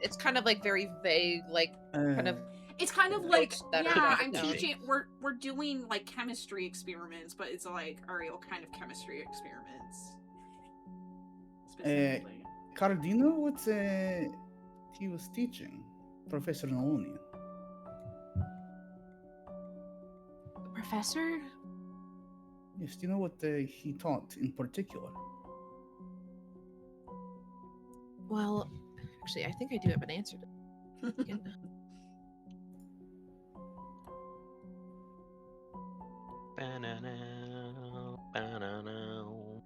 it's kind of like very vague, like kind of. It's kind of like, Notes that are yeah, jotted I'm down. teaching. We're doing like chemistry experiments, but it's like, all right, what kind of chemistry experiments? specifically. Cardino, what he was teaching, Professor Nalonian. The professor? Yes, do you know what he taught in particular? Well, actually, I think I do have an answer to that. Ba-na-na, ba-na-na. Well,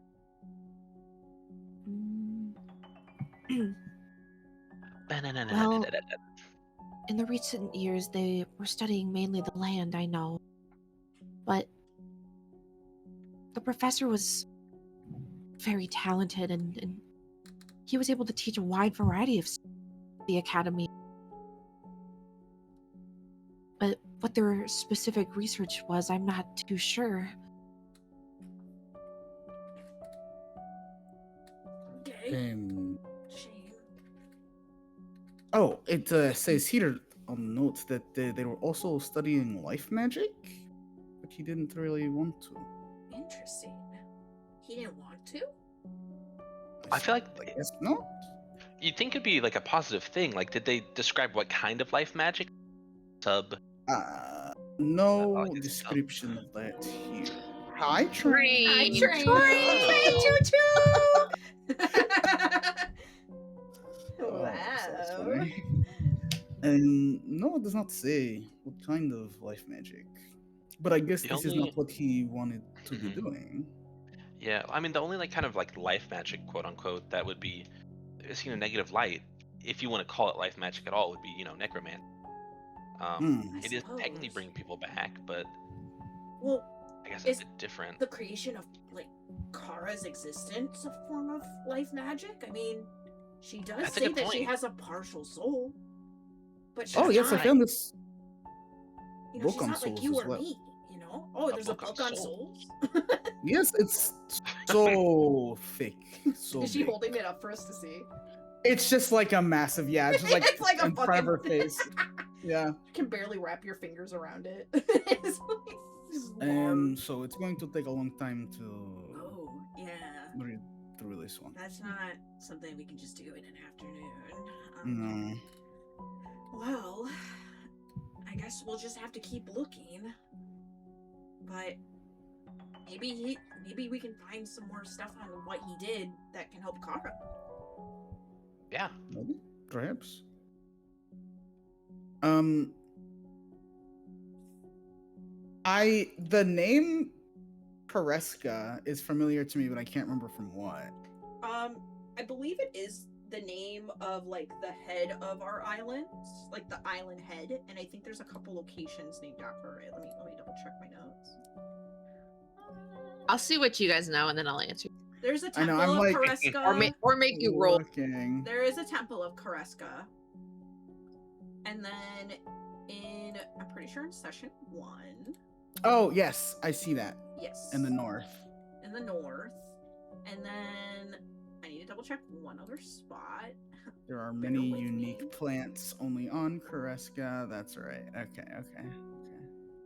Ba-na-na-na-na-na-na. in the recent years, they were studying mainly the land, I know. But the professor was very talented, and he was able to teach a wide variety of the academy. But what their specific research was, I'm not too sure. Okay. Um, Shame. oh, it says here on the notes that they were also studying life magic, but he didn't really want to. Interesting. He didn't want to? I feel like I guess not. you'd think it'd be like a positive thing. Like, did they describe what kind of life magic? Sub. No I guess it's sub. description of that here. Hi, train. Hi, Train. train! Oh. Train choo choo! Oh, that's Wow. funny. And no, it does not say what kind of life magic. But I guess The this is only- not what he wanted to be Mhm. doing. Yeah, I mean, the only like kind of like life magic, quote unquote, that would be, seeing a negative light, if you want to call it life magic at all, would be necromancy. Hmm. It is technically suppose. bringing people back, but Well, I guess is it's a bit different. the creation of, like, Kara's existence a form of life magic? I mean, she does That's a say good that she point. has a partial soul. But she's Oh yes, I not, found this book she's on not like souls you as or well. me, Oh, A there's a book on book on souls? souls? Yes, it's so thick, so Is she big. holding it up for us to see? It's just like a massive, yeah, it's just like It's like a in front of her fucking- face. Yeah. You can barely wrap your fingers around it. It's like, this is large. So it's going to take a long time to Oh, yeah. read through this one. That's not something we can just do in an afternoon. No. Well, I guess we'll just have to keep looking. But maybe we can find some more stuff on what he did that can help Kara. Yeah. Maybe? Perhaps. The name Kareska is familiar to me, but I can't remember from what. I believe it is the name of, like, the head of our islands, like the island head, and I think there's a couple locations named after it. Let me double check my notes. I'll see what you guys know, and then I'll answer. There's a I know, temple I'm of like- Kareska. Or make you roll. Looking. There is a temple of Kareska. And then I'm pretty sure in session 1. Oh, yes, I see that. Yes. In the north. In the north. And then I need to double check one other spot. There are Bear many with unique me. plants only on Kareska. That's right. Okay.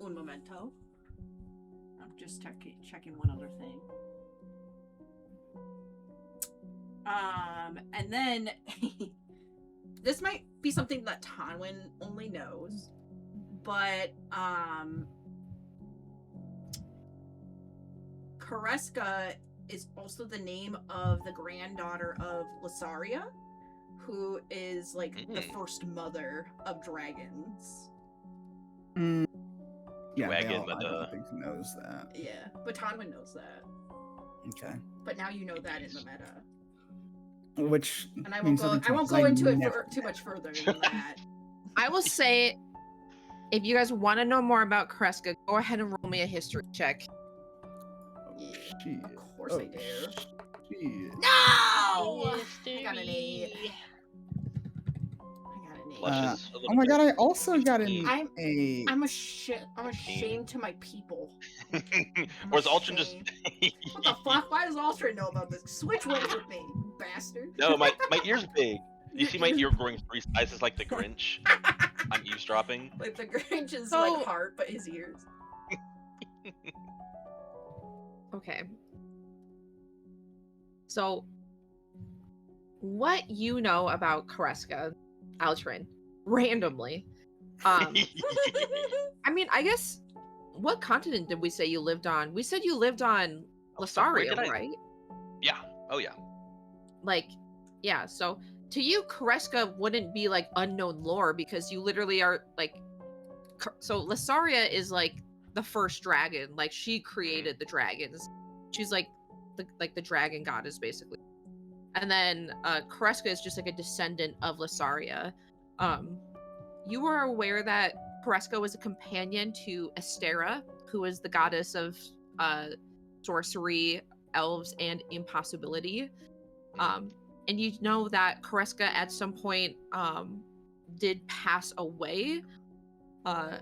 Un momento. I'm just checking one other thing. And then this might be something that Tanwin only knows, but Kareska is also the name of the granddaughter of Lasaria, who is like the first mother of dragons. Yeah, Wagon I with don't a- think he knows that. Yeah, but Tanwin knows that. Okay. But now you know that in the meta. Which And I won't means go. nothing to I me, won't 'cause go into it never- too much further than that. I will say, if you guys want to know more about Kreska, go ahead and roll me a history check. Yeah, Shit. of course Oh, I do. shit. No! I got an 8. I got an 8. Blushes a little Oh my bit. god, I also got an I'm- A. I'm ashamed to my people. I'm Or is Ultron just? ashamed. What the fuck? Why does Ultron know about this? Switch roles with me, you bastard. No, my ear's big. You see my ear growing 3 sizes like the Grinch? I'm eavesdropping. Like the Grinch's So- like heart, but his ears. Okay. So, what you know about Kreska, Altrin, randomly. Um, I mean, I guess, what continent did we say you lived on? We said you lived on Oh, fuck, where Lasaria, did I? right? Yeah. Oh yeah. Like, yeah. So to you, Kreska wouldn't be like unknown lore because you literally are like. So Lasaria is like the first dragon. Like she created the dragons. She's like the dragon goddess basically. And then Kreska is just like a descendant of Lasaria. Um, you were aware that Kreska was a companion to Estera, who is the goddess of uh, sorcery, elves, and impossibility. Um, and you know that Kreska at some point did pass away. Uh,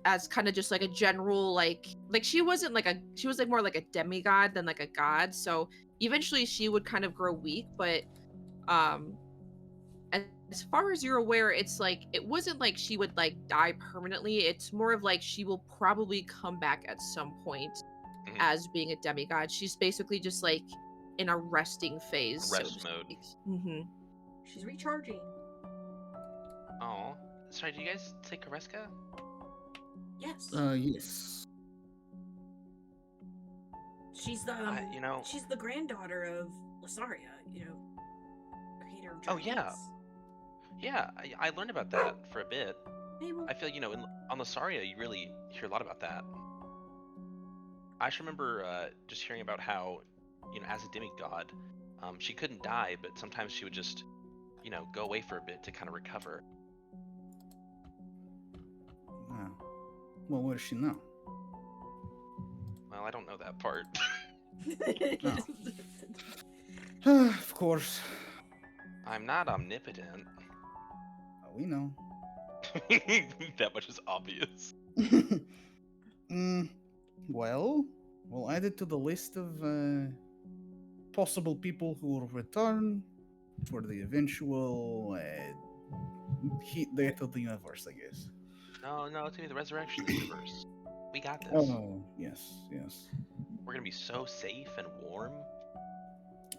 as kind of just like a general like she wasn't like she was like more like a demigod than like a god, so eventually she would kind of grow weak, but um as far as you're aware, it's like it wasn't like she would like die permanently. It's more of like she will probably come back at some point Mhm. as being a demigod. She's basically just like in a resting phase, so to Rest mode. speak. Mm-hmm. She's recharging. Oh, sorry. Did you guys say Kareska? Yes. Yes. She's the You know. she's the granddaughter of Lasaria, creator of Oh yeah. dragons. Yeah, I learned about that for a bit. Hey, well, I feel on Lasaria you really hear a lot about that. I just remember just hearing about how, as a demigod, she couldn't die, but sometimes she would just, go away for a bit to kind of recover. Ah. Well, where is she now? Well, I don't know that part. Of course. I'm not omnipotent. We know. That much is obvious. Well, we'll add it to the list of possible people who will return for the eventual heat death of the universe, I guess. No, it's gonna be the resurrection of the universe. We got this. Oh, yes. We're gonna be so safe and warm.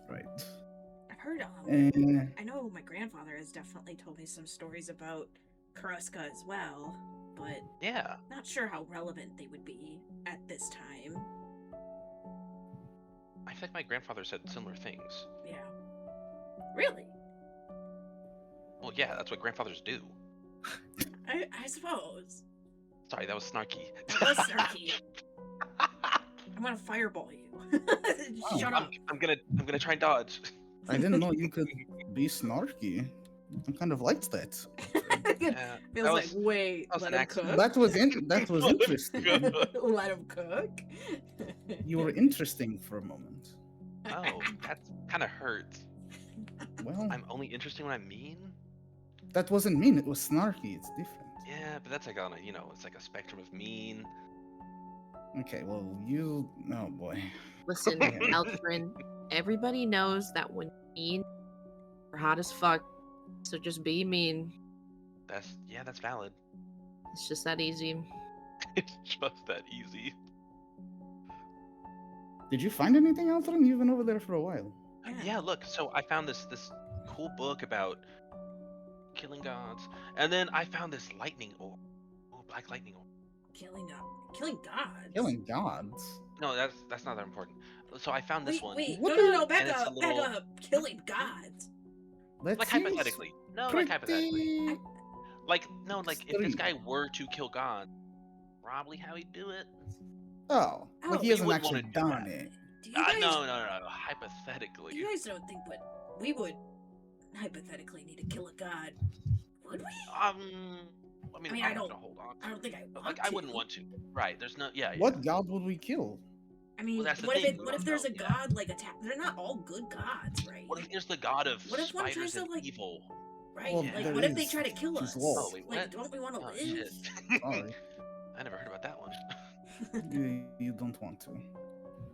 Right. I've heard Uh, I know my grandfather has definitely told me some stories about Karuska as well, but Yeah. not sure how relevant they would be at this time. I feel like my grandfather said similar things. Yeah. Really? Well, yeah, that's what grandfathers do. I suppose. Sorry, that was snarky. That was snarky. I'm gonna fireball you. Shut up. I'm gonna try and dodge. I didn't know you could be snarky. I kind of liked that. Feels like, wait, that was let an him accident. cook? That was interesting. Let him cook? You were interesting for a moment. Oh, that kind of hurts. Well, I'm only interesting when I'm mean. that wasn't mean. It was snarky. It's different. Yeah, but that's like on a, it's like a spectrum of mean. Okay, well, oh boy. Listen, Altrin, everybody knows that when you're mean, you're hot as fuck. So just be mean. That's valid. It's just that easy. It's just that easy. Did you find anything, Altrin? You've been over there for a while. Yeah, look. So I found this cool book about killing gods, and then I found this lightning orb. Oh, black lightning orb. Killing gods. Killing gods? No, that's not that important. So I found this one. Wait, What no, back and it's up, a little- back up. Killing gods. That Like seems hypothetically. No, like pretty... hypothetically. Like no, like if this guy extreme. were to kill God, probably how he'd do it. Oh, like he you hasn't wouldn't actually wanna do done that. it. Do you guys, No. Hypothetically. you guys don't think we would hypothetically need to kill a god, would we? I mean, I I'm don't- gonna hold on. I don't think I want Like to. I wouldn't want to. Right? There's no. Yeah. What god would we kill? I mean, Well, that's the what thing, if we what if don't there's know, a yeah. god like attack? They're not all good gods, right? What if there's the god of What if one tries spiders to, and like- evil? Right? Well, like, there what if they is. try to kill She's us? lost. Oh, wait, Like, what? don't we want to Oh live? shit! Sorry, I never heard about that one. you don't want to.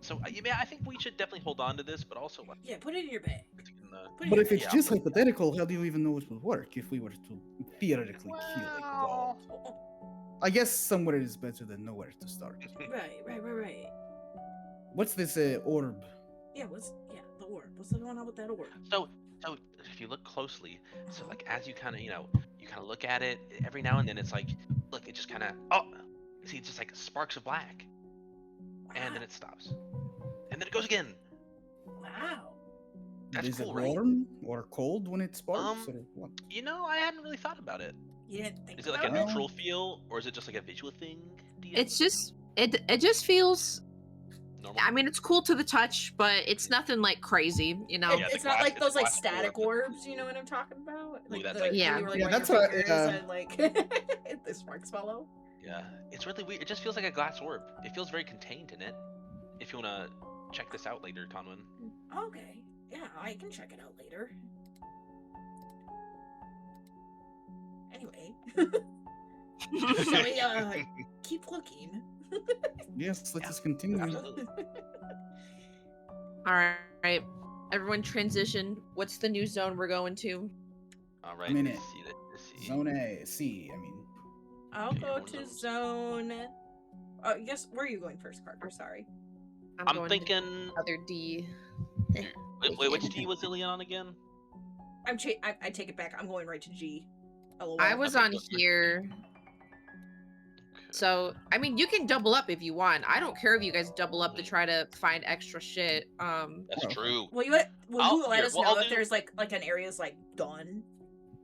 So yeah, I think we should definitely hold on to this, but also like Yeah, put it in your bag. in the. Put it But in if your it's Yeah. just hypothetical, how do you even know it would work if we were to theoretically kill a god? bag. I guess somewhere is better than nowhere to start. Right. What's this orb? Yeah, the the orb? What's going on with that orb? So if you look closely, so like as you kind of you kind of look at it every now and then, it's like look, it just kind of you see, it's just like sparks of black, and then it stops, and then it goes again. Wow. That's Is cool, it right? warm or cold when it sparks? Or what? I hadn't really thought about it. You didn't think Is it like a about it? neutral feel, or is it just like a visual thing? DM? It's just it just feels. Normal. I mean, it's cool to the touch, but it's nothing like crazy, you know. Yeah, It's the not glass- like it's those like glass static orb. orbs, you know what I'm talking about? Ooh, that's the, like- when Yeah. you were, like, Yeah, on that's your what- fingers yeah. and like the sparks follow. Yeah, it's really weird. It just feels like a glass orb. It feels very contained in it. If you wanna check this out later, Conwin. Okay. Yeah, I can check it out later. Anyway. Shall we keep looking? Yes, let's just continue. Absolutely. All right, everyone transition. What's the new zone we're going to? All right. I'm in let's it. see. Let's see. Zone A, C. I mean, I'll Okay, go one to zone. zone. Oh, yes. Where are you going first, Carter? Sorry. I'm going thinking. to other D. Wait, which D was Ilian on again? I take it back. I'm going right to G. LOL. I was Okay, on go for it. here. So, I mean, you can double up if you want. I don't care if you guys double up to try to find extra shit. That's Oh, true. Will you let Here, us well, know I'll if do- there's like an area's like done?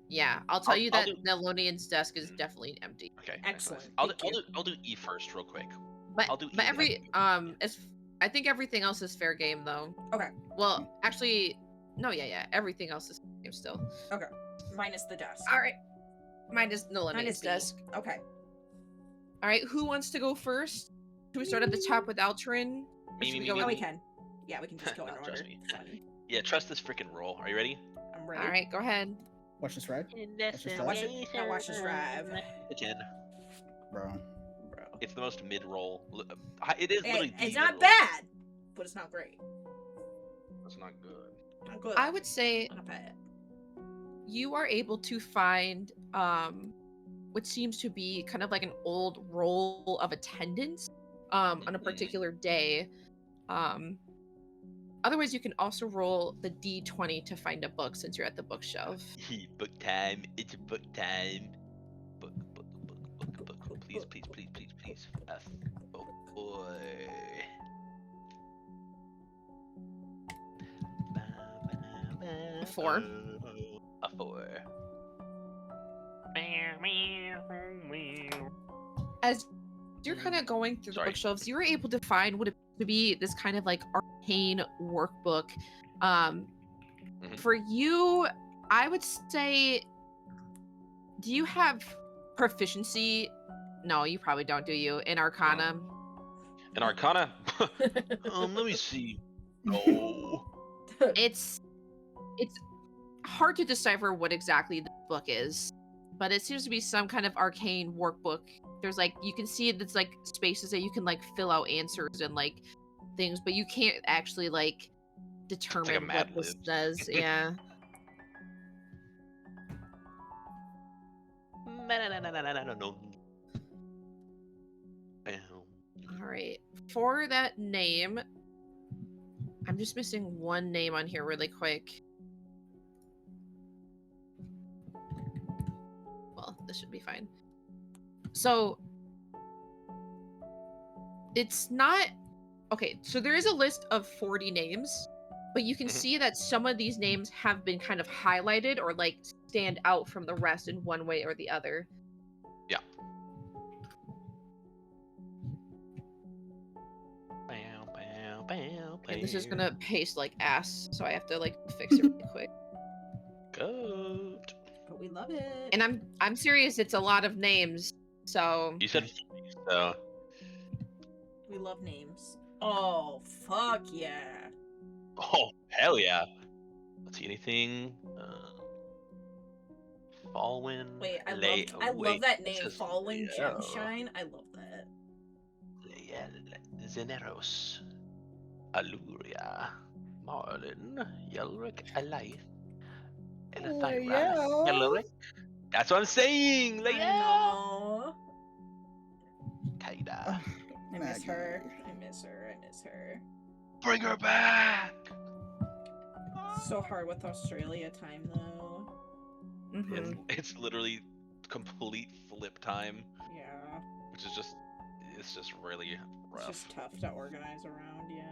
Yeah, I'll tell you I'll that do- Nelonian's desk is definitely empty. Okay. Excellent, Nice. thank you. I'll do E first, real quick. But I'll do E. but every I think everything else is fair game though. Okay. Well, actually, no, yeah, everything else is fair game still. Okay. Minus the desk. All right, mine is Nelonian's Minus B. desk. Okay. All right, who wants to go first? Should we start at the top with Altrin? Or should we go Oh, with we can. Yeah, we can just go in No, order. trust me. It's fine. Yeah, trust this freaking roll. Are you ready? I'm ready. All right, go ahead. watch this ride, Now watch it. Now watch this drive, A 10. bro. bro. It's the most mid roll. It is literally. It's the not mid-roll. bad, but it's not great. It's not good. Not good. I would say Not bad. you are able to find what seems to be kind of like an old roll of attendance on a Mhm. particular day. Otherwise, you can also roll the D20 to find a book since you're at the bookshelf. Book time. It's book time. Book. Please. Oh boy. 4. A 4. As you're kind of going through the Sorry. bookshelves, you were able to find what appears to be this kind of like arcane workbook. For you, I would say, do you have proficiency? No, you probably don't, do you? In Arcana? An Arcana? Let me see. Oh. It's hard to decipher what exactly the book is, but it seems to be some kind of arcane workbook. There's like, you can see it's like spaces that you can like fill out answers and like things, but you can't actually like determine Mad what this Libs. does. Yeah. No. All right. For that name, I'm just missing one name on here really quick. Well, this should be fine. So, it's not... Okay, so there is a list of 40 names, but you can Mhm. see that some of these names have been kind of highlighted or like stand out from the rest in one way or the other. Yeah. And this is gonna paste like ass, so I have to like fix it really quick. Good. But we love it. And I'm serious, it's a lot of names. So You said so. We love names. Oh, fuck yeah. Oh, hell yeah. Let's see anything. Fallwind. Wait, I Wait, love that it name, says Fallen Leo. Gemshine. I love that. Zeneros. Aluria. Marlin. Yelric. Alith. Leia. Yelric. That's what I'm saying! I Leia! know. Kaida. I miss her. Maggie. I miss her. Bring her back! So hard with Australia time though. It's literally complete flip time, Yeah. which is just it's just really rough. It's just tough to organize around, yeah.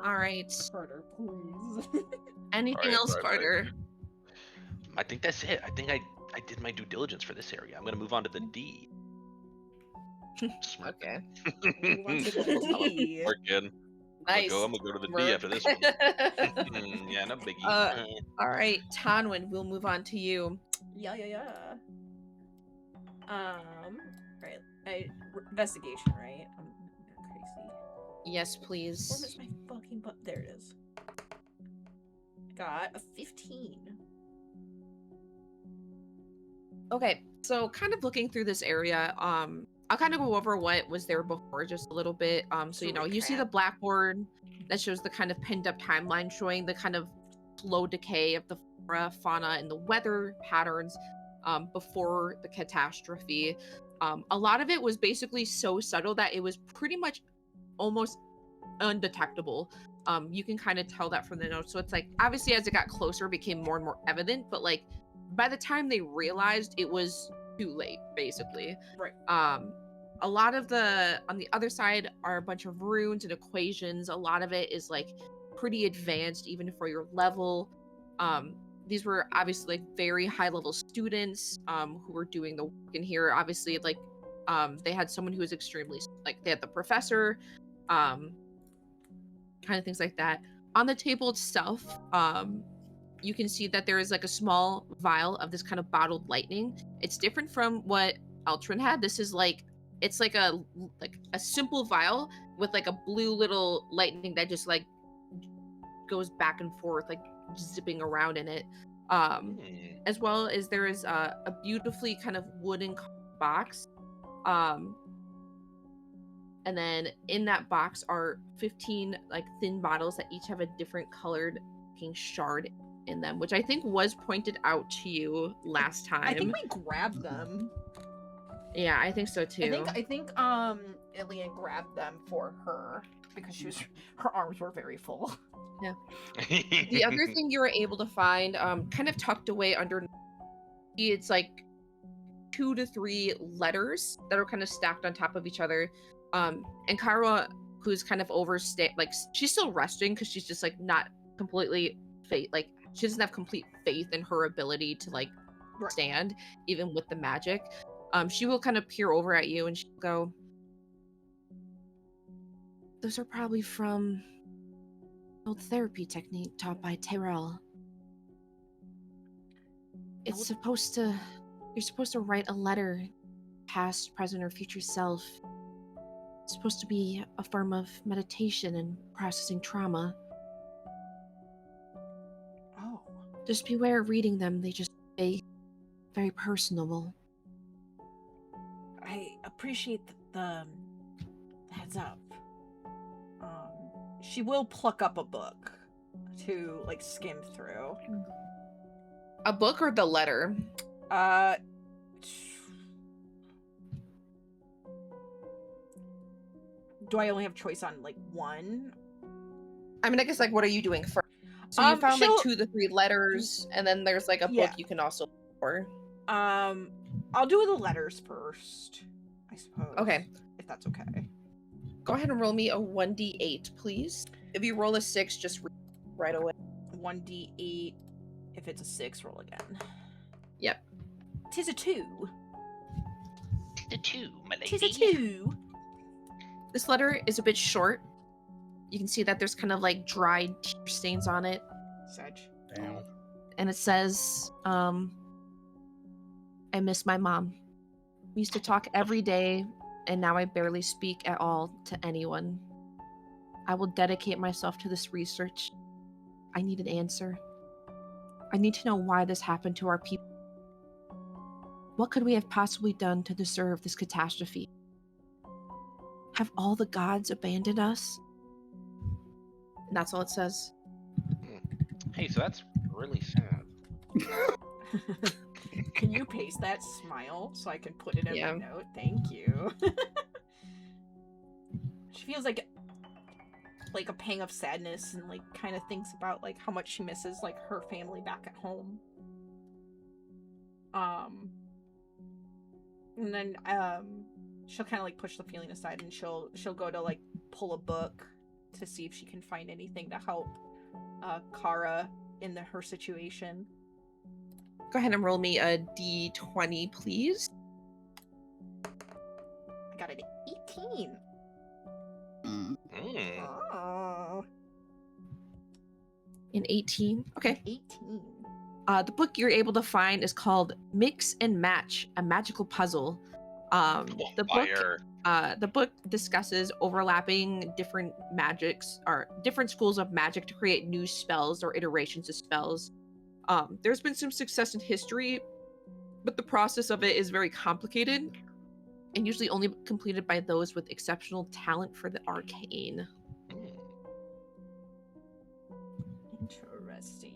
All right. Carter, please. Anything else, Carter? I think that's it. I think I did my due diligence for this area. I'm gonna move on to the D. Okay. Move on to the D. Working. Nice. I'm gonna go to the D after this one. Yeah, no biggie. All right, Tanwin, we'll move on to you. Yeah. Right. Investigation, right? I'm crazy. Yes, Where please. is my fucking butt? There it is. Got a 15. Okay, so kind of looking through this area, I'll kind of go over what was there before just a little bit. So you see the blackboard that shows the kind of pinned up timeline showing the kind of slow decay of the flora, fauna, and the weather patterns before the catastrophe. A lot of it was basically so subtle that it was pretty much almost undetectable. You can kind of tell that from the notes. So it's like, obviously, as it got closer, it became more and more evident. But like, by the time they realized, it was too late, basically. Right. A lot of on the other side are a bunch of runes and equations. A lot of it is like pretty advanced, even for your level. These were obviously like very high level students who were doing the work in here. Obviously, like they had someone who was extremely like they had the professor, kind of things like that. On the table itself, you can see that there is like a small vial of this kind of bottled lightning. It's different from what Altrin had. This is like it's like a simple vial with like a blue little lightning that just like goes back and forth, like zipping around in it. As well as there is a beautifully kind of wooden box. And then in that box are 15 like thin bottles that each have a different colored shard in them, which I think was pointed out to you last time. I think we grabbed them. Yeah, I think so too. I think Ilian grabbed them for her because her arms were very full. Yeah. The other thing you were able to find, kind of tucked away under, it's like 2 to 3 letters that are kind of stacked on top of each other. And Kara, who's kind of like she's still resting because she's just like not completely like she doesn't have complete faith in her ability to like stand even with the magic. She will kind of peer over at you and she'll go, "Those are probably from old therapy technique taught by Terrell. You're supposed to write a letter, past, present, or future self. It's supposed to be a form of meditation and processing trauma. Oh. Just beware of reading them. They just stay very personable." I appreciate the heads up. She will pluck up a book to like skim through. A book or the letter? Do I only have choice on like one? I mean, I guess like what are you doing first? So you found like 2 to 3 letters, and then there's like a book you can also look for. I'll do the letters first, I suppose. Okay. If that's okay. Go ahead and roll me a 1d8, please. If you roll a 6, just read right away. 1d8. If it's a 6, roll again. Yep. 'Tis a 2. 'Tis a 2, my lady. 'Tis a 2. This letter is a bit short. You can see that there's kind of like dried tear stains on it. Sedge. Damn. And it says, I miss my mom. We used to talk every day, and now I barely speak at all to anyone. I will dedicate myself to this research. I need an answer. I need to know why this happened to our people. What could we have possibly done to deserve this catastrophe? Have all the gods abandoned us? And that's all it says. Hey, so that's really sad. Can you paste that smile so I can put it in Yeah. my note? Thank you. she feels like a pang of sadness and like kind of thinks about like how much she misses like her family back at home. And then she'll kind of like push the feeling aside and she'll go to like pull a book to see if she can find anything to help Kara in her situation. Go ahead and roll me a d20, please. I got an 18. Oh. An 18. Okay. 18. The book you're able to find is called Mix and Match, a magical puzzle. The book discusses overlapping different magics or different schools of magic to create new spells or iterations of spells. There's been some success in history, but the process of it is very complicated and usually only completed by those with exceptional talent for the arcane. Interesting.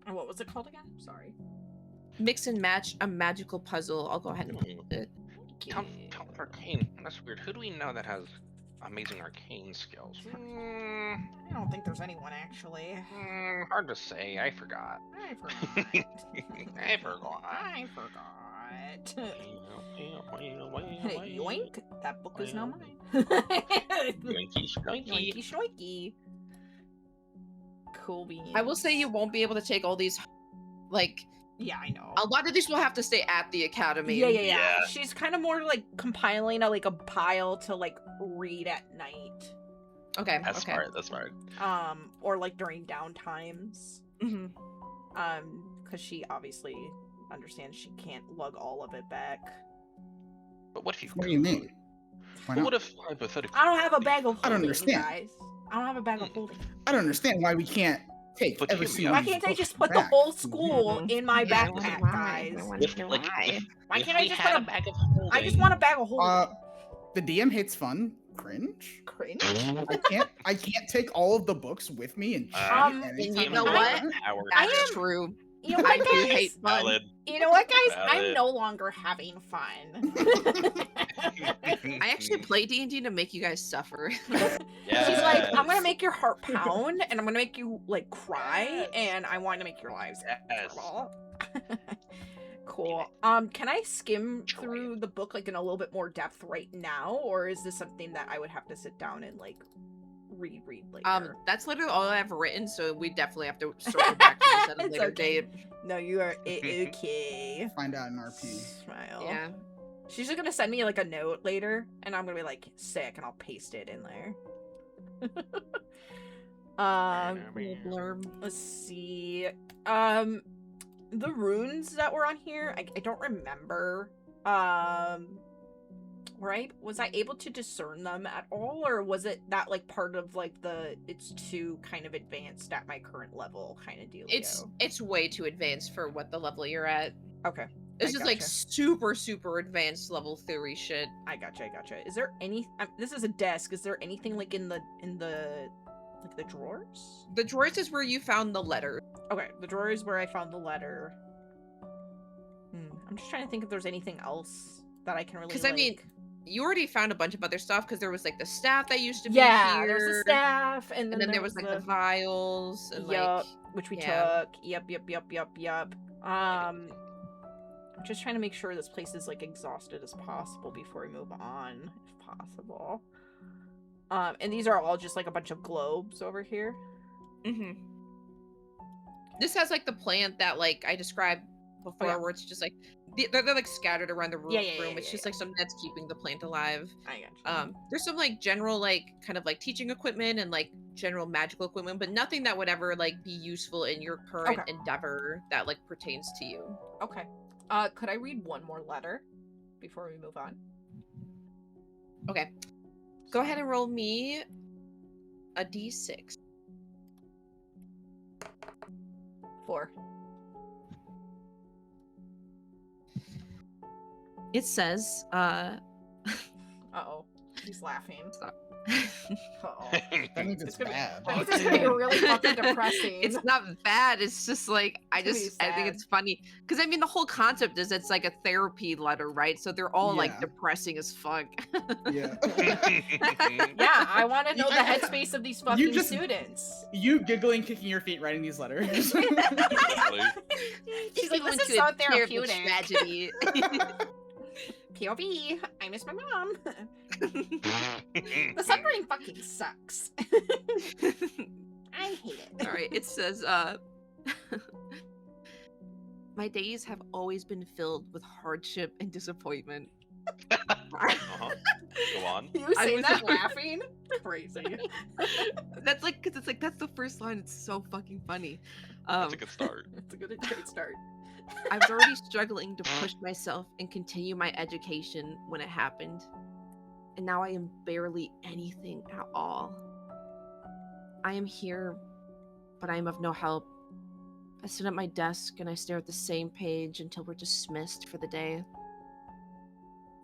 And what was it called again? Sorry. Mix and Match, a magical puzzle. I'll go ahead and put it. Talent for arcane. That's weird. Who do we know that has amazing arcane skills? I don't think there's anyone actually. Hard to say. I forgot. I forgot. I forgot. I forgot. Yoink! That book is now mine. Yoinky shnoinky. Yoinky shnoinky. Cool beans. I will say you won't be able to take all these, like, yeah, I know. a lot of these will have to stay at the academy. Yeah. She's kind of more like compiling a pile to like read at night. Okay. That's smart. Or like during downtimes. Mm-hmm. Because she obviously understands she can't lug all of it back. But what if you? What do you mean? Why Well, not? what if hypothetically? I don't have a bag of holding, I don't understand. guys. I don't have a bag of holding. I don't understand why we can't take But every you- single. Why can't I just put the back? whole school in my Yeah, backpack, why? guys? Why If can't I we just had put a bag of holding, I just want a bag of holding. The DM hates fun. Cringe. Cringe. I can't take all of the books with me and cheat anytime you know I what? want. I That's am- true. You know I what, do guys? hate fun. Valid. You know what, guys? I'm Valid. no longer having fun. I actually play D&D to make you guys suffer. She's like, I'm gonna make your heart pound, and I'm gonna make you like cry, and I want to make your lives miserable. Cool. Can I skim through the book like in a little bit more depth right now, or is this something that I would have to sit down and like read later? That's literally all I have written, so we definitely have to circle back to this at a It's later okay. date. No, you are okay. Find out in RP. Smile. Yeah. She's just gonna send me like a note later, and I'm gonna be like sick, and I'll paste it in there. Blurb. Let's see. The runes that were on here, I don't remember. Was I able to discern them at all, or was it that like part of like it's too kind of advanced at my current level kind of deal? It's way too advanced for what the level you're at. Okay. It's just like super advanced level theory shit. I gotcha. Is there any? This is a desk. Is there anything like in the like the drawers? The drawers is where you found the letter. Okay, the drawer is where I found the letter. I'm just trying to think if there's anything else that I can really. Because I mean, you already found a bunch of other stuff. Because there was like the staff that used to be yeah, here. there's the staff, and then there was like the vials, and which we yeah. took. Yep. I'm just trying to make sure this place is like exhausted as possible before we move on, if possible. And these are all just like a bunch of globes over here. Mm-hmm. This has like the plant that like I described before, where it's just like they're like scattered around the room. It's just like something that's keeping the plant alive. I gotcha. There's some like general like kind of like teaching equipment and like general magical equipment, but nothing that would ever like be useful in your current endeavor that like pertains to you. Okay. Could I read one more letter before we move on? Okay. Go ahead and roll me a d6. 4. It says, Uh-oh. He's laughing. Oh. That means it's gonna be, bad. that means it's gonna be really fucking depressing. It's not bad. It's just like I It's gonna be think sad. it's funny because I mean the whole concept is it's like a therapy letter, right? So they're all like Yeah. depressing as fuck. Yeah. Yeah, I want to know the Yeah. headspace of these fucking just- students. You giggling, kicking your feet, writing these letters. She's like, Going this is to so a terrible therapeutic. tragedy. POV, I miss my mom. The submarine fucking sucks. I hate it. All right, it says, my days have always been filled with hardship and disappointment. Go on. You say was that like- laughing? Crazy. That's like, because it's like, that's the first line. It's so fucking funny. That's a good start. It's a great start. I was already struggling to push myself and continue my education when it happened. And now I am barely anything at all. I am here, but I am of no help. I sit at my desk and I stare at the same page until we're dismissed for the day.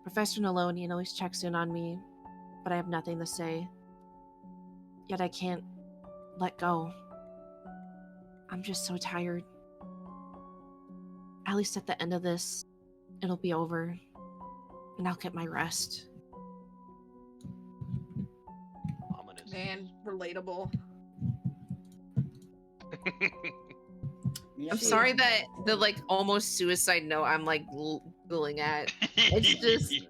Professor Nalonian always checks in on me, but I have nothing to say. Yet I can't let go. I'm just so tired. At least at the end of this, it'll be over, and I'll get my rest. Ominous. Man, relatable. I'm sorry that the like almost suicide note I'm like giggling at. It's just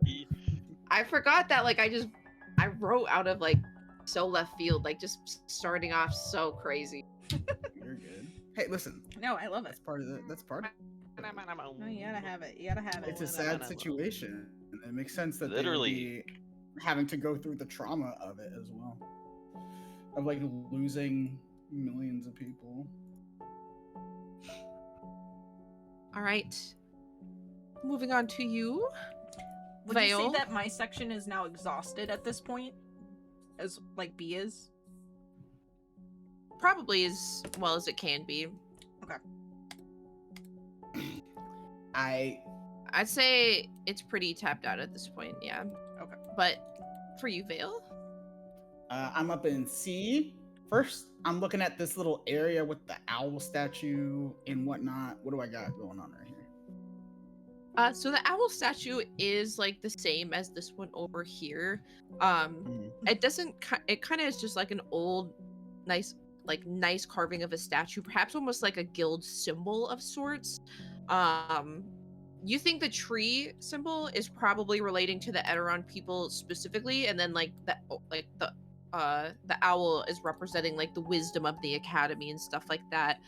I forgot that like I wrote out of like so left field, like just starting off so crazy. You're good. Hey, listen. No, I love it. That's part of it. That's part. No, you gotta have it. You gotta have it. It's a sad situation. It makes sense that Literally. they would be having to go through the trauma of it as well, of like losing millions of people. All right. Moving on to you. Would you say Vale? that my section is now exhausted at this point? As like B is? Probably as well as it can be. I'd say it's pretty tapped out at this point, yeah. Okay. But for you, Vale? I'm up in C. First, I'm looking at this little area with the owl statue and whatnot. What do I got going on right here? So the owl statue is like the same as this one over here. It doesn't. It kind of is just like an old, nice carving of a statue, perhaps almost like a guild symbol of sorts. You think the tree symbol is probably relating to the Eteron people specifically, and then like the owl is representing like the wisdom of the academy and stuff like that.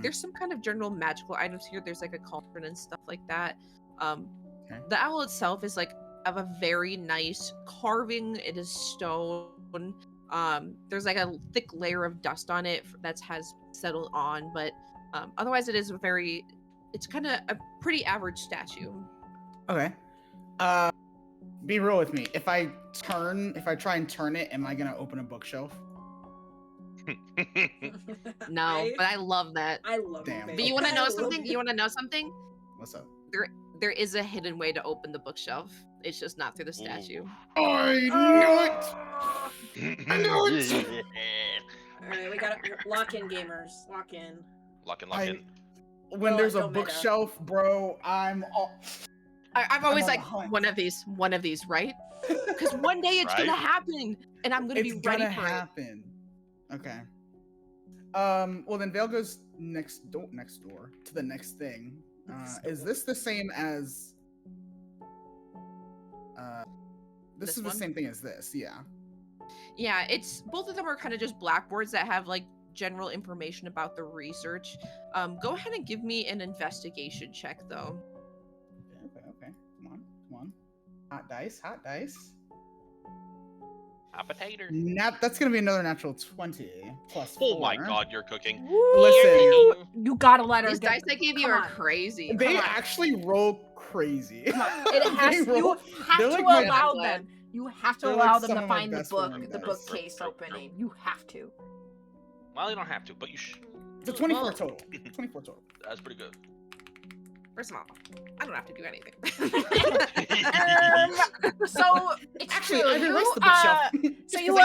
There's some kind of general magical items here. There's like a cauldron and stuff like that. Okay. The owl itself is like of a very nice carving. It is stone. There's like a thick layer of dust on it that has settled on, but otherwise it's kind of a pretty average statue. Okay. Be real with me. If I try and turn it, am I gonna open a bookshelf? No, but I love that. I love Damn. it. But you want to know I love something? it. You want to know something? What's up? There is a hidden way to open the bookshelf. It's just not through the statue. I knew it. I knew it. Alright, we gotta lock in, gamers. Lock in. Lock in. When Well, there's a don't matter. bookshelf, bro, I'm all. I'm always on like the hunt. one of these, right? Because one day it's gonna Right? happen, and I'm gonna It's be ready gonna for it. happen. Okay. Well, then Vale goes next door to the next thing. Is this the same as? This This is one? the same thing as this, yeah. Yeah, it's both of them are kind of just blackboards that have like general information about the research. Go ahead and give me an investigation check, though. Okay. Come on. Hot dice. Hot potato. That's gonna be another natural 20 plus 4. Oh my god, you're cooking. Listen, You gotta let her These get dice I gave you come are on. crazy. they Come on. actually roll crazy. Come on. It has, They you roll- have they're to like my- allow I'm glad. them. You have to They're allow like them some to of my find the best book, friends. the Nope, bookcase nope, nope. opening. You have to. Well, you don't have to, but you should. It's a 24 Well- total. 24 total. That's pretty good. First of all, I don't have to do anything. So it's Actually, true. I You, erased the bookshelf. So you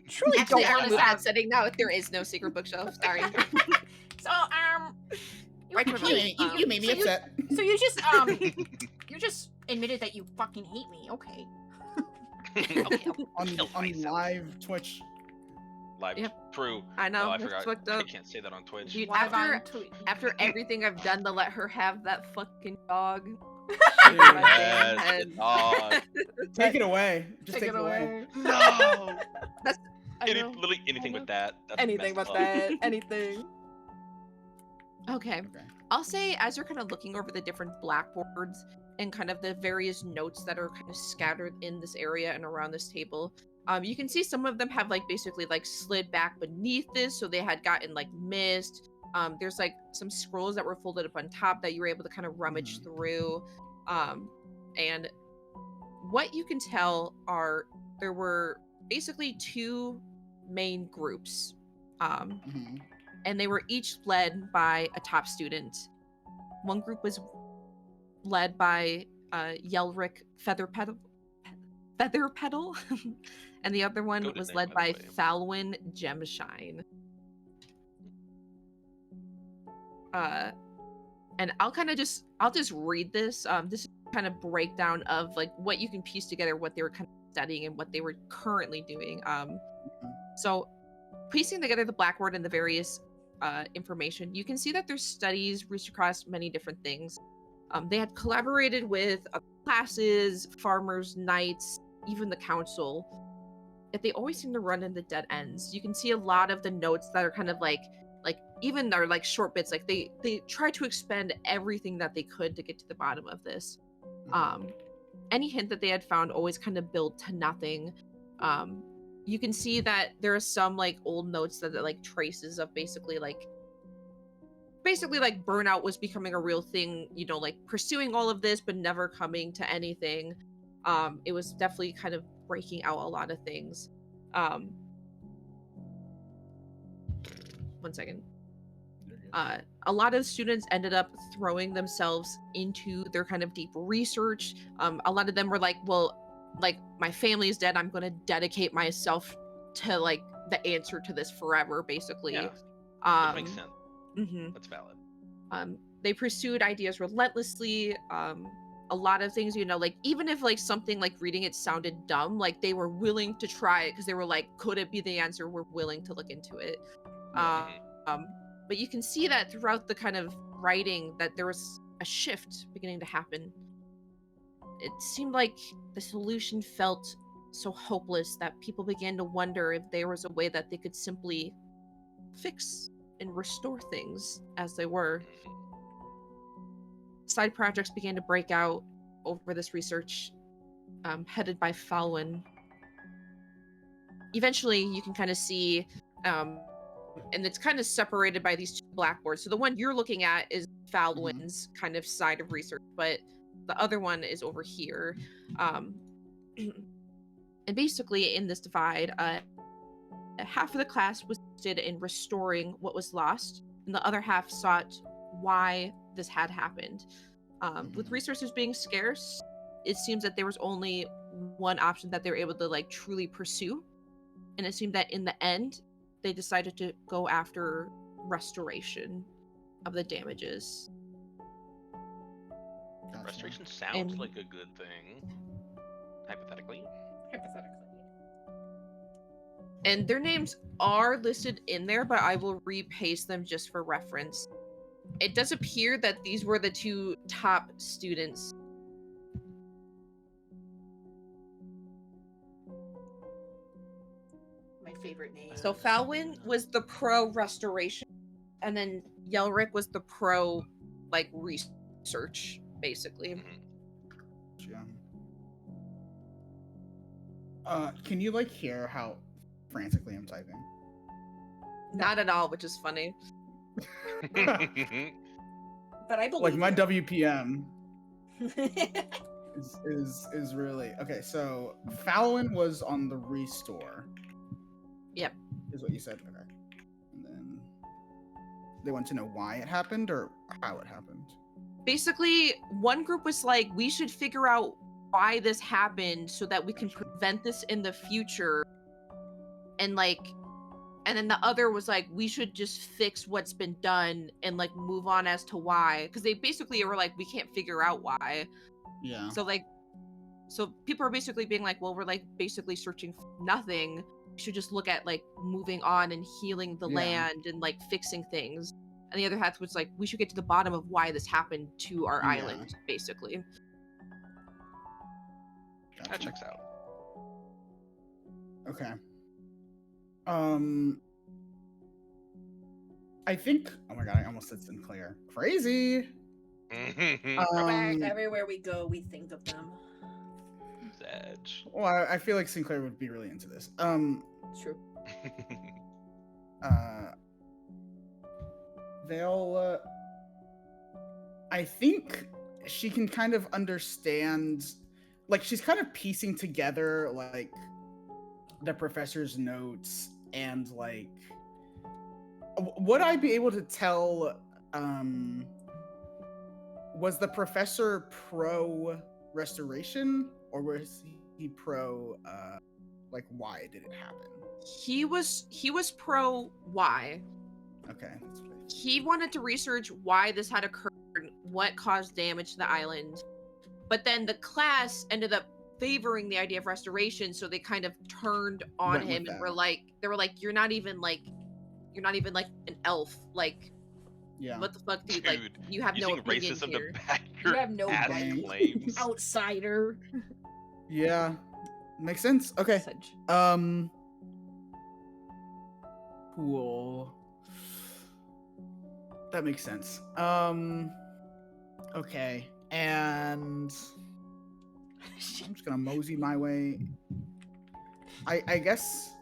truly Actually, don't I'm want in to the bad have. setting now. There is no secret bookshelf. Sorry. So you Right to truly, remote. You made me upset. you just admitted that you fucking hate me. Okay. Okay, I'll on kill myself. live Twitch. Live. Yep. True. I know. Oh, I That's forgot. fucked I up. can't say that on Twitch. Dude, Live after on Twitch. after everything I've done to let her have that fucking dog. Dude, Yes, the And dog. take it away. Just Take it away. No. That's I know. Literally anything know. but that. That's Anything messed but up. that. Anything. Okay. Okay. I'll say as you're kind of looking over the different blackboards and kind of the various notes that are kind of scattered in this area and around this table, you can see some of them have like basically like slid back beneath this, so they had gotten like missed. There's like some scrolls that were folded up on top that you were able to kind of rummage through. And what you can tell are there were basically two main groups. And they were each led by a top student. One group was led by Yelric Featherpetal, and the other one Goated was name, led by by the way. Falwyn Gemshine. And I'll just read this. This is kind of breakdown of like what you can piece together, what they were kind of studying and what they were currently doing. So piecing together the blackboard and the various information, you can see that there's studies reached across many different things. They had collaborated with classes, farmers, knights, even the council. Yet they always seem to run into dead ends. You can see a lot of the notes that are kind of like even are like short bits. Like they try to expend everything that they could to get to the bottom of this. Any hint that they had found always kind of built to nothing. You can see that there are some like old notes that are like traces of basically like burnout was becoming a real thing, you know, like pursuing all of this but never coming to anything. It was definitely kind of breaking out a lot of things. One second. A lot of students ended up throwing themselves into their kind of deep research. A lot of them were like, well, like my family is dead, I'm going to dedicate myself to like the answer to this forever, basically. Yeah, that makes sense. Mm-hmm. That's valid. They pursued ideas relentlessly. A lot of things, you know, like even if like something like reading it sounded dumb, like they were willing to try it because they were like, could it be the answer? We're willing to look into it. But you can see that throughout the kind of writing that there was a shift beginning to happen. It seemed like the solution felt so hopeless that people began to wonder if there was a way that they could simply fix and restore things as they were. Side projects began to break out over this research, headed by Falwyn. Eventually, you can kind of see, and it's kind of separated by these two blackboards. So the one you're looking at is Falwyn's kind of side of research, but the other one is over here. And basically, in this divide, half of the class was interested in restoring what was lost, and the other half sought why this had happened. With resources being scarce, it seems that there was only one option that they were able to like truly pursue, and it seemed that in the end, they decided to go after restoration of the damages. Gotcha. Restoration sounds like a good thing, hypothetically. And their names are listed in there, but I will repaste them just for reference. It does appear that these were the two top students. My favorite name. So Falwyn was the pro restoration, and then Yelric was the pro like research, basically. Can you like hear how frantically I'm typing? Not at all, which is funny. But I believe Like my you. WPM is really okay. So Fallon was on the restore. Yep. Is what you said. Okay. And then they want to know why it happened or how it happened. Basically, one group was like, we should figure out why this happened so that we can prevent this in the future. and then the other was like, we should just fix what's been done and like move on as to why, because they basically were like, we can't figure out why. Yeah. So people are basically being like, well, we're like basically searching for nothing. We should just look at like moving on and healing the Yeah. land and like fixing things. And the other half was like, we should get to the bottom of why this happened to our Yeah. island, basically. That Gotcha. checks out. Okay. I think. Oh my god! I almost said Sinclair. Crazy. Everywhere we go, we think of them. Edge. Well, I feel like Sinclair would be really into this. True. They'll. I think she can kind of understand. Like, she's kind of piecing together like the professor's notes and like. Would I be able to tell? Was the professor pro restoration, or was he pro? Like, why did it happen? He was pro why. Okay. That's what He wanted to research why this had occurred, what caused damage to the island. But then the class ended up favoring the idea of restoration, so they kind of turned on Went with him and that. were like, you're not even like an elf. Like, Yeah. what the fuck, dude? Like, Dude, you have no using opinion racism here. to back You your have no ass right. claims. Outsider. Yeah. Makes sense. Okay. Such. Cool. That makes sense. Okay. And I'm just gonna mosey my way. I guess.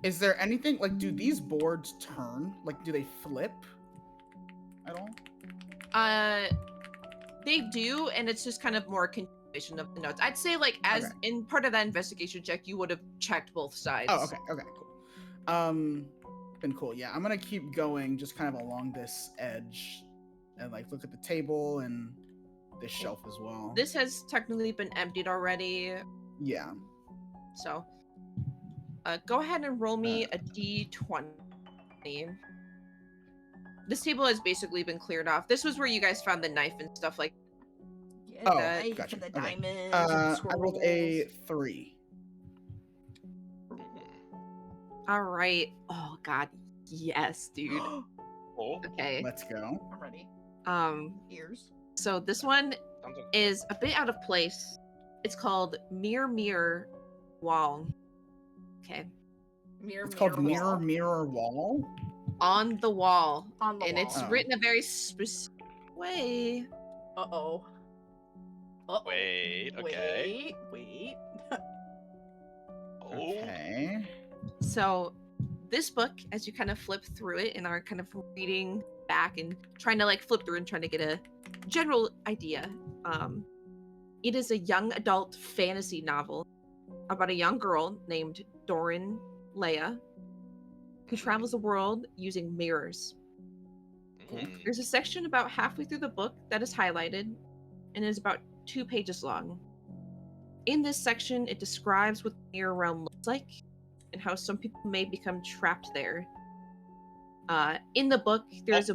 Is there anything like? Do these boards turn? Like, do they flip at all? They do, and it's just kind of more a continuation of the notes. I'd say, like, as Okay. in part of that investigation check, you would have checked both sides. Oh, okay. Okay. Cool. Been cool. Yeah, I'm gonna keep going, just kind of along this edge, and like look at the table and this shelf as well. This has technically been emptied already, Yeah. so go ahead and roll me a d20. This table has basically been cleared off. This was where you guys found the knife and stuff like Yeah, Oh, the knife gotcha. and the Okay. diamonds. And the I rolled a scrolls. 3. All right. Oh god. Yes, dude. Oh, Okay. Let's go. I'm ready. Ears. So this one sounds like is a bit out of place. It's called Mirror Wall. Okay. Mirror. It's called Wall. Mirror Wall. On the wall. On the and wall. it's Oh. written a very specific way. Uh-oh. Uh-oh. Wait, okay. Wait. Oh. Okay. So this book, as you kind of flip through it and are kind of reading back and trying to like flip through and trying to get a general idea, it is a young adult fantasy novel about a young girl named Doran Leia who travels the world using mirrors. Mm. There's a section about halfway through the book that is highlighted and is about 2 pages long. In this section, it describes what the mirror realm looks like and how some people may become trapped there. In the book, there is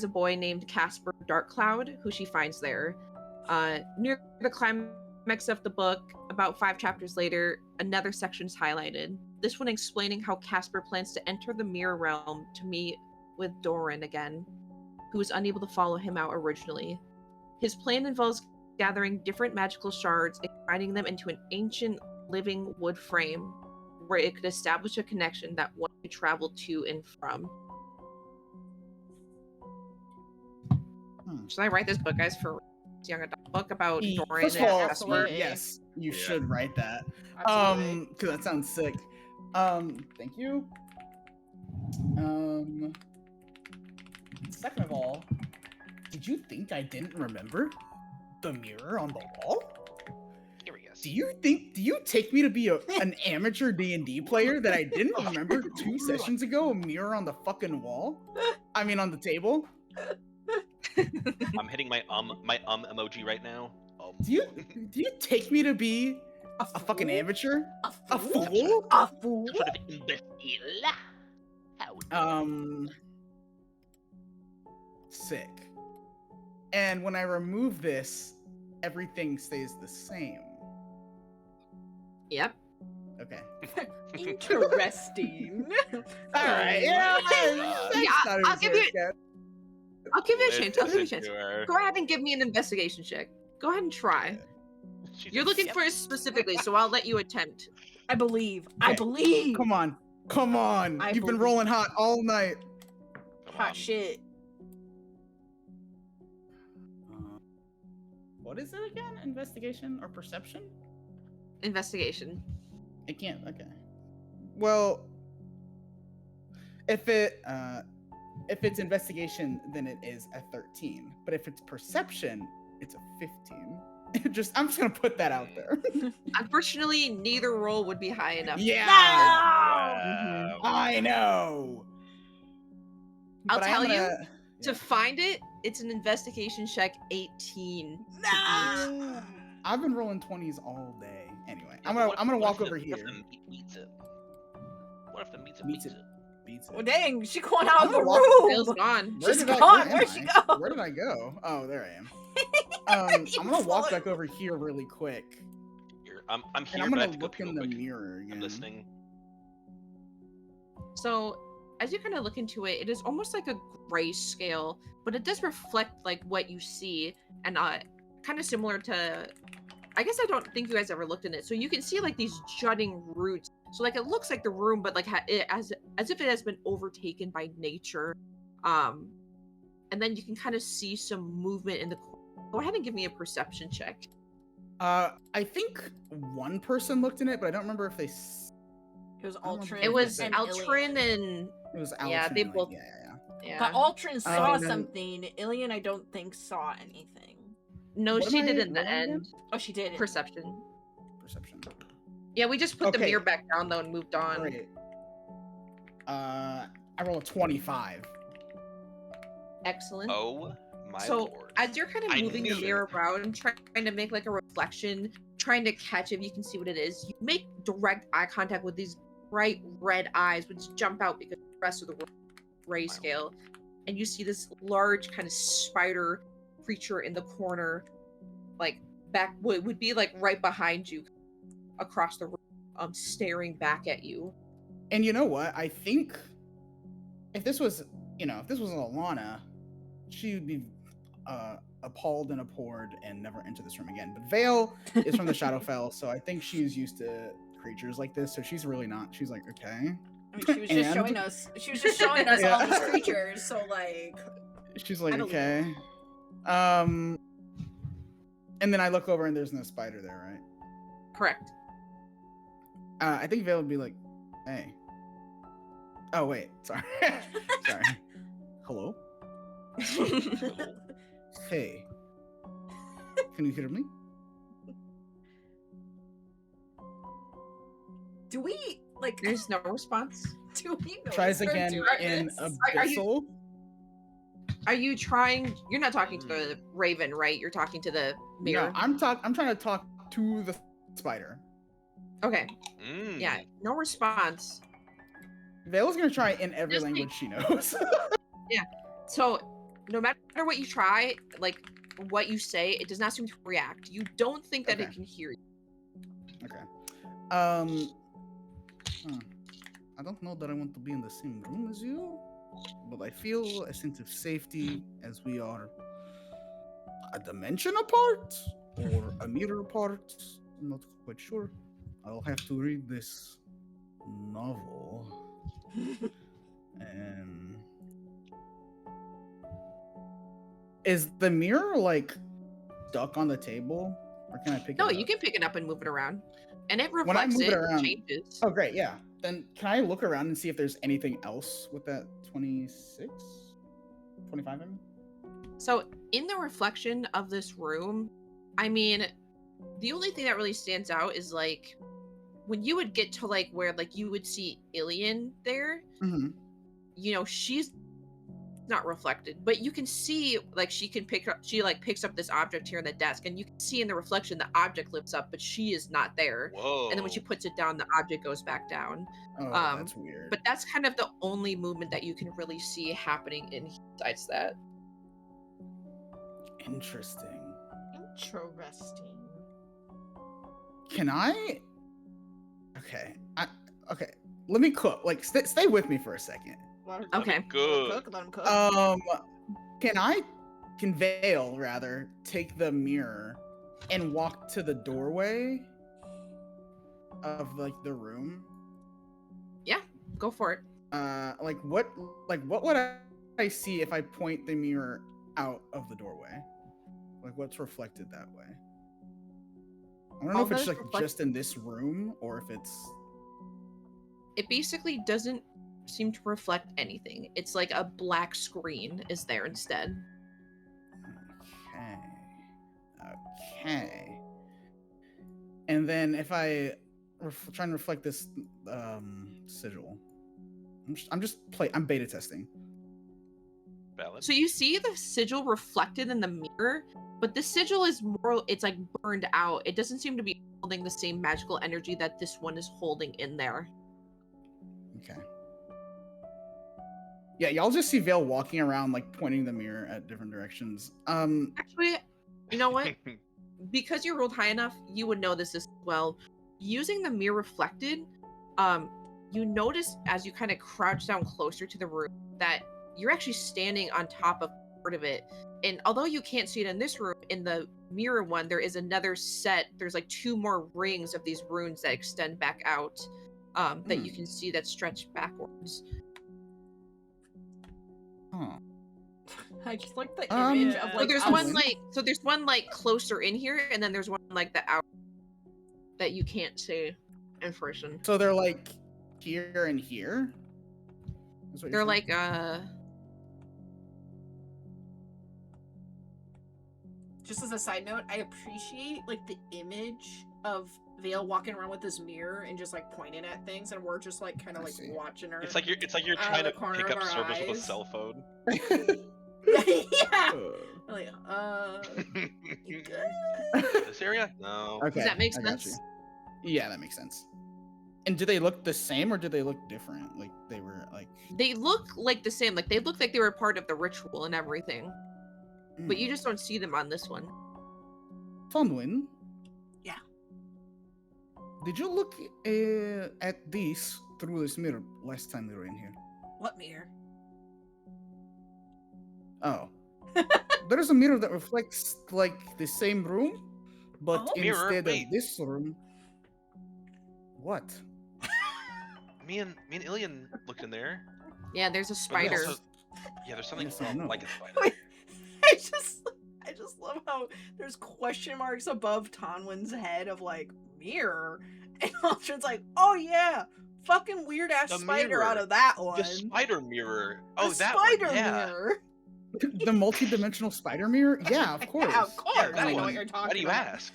a boy named Casper Darkcloud who she finds there. Near the climax of the book, about 5 chapters later, another section is highlighted. This one explaining how Casper plans to enter the mirror realm to meet with Doran again, who was unable to follow him out originally. His plan involves gathering different magical shards and grinding them into an ancient living wood frame where it could establish a connection that one could travel to and from. Should I write this book, guys, for young adult book about Doran First of and all, Casper? absolutely. yes, you Yeah. should write that. Absolutely. Because that sounds sick. Thank you. Second of all, did you think I didn't remember the mirror on the wall? Curious. Do you take me to be an amateur D&D player that I didn't remember 2 sessions ago? A mirror on the fucking wall? I mean, on the table? I'm hitting my emoji right now. Do you take me to be A fucking amateur? A A fool? fool? A fool? Some sort of imbecile. How Sick. And when I remove this, everything stays the same. Yep. Okay. Interesting. All right. Yeah. I'll give you a chance. I'll give you a chance. Listen to her. Go ahead and give me an investigation check. Go ahead and try. She's You're like, looking "Yep." for it specifically, so I'll let you attempt. I believe. I Okay. believe. Come on. Come on. I You've been believe. rolling hot all night. Come Hot on. shit. What is it again? Investigation or perception? Investigation. I can't. Okay. Well, if it's investigation, then it is a 13. But if it's perception, it's a 15. I'm just gonna put that out there. Unfortunately, neither roll would be high enough. Yeah, Wow. I know. I'll But I am tell you, gonna- to find it, it's an investigation check 18 to beat. No. I've been rolling 20s all day. Anyway, Yeah, I'm but gonna what walk if over What here. if the meat beats it? What if the meat's Beats beats it. it? Beats it. Well, dang, she going out I'm of the gonna walk- Bill's room. gone. Where She's did I? gone. Where am Where'd she I? go? Where did I go? Oh, there I am. You I'm gonna walk float. back over here really quick, I'm and here, I'm but I gonna have to go look pee in real the quick. mirror again. I'm listening. So, as you kind of look into it, it is almost like a grayscale, but it does reflect like what you see, and kind of similar to. I guess I don't think you guys ever looked in it. So you can see like these jutting roots. So like it looks like the room, but like as if it has been overtaken by nature. And then you can kind of see some movement in the. Go ahead and give me a perception check. I think one person looked in it, but I don't remember if they. It was I don't remember Altrin. if It was and Altrin Ilian. and It was yeah, Alex. they and both. Yeah. Yeah. But Altrin saw and then- something. Ilian, I don't think saw anything. No, What am she did I in the rolling again? end. Oh, she did. Perception. Perception. Yeah, we just put the Okay. mirror back down though and moved on. Great. I roll a 25. Excellent. Oh my So lord. as you're kind of I moving the knew mirror around, trying to make like a reflection, trying to catch if you can see what it is, you make direct eye contact with these bright red eyes, which jump out because the rest of the room is grayscale, and you see this large kind of spider creature in the corner, like back would be like right behind you, across the room, staring back at you. And you know what? I think if this was Alana, she would be appalled and abhorred and never enter this room again. But Vale is from the Shadowfell, so I think she's used to creatures like this. So she's really not. She's like, okay. I mean, she was just And- showing us. She was just showing us Yeah. all these creatures. So like, She's like, I believe okay. And then I look over and there's no spider there, right? Correct. I think Vale would be like, hey. Oh wait, sorry. Sorry. Hello? Hey. Can you hear me? do we like? There's no response. Do we know Tries this or again do in this? Are you- Abyssal. Are you trying? You're not talking to the raven, right? You're talking to the mirror. No, I'm trying to talk to the spider. Okay. Mm. Yeah. No response. Vale's gonna try in every Just language she knows. So, no matter what you try, like what you say, it does not seem to react. You don't think that it Okay. can hear you. Okay. I don't know that I want to be in the same room as you, but I feel a sense of safety as we are a dimension apart or a mirror apart. I'm not quite sure. I'll have to read this novel. And is the mirror like stuck on the table, or can I pick it No, up? you can pick it up and move it around, and it When I reflects move it it, around- changes. Oh, great, yeah. Then can I look around and see if there's anything else with that 26? 25, I mean? So, in the reflection of this room, I mean, the only thing that really stands out is like when you would get to like where like you would see Ilian there, Mm-hmm. you know, she's not reflected, but you can see like she picks up this object here on the desk, and you can see in the reflection the object lifts up, but she is not there. And then when she Whoa. puts it down, the object goes back down. Oh, that's weird. But that's kind of the only movement that you can really see happening in here besides that. Interesting. Interesting. Can I? Okay. Okay. Let me cook. Like, stay with me for a second. Okay. Good. Let him cook. Can Vale rather take the mirror and walk to the doorway of like the room? Yeah, go for it. What would I see if I point the mirror out of the doorway? Like, what's reflected that way? I don't know if it's like just in this room or if it's. It basically doesn't seem to reflect anything. It's like a black screen is there instead. Okay. And then if I try and reflect this sigil, I'm beta testing. Valid. So you see the sigil reflected in the mirror, but the sigil is more, it's like burned out. It doesn't seem to be holding the same magical energy that this one is holding in there. Okay. Yeah, y'all just see Vale walking around, like pointing the mirror at different directions. Actually, you know what? Because you rolled high enough, you would know this as well. Using the mirror reflected, you notice as you kind of crouch down closer to the room that you're actually standing on top of part of it. And although you can't see it in this room, in the mirror one, there is another set. There's like 2 more rings of these runes that extend back out, that you can see that stretch backwards. Huh. I just like the image of like. So there's one like closer in here, and then there's one like the out that you can't see in person. So they're like here and here. They're like Just as a side note, I appreciate like the image of Vale walking around with this mirror and just like pointing at things, and we're just like kind of like watching her. It's like you're trying to pick up service with a cell phone. Yeah. Like, you good? This area? No. Okay. Does that make I got sense? you. Yeah, that makes sense. And do they look the same or do they look different? Like they were like. They look like the same. Like they look like they were part of the ritual and everything. But you just don't see them on this one. Thunwin? Yeah. Did you look at this through this mirror last time we were in here? What mirror? Oh. There's a mirror that reflects like the same room, but instead of this room. What? Me and Ilian looked in there. Yeah, there's a spider. There's something like a spider. Wait, I just love how there's question marks above Tonwin's head of like mirror, and Aldrin's like, oh yeah, fucking weird ass spider mirror. out of that one. The spider mirror. Oh, the that spider one. Yeah. mirror. The multi-dimensional spider mirror? Yeah, of course. Yeah, of course. Yeah, I know what you're talking Why do you about. ask?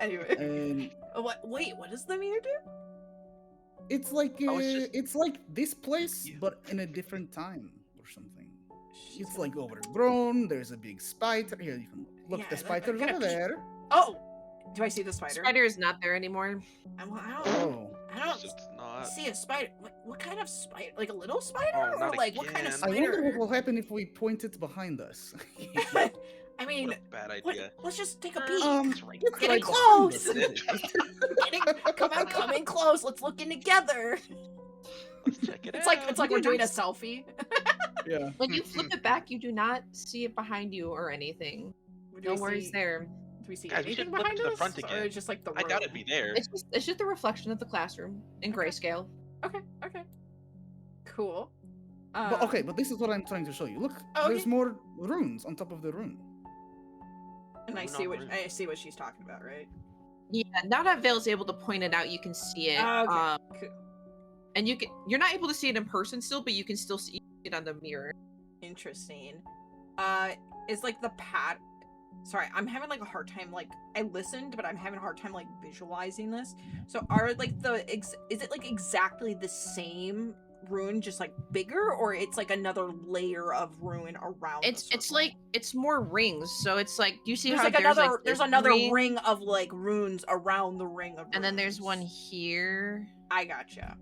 Anyway. What does the mirror do? It's like it's like this place, but in a different time or something. It's like overgrown. There's a big spider. Here, you can look. The spider's over there. Oh, do I see the spider? Spider is not there anymore. I don't see a spider. What kind of spider? Like a little spider, or like what kind of spider? I wonder what will happen if we point it behind us. I mean, what a bad idea. Let's just take a peek. Right. Getting close. Come in close. Let's look in together. Let's check it It's out. like we're doing a selfie. Yeah. When you flip it back, you do not see it behind you or anything. No worries there. Do we see Guys, anything flip behind to the us? front again. Or just like the room? I doubt it'd be there. It's just the reflection of the classroom in grayscale. Okay. Cool. But this is what I'm trying to show you. Look, there's more runes on top of the rune. And I see what she's talking about, right? Yeah, now that Vale's able to point it out, you can see it. Okay. Cool. And you're not able to see it in person still, but you can still see it on the mirror. Interesting. Is like the pad. Sorry, I'm having like a hard time. Like I listened, but I'm having a hard time like visualizing this. So are like is it like exactly the same rune just like bigger, or it's like another layer of rune around the circle? It's like it's more rings. So it's like you see there's how like there's another like there's this another ring, ring of like runes around the ring of runes. and then there's one here. I gotcha.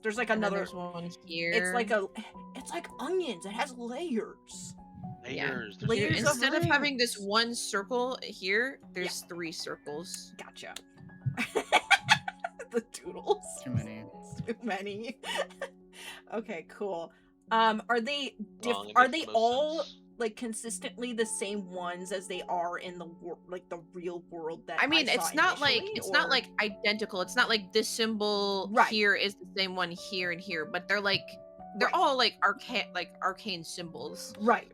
There's like And then another. there's one here. It's like onions. It has layers. Layers. Yeah. There's Layers of Instead of having this runes. one circle here, there's 3 circles. Gotcha. The doodles. Too many. Too many. Okay, cool. Are they wrong, it are makes they the most all sense. like consistently the same ones as they are in the like the real world that I mean, saw it's not like initially, it's not or- like identical. It's not like this symbol Right. here is the same one here and here, but they're Right. all like arcane symbols. Right.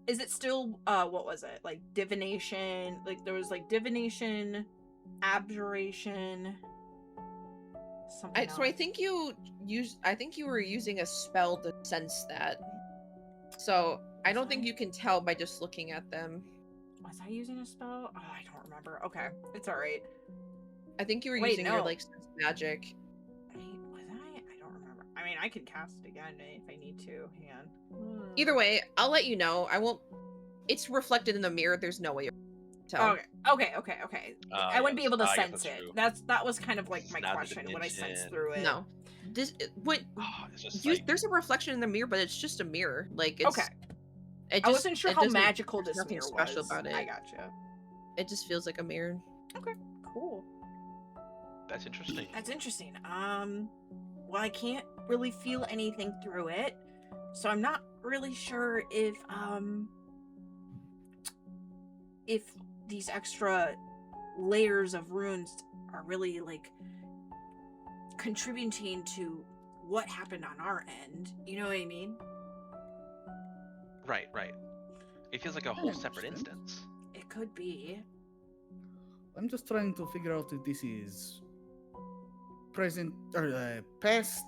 Is it still what was it? Like divination, like there was like divination, abjuration, something So I else. think you were using a spell to sense that. So I don't think you can tell by just looking at them. Was I using a spell? Oh, I don't remember. Okay, it's all right. I think you were Wait, using your no. like sense magic. Was I? I don't remember. I mean, I could cast it again if I need to. Hang on. Either way, I'll let you know. I won't. It's reflected in the mirror. There's no way you'll tell. Okay. I wouldn't be able to I guess sense that's it. true. That was kind of like It's my not a question when I sensed dimension. through it. No. What Oh, it's just like, there's a reflection in the mirror, but it's just a mirror. Like it's Okay. It I just, wasn't sure it how doesn't- magical there's this nothing mirror special was. about it. I gotcha. It just feels like a mirror. Okay, cool. that's interesting. That's interesting. Well, I can't really feel anything through it, so I'm not really sure if these extra layers of runes are really like contributing to what happened on our end. You know what I mean? Right. It feels like a whole separate understand. instance. It could be. I'm just trying to figure out if this is present or past,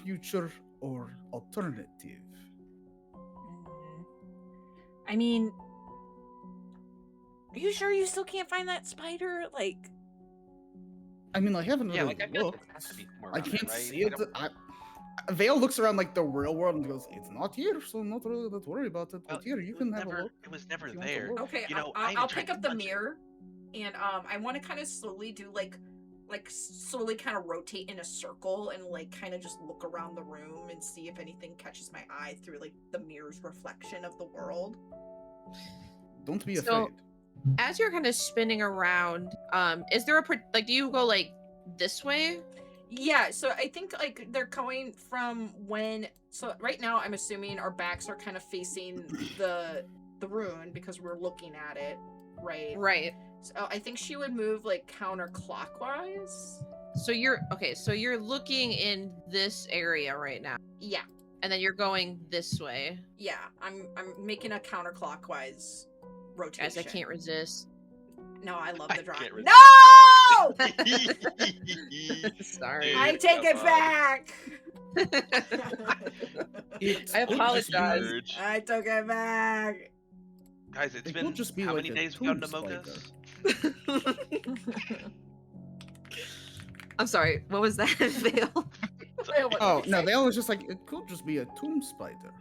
future, or alternative. Mm. I mean, are you sure you still can't find that spider? Like, I mean, I haven't Yeah, really like I feel like looked. there has to be more I around can't it, right? see Like, it. Vale looks around like the real world and goes, "It's not here, so I'm not really that worried about it." well, But here, you it can was have a never- look. It was never if you want to there. look. okay, You know, I'll tried pick to up the touch it. mirror, and I want to kind of slowly do like slowly kind of rotate in a circle and like kind of just look around the room and see if anything catches my eye through like the mirror's reflection of the world. Don't be So- afraid. As you're kind of spinning around, is there like do you go like this way? Yeah, so I think like they're going from so right now I'm assuming our backs are kind of facing the rune because we're looking at it, right? Right. So I think she would move like counterclockwise. So you're looking in this area right now, Yeah. and then you're going this way. Yeah, I'm making a counterclockwise rotation. Guys, I can't resist. No, I love I the drawing. can't resist. No! Sorry. Dude. I take it come on. back. It I could just apologize. be- Urge. I took it back. Guys, it's It been could just be how like many a days without tomb Among Us? I'm sorry. What was that, Vale? Oh no, Vale was just like it could just be a tomb spider.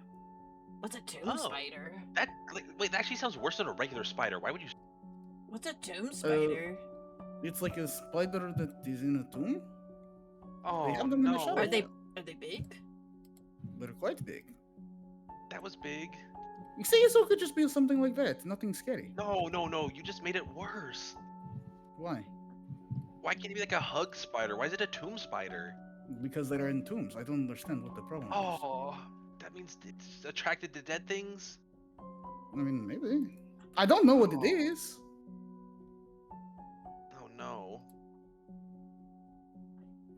What's a tomb Oh. spider? That wait, that actually sounds worse than a regular spider. Why would you? What's a tomb spider? It's like a spider that is in a tomb. Oh have them in the no! shop. Are they big? They're quite big. That was big. You say so could just be something like that. Nothing scary. No. You just made it worse. Why? Why can't it be like a hug spider? Why is it a tomb spider? Because they're in tombs. I don't understand what the problem is. Oh, that means it's attracted to dead things. I mean, maybe. I don't know what it is. Oh no.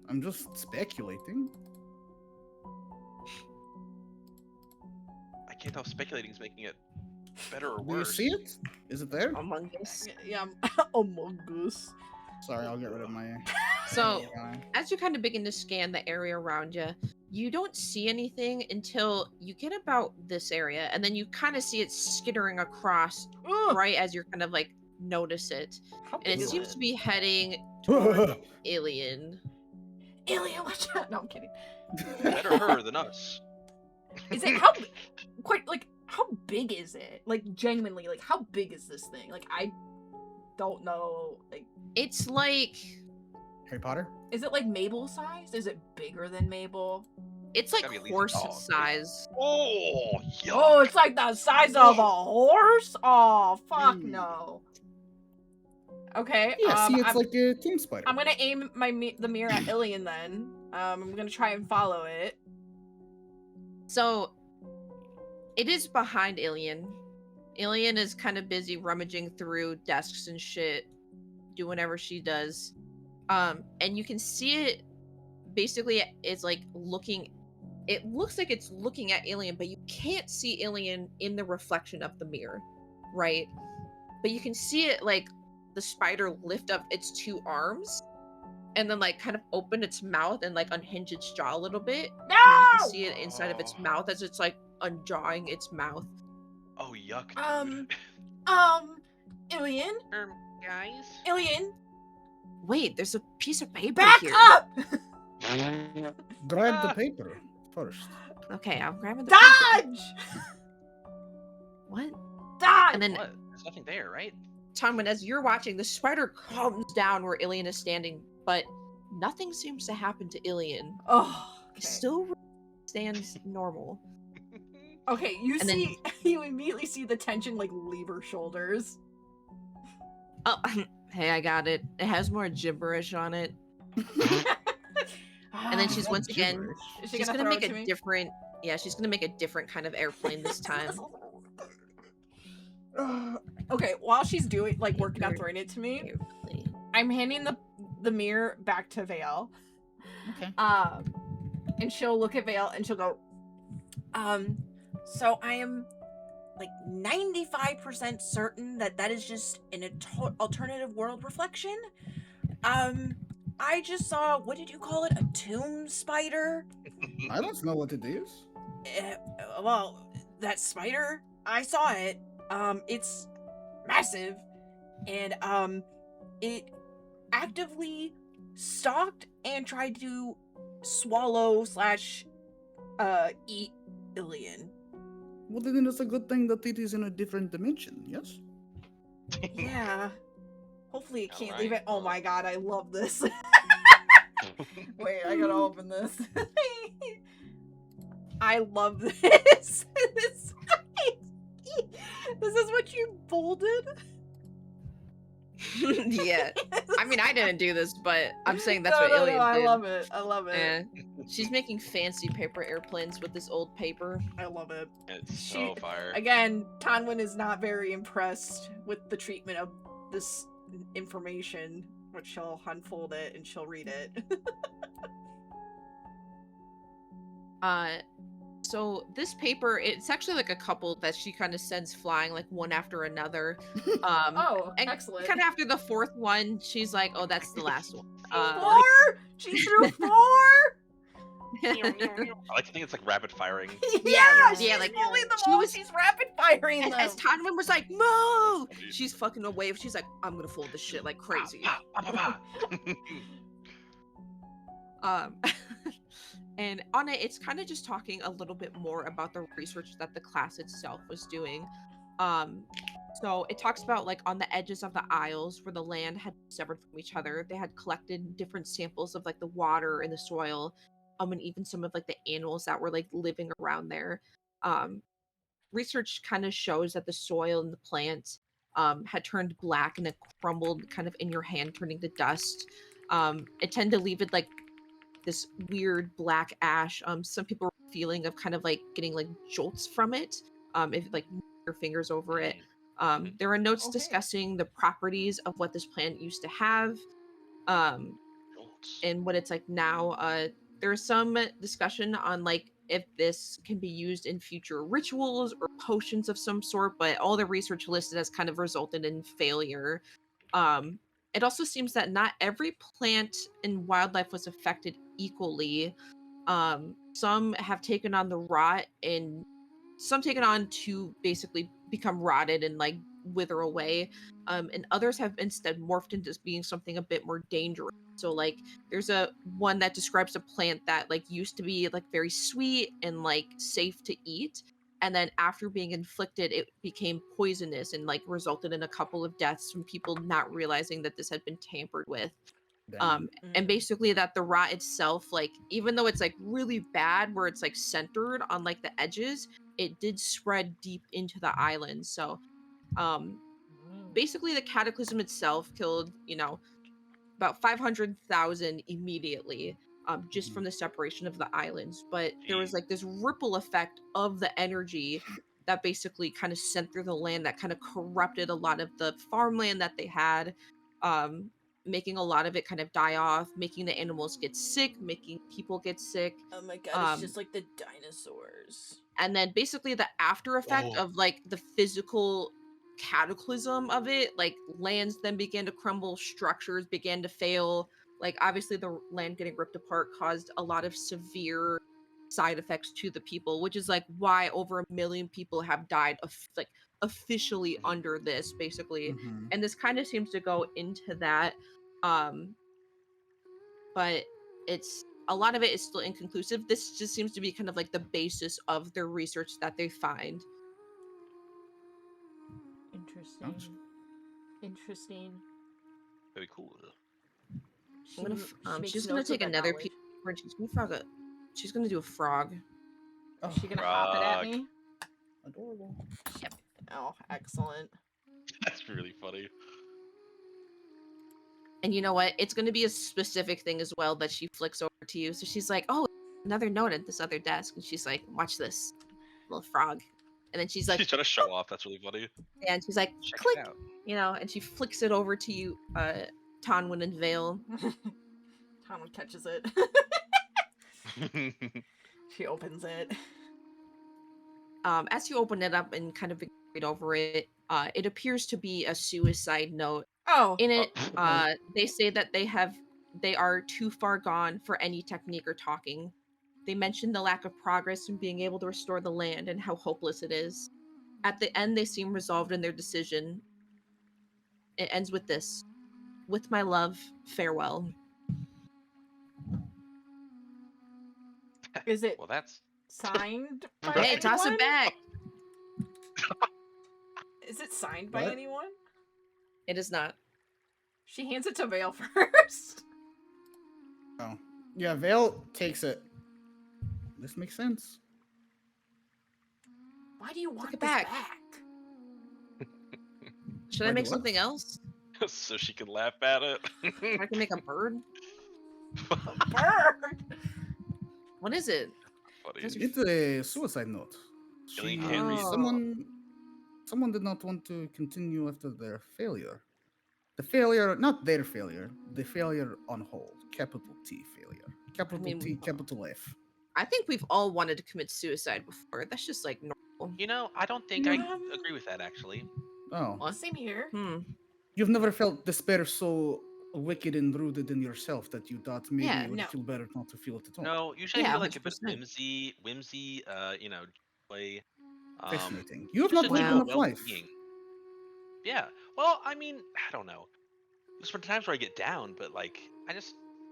I'm just speculating. I can't tell if speculating is making it better or Do you worse. see it? Is it there? Among Us. Yeah, Among Us. Sorry, I'll get rid of my. So my- as you kind of begin to scan the area around you, you don't see anything until you get about this area, and then you kind of see it skittering across Ugh, right as you're kind of like notice it, how and big it is seems it? to be heading alien. Alien, watch out! No, I'm kidding. Better her than us. Is it how big is it? Like genuinely, like how big is this thing? Like I don't know. Like It's like Harry Potter? is it like Mabel sized? Is it bigger than Mabel? it's like Gotta be at least a horse dog, right? size. Oh, yuck. Oh, it's like the size of a horse? Oh, fuck Mm. no. Okay, Yeah, see, it's I'm, like a team spider. I'm gonna aim the mirror at Ilian then. I'm gonna try and follow it. So it is behind Ilian. Ilian is kind of busy rummaging through desks and shit, do whatever she does. And you can see it basically it's like looking, it looks like it's looking at Ilian, but you can't see Ilian in the reflection of the mirror, right? But you can see it like the spider lift up its two arms and then like kind of open its mouth and like unhinge its jaw a little bit. No! And you can see it inside of its mouth as it's like unjawing its mouth. Oh, yuck, dude. Ilian? Guys? Ilian? Wait, there's a piece of paper Back here. up! Grab the paper first. Okay, I'm grabbing the paper. Dodge! What? Dodge! And then What? There's nothing there, right? Tonguin, as you're watching, the spider comes down where Ilian is standing, but nothing seems to happen to Ilian. Oh, He okay. still stands normal. Okay, you And then- see, you immediately see the tension like leave her shoulders. Oh, hey, I got it. It has more gibberish on it. And then she's Not once again, gibberish. Is she she's gonna gonna throw make it to a me? different, yeah, she's gonna make a different kind of airplane this time. Okay, while she's doing like working on Paper throwing it to me, airplane. I'm handing the mirror back to Vale. Okay. And she'll look at Vale and she'll go, so I am like 95% certain that is just an alternative world reflection. I just saw, what did you call it? A tomb spider? I don't know what it is. Well, that spider, I saw it. It's massive. And, it actively stalked and tried to swallow / eat Ilian. Well, then it's a good thing that it is in a different dimension, yes? Yeah. Hopefully it can't Alright, leave it. Oh well. my god, I love this. Wait, I gotta open this. I love this. This is what you bolded? Yeah. I mean, I didn't do this, but I'm saying that's No, what no, Ilian no, did. I love it. I love it. Eh. She's making fancy paper airplanes with this old paper. I love it. It's She- so fire. Again, Tanwin is not very impressed with the treatment of this information, but she'll unfold it and she'll read it. So this paper, it's actually like a couple that she kind of sends flying, like one after another. Oh, And excellent. kind of after the fourth one, she's like, "Oh, that's the last one." Four? She threw 4? I like to think it's like rapid firing. Yeah, yeah, she's like, rolling them she all. was- She's rapid firing them. As Tonwin was like, "Move!" She's fucking away. She's like, "I'm gonna fold this shit like crazy." Pa, pa, pa, pa. And on it, it's kind of just talking a little bit more about the research that the class itself was doing. So it talks about like on the edges of the aisles where the land had severed from each other, they had collected different samples of like the water and the soil, and even some of like the animals that were like living around there. Research kind of shows that the soil and the plants had turned black and it crumbled kind of in your hand, turning to dust. It tended to leave it like this weird black ash. Some people were feeling of kind of like getting like jolts from it. If like your fingers over it. There are notes Okay. discussing the properties of what this plant used to have, and what it's like now. There's some discussion on like if this can be used in future rituals or potions of some sort, but all the research listed has kind of resulted in failure. It also seems that not every plant and wildlife was affected equally. Some have taken on the rot and some taken on to basically become rotted and like wither away, and others have instead morphed into being something a bit more dangerous. So like there's a one that describes a plant that like used to be like very sweet and like safe to eat, and then after being inflicted it became poisonous and like resulted in a couple of deaths from people not realizing that this had been tampered with. Damn. And basically that the rot itself, like even though it's like really bad where it's like centered on like the edges, it did spread deep into the island. So um basically the cataclysm itself killed, you know, about 500,000 immediately, just Mhm. from the separation of the islands. But there was Jeez. like this ripple effect of the energy that basically kind of sent through the land that kind of corrupted a lot of the farmland that they had, um, making a lot of it kind of die off, making the animals get sick, making people get sick. Oh my god, it's Um, just like the dinosaurs. and then basically the after effect Oh. of like the physical cataclysm of it, like lands then began to crumble, structures began to fail. Like obviously the land getting ripped apart caused a lot of severe side effects to the people, which is like why over 1 million people have died of like officially Mhm. under this basically. Mhm. And this kind of seems to go into that, um but it's a lot of it is still inconclusive. This just seems to be kind of like the basis of their research that they find. Gotcha. Interesting. Interesting. Very cool. I'm gonna She makes she's gonna notes of take that another piece knowledge. of paper and she's gonna do a frog. Is Oh, she gonna hop it at Frog. me? adorable. Yep. Oh, excellent. That's really funny. And you know what? It's gonna be a specific thing as well that she flicks over to you. So she's like, "Oh, another note at this other desk," and she's like, "Watch this, little frog." And then she's like, She's trying to show off. That's really funny. and she's like, Check it "Click," out. you know, and she flicks it over to you, Tonwin and Vale. Tom catches it. She opens it. As you open it up and kind of read over it, it appears to be a suicide note. Oh, In Oh, it, they say that they are too far gone for any technique or talking. They mention the lack of progress in being able to restore the land and how hopeless it is. At the end, they seem resolved in their decision. It ends with this: "With my love, farewell." is it well, that's signed by Hey, right. toss it anyone? back. Is it signed by What? anyone? It is not. She hands it to Vale first. Oh, yeah. Vale takes it. This makes sense. Why do you Take want it this back. back? Should I Why do make what? something else? So she can laugh at it. I can make a bird. A bird. What is it? Funny. Those are It's a suicide note. Alien She can't read. Oh. someone did not want to continue after their failure. The failure, not their failure, the failure on hold. Capital T failure. I Capital mean, T, capital F. I think we've all wanted to commit suicide before. That's just like normal. You know, I don't think I agree with that actually. Oh, What? Same here. you've never felt despair so wicked and rooted in yourself that you thought maybe Yeah. it would No. feel better not to feel it at all. No, usually I Yeah, feel like a bit of 100%. whimsy, you know, joy, Fascinating. You have just not a lived Wow. general enough life. well-being. Yeah. Well, I mean, I don't know. There's been times where I get down, but like, I don't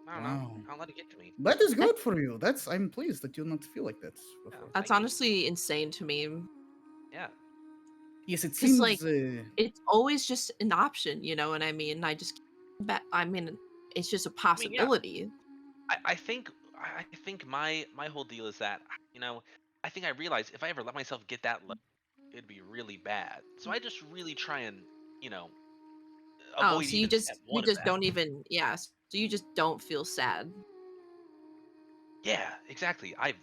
know. Wow. I don't let it get to me. That is That good for you. I'm pleased that you not feel like that Yeah, before. that's thank you. honestly insane to me. Yeah. Yes, it Cause like seems. it's always just an option, you know what I mean? I just bet I mean it's just a I mean, yeah. possibility. I think my whole deal is that you know I think I realize if I ever let myself get that low, it'd be really bad. So I just really try and you know Oh, avoid so even step you one of just that. don't even yeah, so you just don't feel sad. Yeah, exactly. I've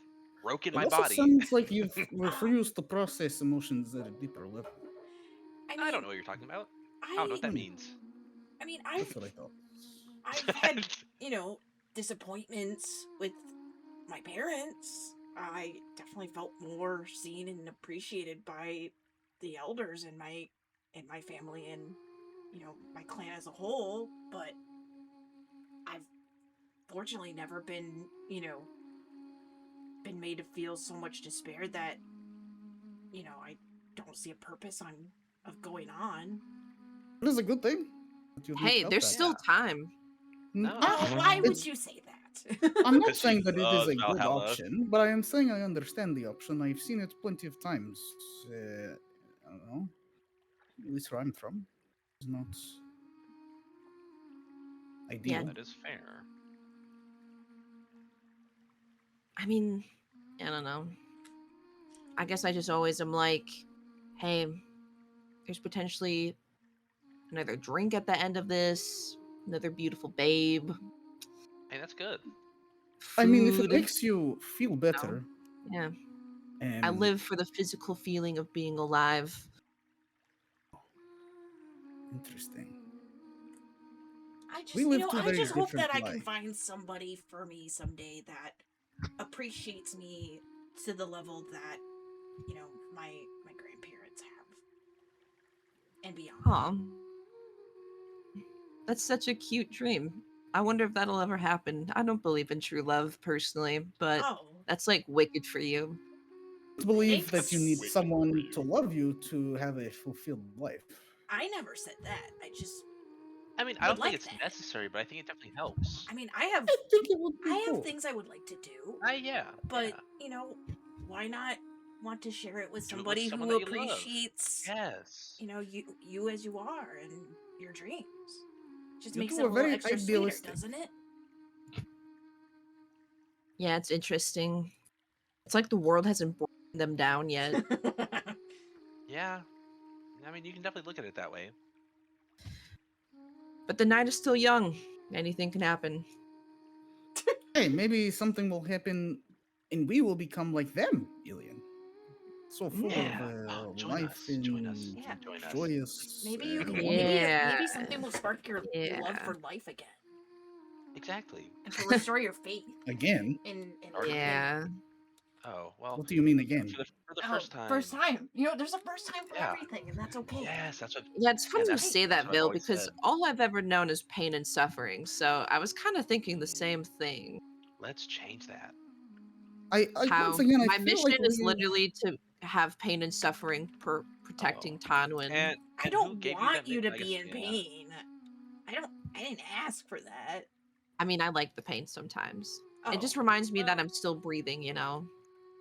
broken It my also body. sounds like you've refused to process emotions at a deeper level. I I don't mean, know what you're talking about. I don't know I what that Hmm, means. I mean, that's what I thought. I've had, disappointments with my parents. I definitely felt more seen and appreciated by the elders in my family and my clan as a whole, but I've fortunately never been, been made to feel so much despair that, I don't see a purpose on of going on. It is a good thing that you Hey, felt there's that. still time. No, Oh, why would It's, you say that? I'm not because she saying that it is loves a good Valhalla. option, but I am saying I understand the option. I've seen it plenty of times. I don't know. At least where I'm from, it's not Yeah, ideal. That is fair. I mean, I don't know. I guess I just always am like, hey, there's potentially another drink at the end of this, another beautiful babe, Hey, that's good. I mean, if it food. makes you feel So, better, yeah, I and live for the physical feeling of being alive. interesting. I We just, live two I very just hope that different I can lives. find somebody for me someday that appreciates me to the level that, my grandparents have and beyond. Aw, that's such a cute dream. I wonder if that'll ever happen. I don't believe in true love personally, but Oh, that's like wicked for you. To believe that you need thanks. Wicked for someone to you. love you to have a fulfilled life. I never said that. I just I mean, I would don't think like it's that. necessary, but I think it definitely helps. I mean, I think it would be I have cool. things I would like to do, Yeah, but yeah. why not want to share it with Do it with somebody someone who that you love. appreciates, Yes. you as you are and your dreams. Just You makes two it a are little very extra sweeter, idealistic. doesn't it? Yeah, it's interesting. It's like the world hasn't broken them down yet. Yeah. I mean, you can definitely look at it that way. But the night is still young. Anything can happen. Hey, maybe something will happen and we will become like them, Ilian. So full Mm. of Yeah. Oh, join life us. Join us. and Yeah. Join us. joyous Yeah. Maybe something will spark your love Yeah. for life again, Exactly. and to restore your faith again. in Or living. Yeah. oh well, What do you mean again? for the Oh, first time. first time. There's a first time for Yeah. everything, and that's okay. Yes, that's what. Yeah, it's Yeah, funny you That's say okay. that's that, what I've Bill, always because said. all I've ever known is pain and suffering. So I was kind of thinking the same thing. Let's change that. I once How again I my feel like mission is we've literally to have pain and suffering per Oh, protecting Tanwin. I and who don't gave you want that you mission? to I be guess. in Yeah. pain. I didn't ask for that. I mean, I like the pain sometimes. It just Oh, reminds me that well, I'm still breathing, you know?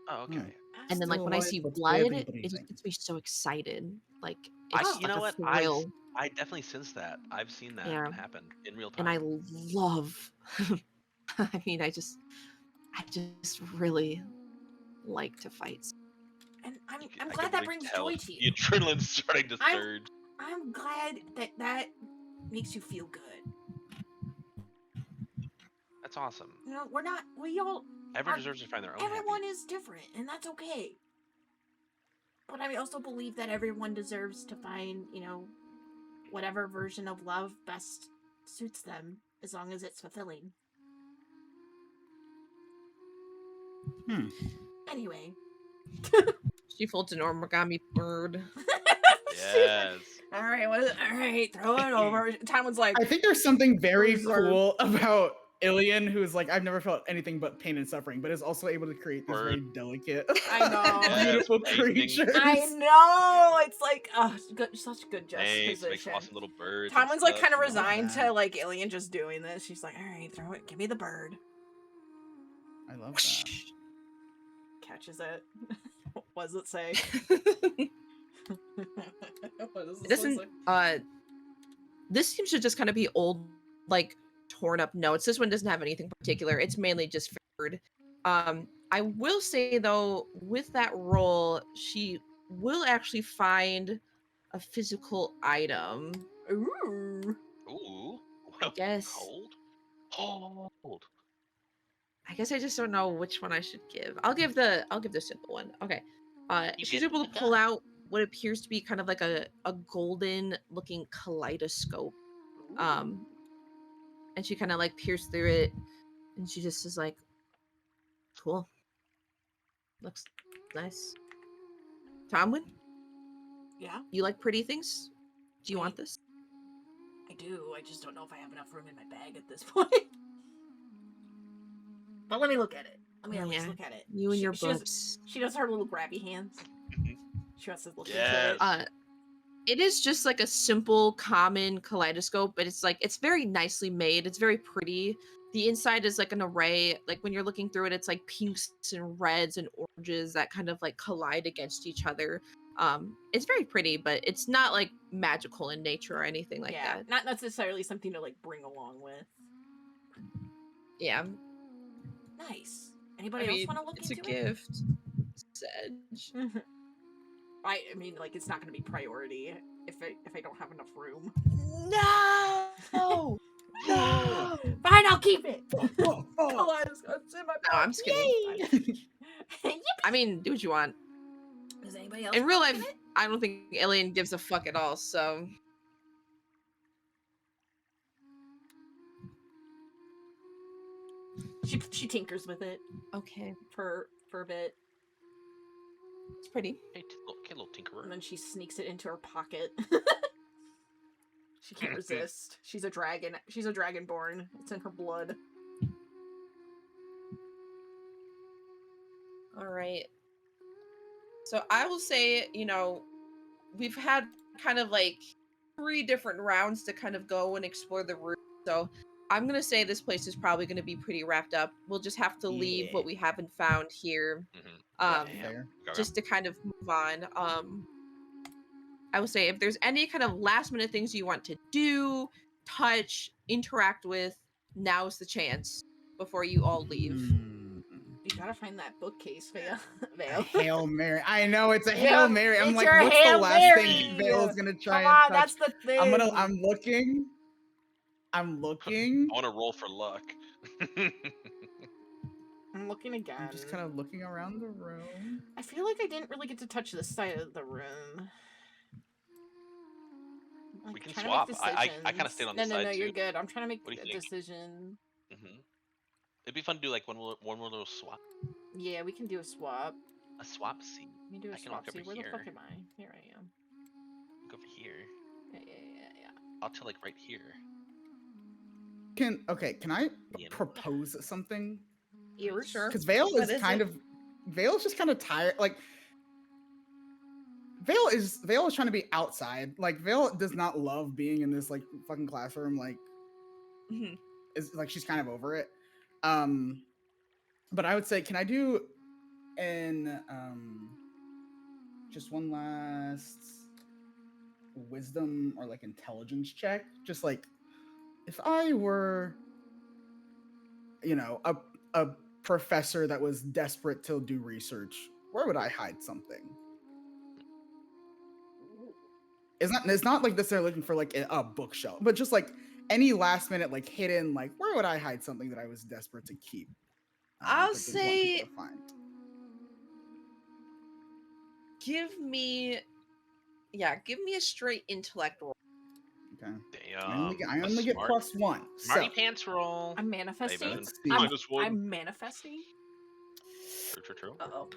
Oh, okay. And then, like, still when I alive see but blood, barely it just breathing. gets me so excited. Like, I, it's oh, you like know a what? thrill. I definitely sense that. I've seen that Yeah. happen in real And I time. love, I mean, I just really like to fight. and I'm I can glad that really brings tell joy to the you. adrenaline's starting to I'm surge. I'm glad that makes you feel good. That's awesome. We all Everyone are. deserves to find their own happy. Everyone is different, and that's okay. But I also believe that everyone deserves to find, whatever version of love best suits them, as long as it's fulfilling. Hmm. Anyway. She folds an origami bird. She's like, Yes. all right, all right, throw it over. Tywin's like, I think there's something very Reserve. cool about Ilian, who's like, I've never felt anything but pain and suffering, but is also able to create these very Bird. delicate, I know. Yes, beautiful amazing. creatures. I know. It's like, such good Makes juxtaposition. awesome little birds. and Tywin's like stuff, kind of you know. resigned that. to like Alien just doing this. She's like, all right, throw it. Give me the bird. I love that. Catches it. What does it say? What does It this one doesn't, say? this seems to just kind of be old, like, torn up notes. This one doesn't have anything particular. It's mainly just bird. I will say, though, with that role, she will actually find a physical item. Ooh. Ooh. I guess. Cold. Hold. I guess I just don't know which one I should give. I'll give the simple one. Okay. You She's get able the to pull gun. out what appears to be kind of like a golden looking kaleidoscope. Um, and she kind of like pierced through it, and she just is like, "Cool, looks nice." Tomlin, Yeah, you like pretty things? Do you I- want this? I do. I just don't know if I have enough room in my bag at this point. But let me look at it. Let me at least look at it. You and your she does, books. she does her little grabby hands. She wants to look into Yes. it. It is just like a simple, common kaleidoscope, but it's like it's very nicely made. It's very pretty. The inside is like an array. Like when you're looking through it, it's like pinks and reds and oranges that kind of like collide against each other. It's very pretty, but it's not like magical in nature or anything like Yeah, that. not necessarily something to like bring along with. Yeah, Nice. I Anybody else mean, want to look it's a into gift. Sedge. it? I mean, like it's not going to be priority if I don't have enough room. No, no. Fine, I'll keep it. Fuck, fuck, fuck. Kaleidoscope, it's in my No, pouch. I'm just kidding. Yay! I mean, do what you want. Does anybody else In real want to life, look I don't think Alien gives a fuck at all. So at it? She tinkers with it okay, for a bit, it's pretty. Hey, little tinkerer. and then she sneaks it into her pocket. She can't resist. She's a dragon. She's a dragonborn. It's in her blood. All right. So I will say, we've had kind of like 3 different rounds to kind of go and explore the room. So I'm gonna say this place is probably gonna be pretty wrapped up. We'll just have to leave Yeah. what we haven't found here, Yeah, Fair. just to kind of move on. I would say if there's any kind of last minute things you want to do, touch, interact with, now's the chance before you all leave. You gotta find that bookcase, Vale. A Vale. Hail Mary. I know it's a Yeah, Hail Mary. I'm it's like, your what's Hail the last Mary. thing Vale's gonna try Come and on, touch? that's the thing. I'm looking. I'm looking. I want to roll for luck. I'm looking again. I'm just kind of looking around the room. I feel like I didn't really get to touch this side of the room. I'm We can trying swap. to make I kind of decisions. stayed on No, this no, side no, you're too. good. I'm trying to make What do a you think? decision. It'd be fun to do like one more little swap. Yeah, we can do a swap. A swap seat. We can do a I can swap. walk See, over where the here. fuck am I? Here I am. Go over here. Yeah. I'll tell like right here. Can I Yeah. propose something? Ears? Sure. Because Vale What is is kind it? of Vale's just kind of tired. Like Vale is trying to be outside. Like Vale does not love being in this like fucking classroom. Like Mhm. is like she's kind of over it. But I would say, can I do an just one last wisdom or like intelligence check? Just like if I were, a professor that was desperate to do research, where would I hide something? It's not like this they're looking for like a bookshelf, but just like any last minute like hidden, like where would I hide something that I was desperate to keep? I'll that didn't want people say to find. give me a straight intellect roll. Okay. Damn. I only get +1. Smarty So pants roll. I'm manifesting. David. let's see. -1. I'm manifesting. True. Uh-oh.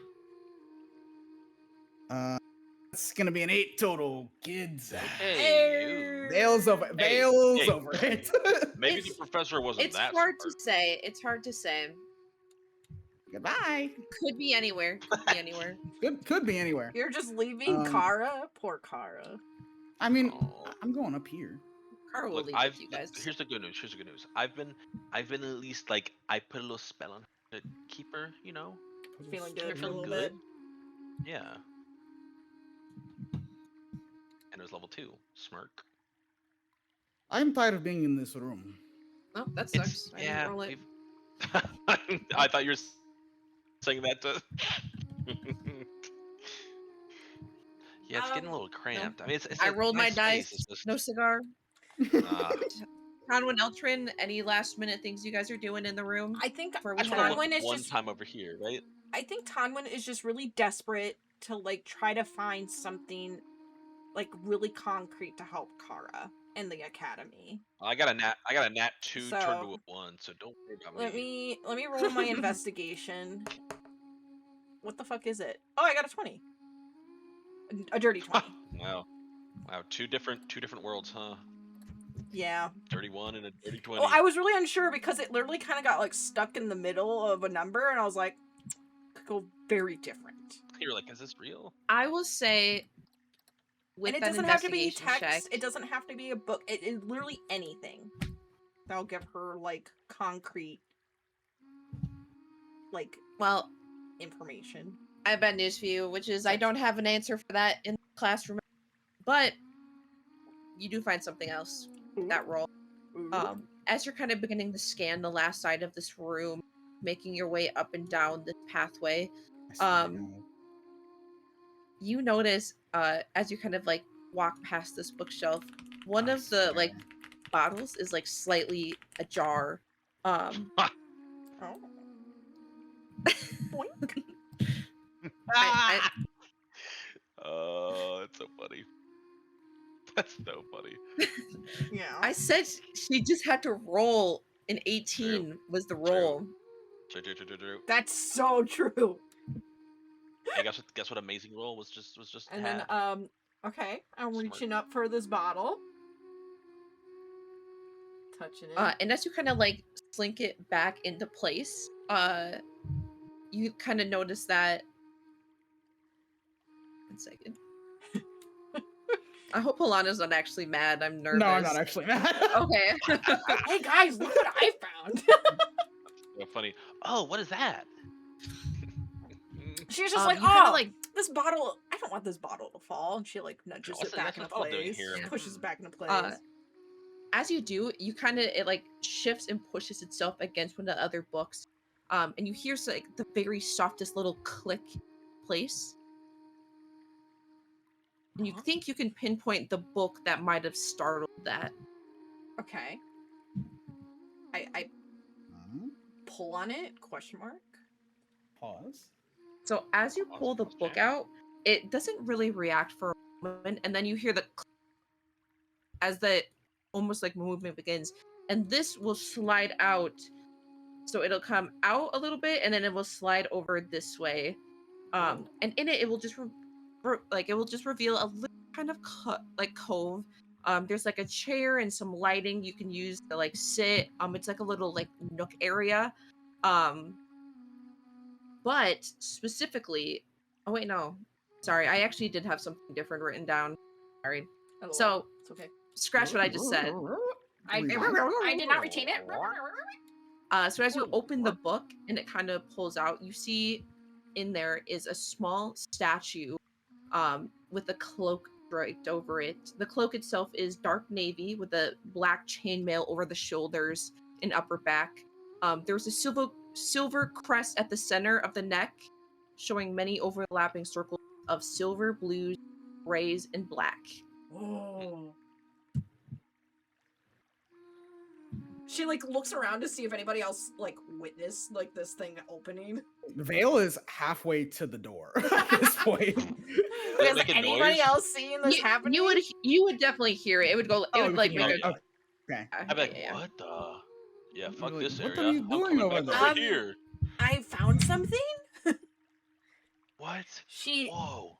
It's gonna be an 8 total, kids. Hey. Vale's over. Hey, Vale's hey. over it. Maybe It's- the professor wasn't It's that hard smart. to say. It's hard to say. Goodbye. Could be anywhere. Could be anywhere. Could be anywhere. You're just leaving Kara? Poor Kara. I mean, Oh. I'm going up here. Kara will Look, leave with you guys. here's the good news. I've been at least like I put a little spell on her to keep her, Feeling keep her good for a feeling little good. bit. Yeah. And it was level 2. Smirk. I'm tired of being in this room. Oh, that sucks. I didn't Yeah. roll it. I thought you were saying that to. Yeah, it's getting a little cramped. I mean, it's I a rolled nice my space, dice. it's just, No cigar. Conwin Eltrin, any last minute things you guys are doing in the room? I think For I which just want to Tonwin look is one just time over here, right? I think Tonwin is just really desperate to like try to find something like really concrete to help Kara in the academy. I got a nat 2 turned to So, a 1, so don't worry about Let me. me roll my investigation. What the fuck is it? Oh, I got a 20. A dirty 20. Wow, two different worlds, huh? Yeah. Dirty 1 and a dirty 20. Well, I was really unsure because it literally kind of got like stuck in the middle of a number, and I was like, could go very different. You're like, is this real? I will say with And it that doesn't have to be investigation check. text. It doesn't have to be a book. It is literally anything. That'll give her like concrete, like Well, information. I have bad news for you, which is I Text. don't have an answer for that in the classroom, but you do find something else with that roll. Ooh. As you're kind of beginning to scan the last side of this room, making your way up and down this pathway, I swear to God. you notice as you kind of like walk past this bookshelf, one I of the like swear. bottles is like slightly ajar. Oh. Boink. I Oh, that's so funny. That's so funny. Yeah. said she just had to roll an 18 was the roll. True. That's so true. Hey, guess what? Amazing roll was just And had. then okay, I'm Smart. reaching up for this bottle. Touching it. And as you kind of like slink it back into place, you kind of notice that. 1 second. I hope Polana's not actually mad. I'm nervous. No, I'm not actually mad. Okay. Hey guys, look what I found. So funny. Oh, what is that? She's just like, you kinda, oh, like- this bottle. I don't want this bottle to fall. And she like nudges What's it back this into bottle doing place. here? Yeah. Pushes it back into place. As you do, you kind of it like shifts and pushes itself against one of the other books, and you hear like the very softest little click place, and you Uh-huh. think you can pinpoint the book that might have startled that. Okay. I pull on it? Question mark. Pause. So as you pull the book out, it doesn't really react for a moment, and then you hear the click as the almost like movement begins, and this will slide out. So it'll come out a little bit, and then it will slide over this way. And in it will just it will just reveal a little kind of cove. There's like a chair and some lighting you can use to like sit. It's like a little like nook area. But specifically, oh wait, no, sorry, I actually did have something different written down. Sorry. Oh, So it's okay. scratch what I just said. I did not retain it. So as you open the book and it kind of pulls out, you see in there is a small statue with a cloak draped over it. The cloak itself is dark navy with a black chainmail over the shoulders and upper back. There's a silver crest at the center of the neck, showing many overlapping circles of silver, blues, grays, and black. Oh. She like looks around to see if anybody else like witnessed like this thing opening. Vale is halfway to the door at this point. Is Making anybody noise? else seeing this happening? You would definitely hear it. It would go. It Oh, would like you make can a. hear it. Okay. I'd be like, Yeah. what the? Yeah, You'd fuck be like, this what area. are you I'm doing coming over back there? over here. I found something. What? She Whoa.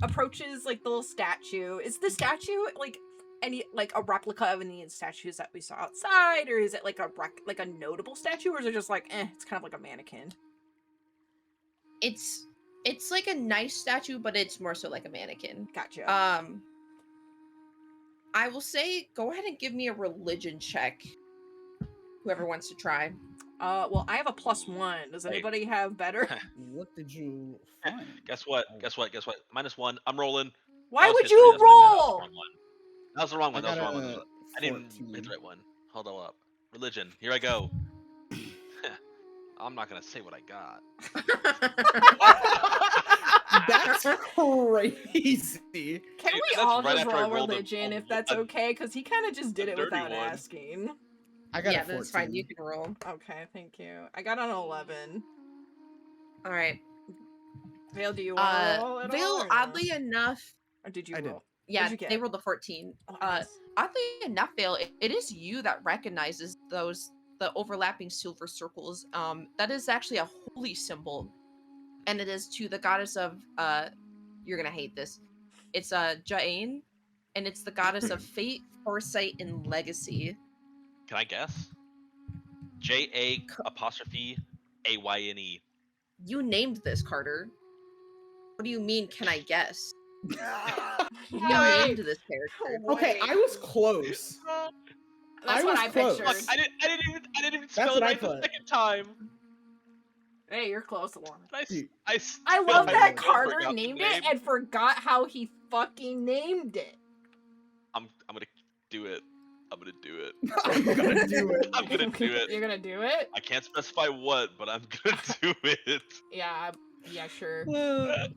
approaches like the little statue. Is the statue like any like a replica of any of the statues that we saw outside, or is it like a notable statue, or is it just like it's kind of like a mannequin? It's like a nice statue, but it's more so like a mannequin. Gotcha. I will say, go ahead and give me a religion check. Whoever wants to try. Well, I have a +1. Does anybody have better? What did you find? Guess what? -1. I'm rolling. Why That was would history, you that's what I meant. roll? That was the wrong I one. got I a didn't hit 14. the right one. Hold on up. Religion. Here I go. I'm not gonna say what I got. That's crazy. Can we That's all right just after I roll rolled religion if that's a okay? Because he kind of just did it dirty without one. asking. I got Yeah, a 14. that's fine. You can roll. Okay, thank you. I got an 11. All right. Vale, do you want to roll at all? Vale, Or no? oddly enough, Or did you I did. roll? yeah, What'd you they get? rolled a 14. Oh, nice. Oddly enough, Vale, it is you that recognizes the overlapping silver circles. That is actually a holy symbol, and it is to the goddess of you're gonna hate this. It's Jain, and it's the goddess of fate, foresight, and legacy. Can I guess? JA''AYNE. You named this, Carter. What do you mean? Can I guess? You Wait, named this character. Okay, I was close. That's I what was I close. pictured. Look, I didn't even That's spell what it I right the put. second time. Hey, you're close, Lauren. Dude, I I still love that still Carter forgot the named name. it and forgot how he fucking named it. I'm gonna do it. I'm gonna do it. I'm gonna do it. I'm gonna do it. You're gonna do it? I can't specify what, but I'm gonna do it. Yeah, sure. And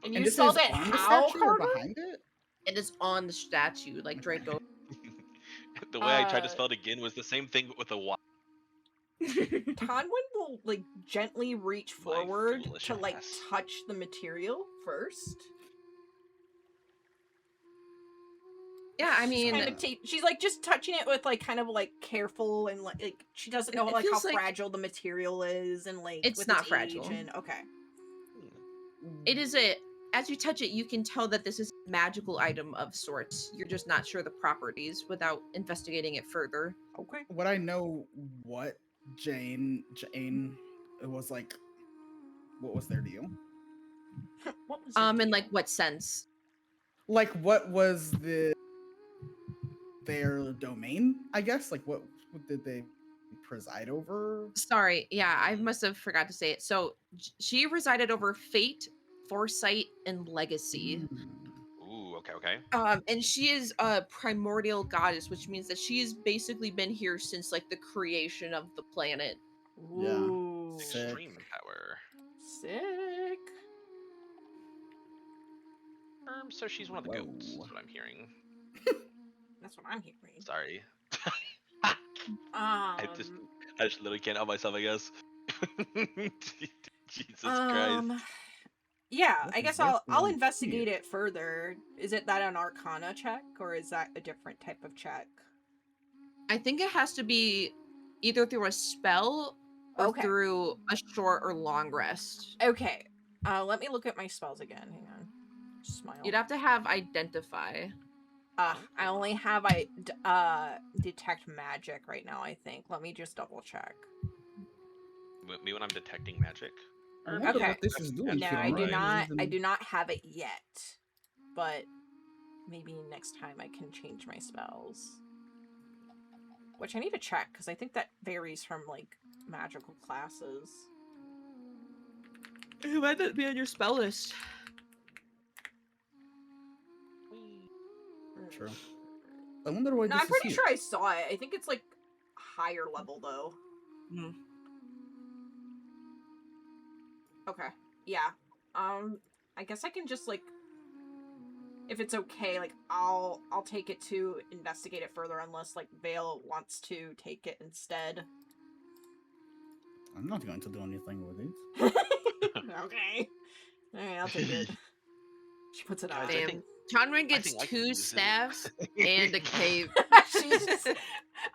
And you this spelled is it on the how, statue or Carter? behind it? It is on the statue, like Draco. The way I tried to spell it again was the same thing but with a Y. Tonwin will like gently reach My forward foolish to like ass. touch the material first. Yeah, I mean, Kind of she's like just touching it with like kind of like careful and like she doesn't know It like how feels like fragile the material is and like it's with not its fragile. age and okay. It is as you touch it, you can tell that this is a magical item of sorts. You're just not sure the properties without investigating it further. Okay. Would I know what Jane it was like? What was their deal? What was the In deal? like what sense? Like, what was their domain? I guess. Like, what did they preside over? Sorry, yeah, I must have forgot to say it. So she resided over fate, foresight, and legacy. Ooh, okay. And she is a primordial goddess, which means that she has basically been here since like the creation of the planet. Yeah. Ooh. Sick. Extreme power. Sick. So she's one of the goats. Whoa. That's what I'm hearing. That's what I'm hearing. Sorry. Um, I just literally can't help myself, I guess. Jesus Christ. Yeah, What I is guess there I'll for investigate here? it further. Is it that an Arcana check or is that a different type of check? I think it has to be either through a spell or Okay. through a short or long rest. Okay. Let me look at my spells again. Hang on. Smile. You'd have to have identify. I only have detect magic right now, I think. Let me just double check. Me when I'm detecting magic. I wonder Okay. what this is doing. No, if you I don't do mind. not. I Even- do not have it yet. But maybe next time I can change my spells. Which I need to check because I think that varies from like magical classes. It might not be on your spell list. True. I wonder why No, this I'm pretty is sure here. I saw it. I think it's like higher level though. Mm. Okay. Yeah. I guess I can just like if it's okay, like I'll take it to investigate it further unless like Vale wants to take it instead. I'm not going to do anything with it. Okay. Alright, I'll take it. She puts it on. Guys, I think- Tonrin I gets think I can 2 use it. staffs and a cape. She's just,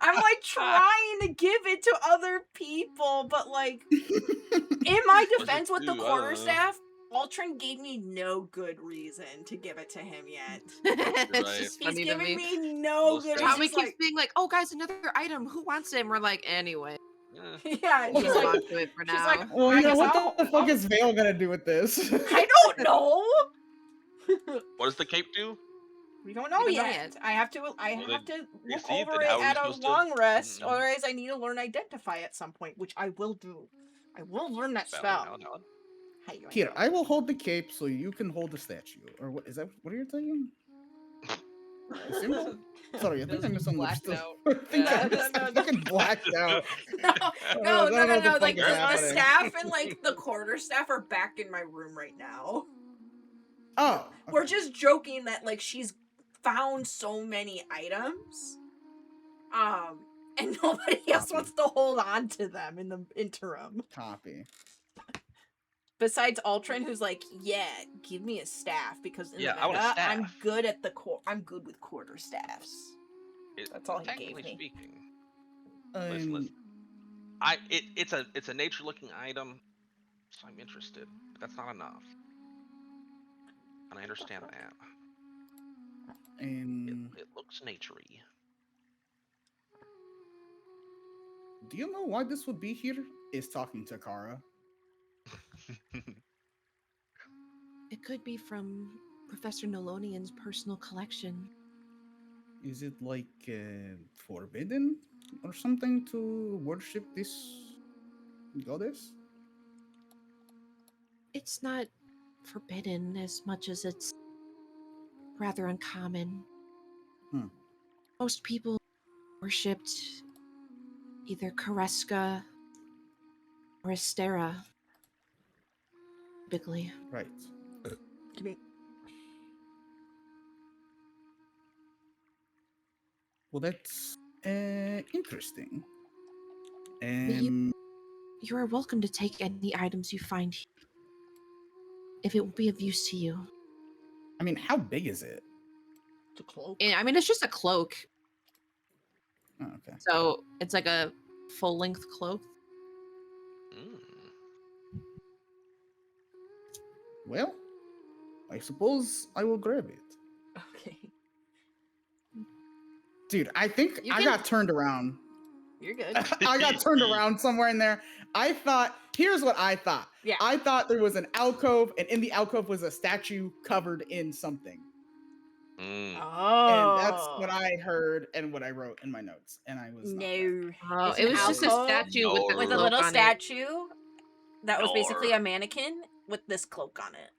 I'm like trying to give it to other people, but like in my defense with the do? I don't know. quarterstaff, Ultron gave me no good reason to give it to him yet. It's right. just He's funny to giving me. me no Those good staffs- reason. Tommy He's keeps like, being like, "Oh, guys, another item. Who wants it?" And we're like, "Anyway, Eh. yeah, and just she's hold like, on to it for she's now." like, Well, I you know guess what the fuck I'll- is Vale gonna do with this? I don't know. What does the cape do? We don't know We don't know yet. yet. I have to Well, look see, over then it how are we at a supposed to- long rest, Mhm. otherwise I need to learn Identify at some point, which I will do. I will learn that Valid, spell. valid. How you Here, doing? I will hold the cape so you can hold the statue. Or what is that? What are you saying? The symbol? Sorry, I think I Those blacked misunderstood. out. I think Yeah. I fucking blacked out. No, I no. don't know what the Like fuck is the happening. staff and like the quarterstaff are back in my room right now. Oh, We're okay. just joking that like she's found so many items, and nobody else Copy. wants to hold on to them in the interim. Copy. Besides Ultron, who's like, yeah, give me a staff because in Yeah, the I want a meta, I'm staff. good at I'm good with quarterstaffs. That's all he gave Technically me. speaking, Um, listen. It's a nature looking item, so I'm interested. But that's not enough, and I understand that. It looks naturey. do you know why this would be here? Is talking to Kara. It could be from Professor Nolonian's personal collection. Is it like forbidden or something to worship this goddess? It's not forbidden as much as it's rather uncommon. Hmm. Most people worshipped either Kareska or Astera, typically. Right. Give me. Well, that's interesting. You, you are welcome to take any items you find here, if it will be of use to you. I mean, how big is it? It's a cloak. And, I mean, it's just a cloak, Oh, okay. so it's like a full-length cloak. Mm. Well, I suppose I will grab it. Okay. Dude, I think You I can- got turned around. You're good. I got turned around somewhere in there. I thought, here's what I thought. Yeah. I thought there was an alcove, and in the alcove was a statue covered in something. Mm. Oh. And that's what I heard and what I wrote in my notes. And I was not right. No. It's It an was just a alcove statue with the No. with a cloak little on it. statue that was Nor. basically a mannequin with this cloak on it.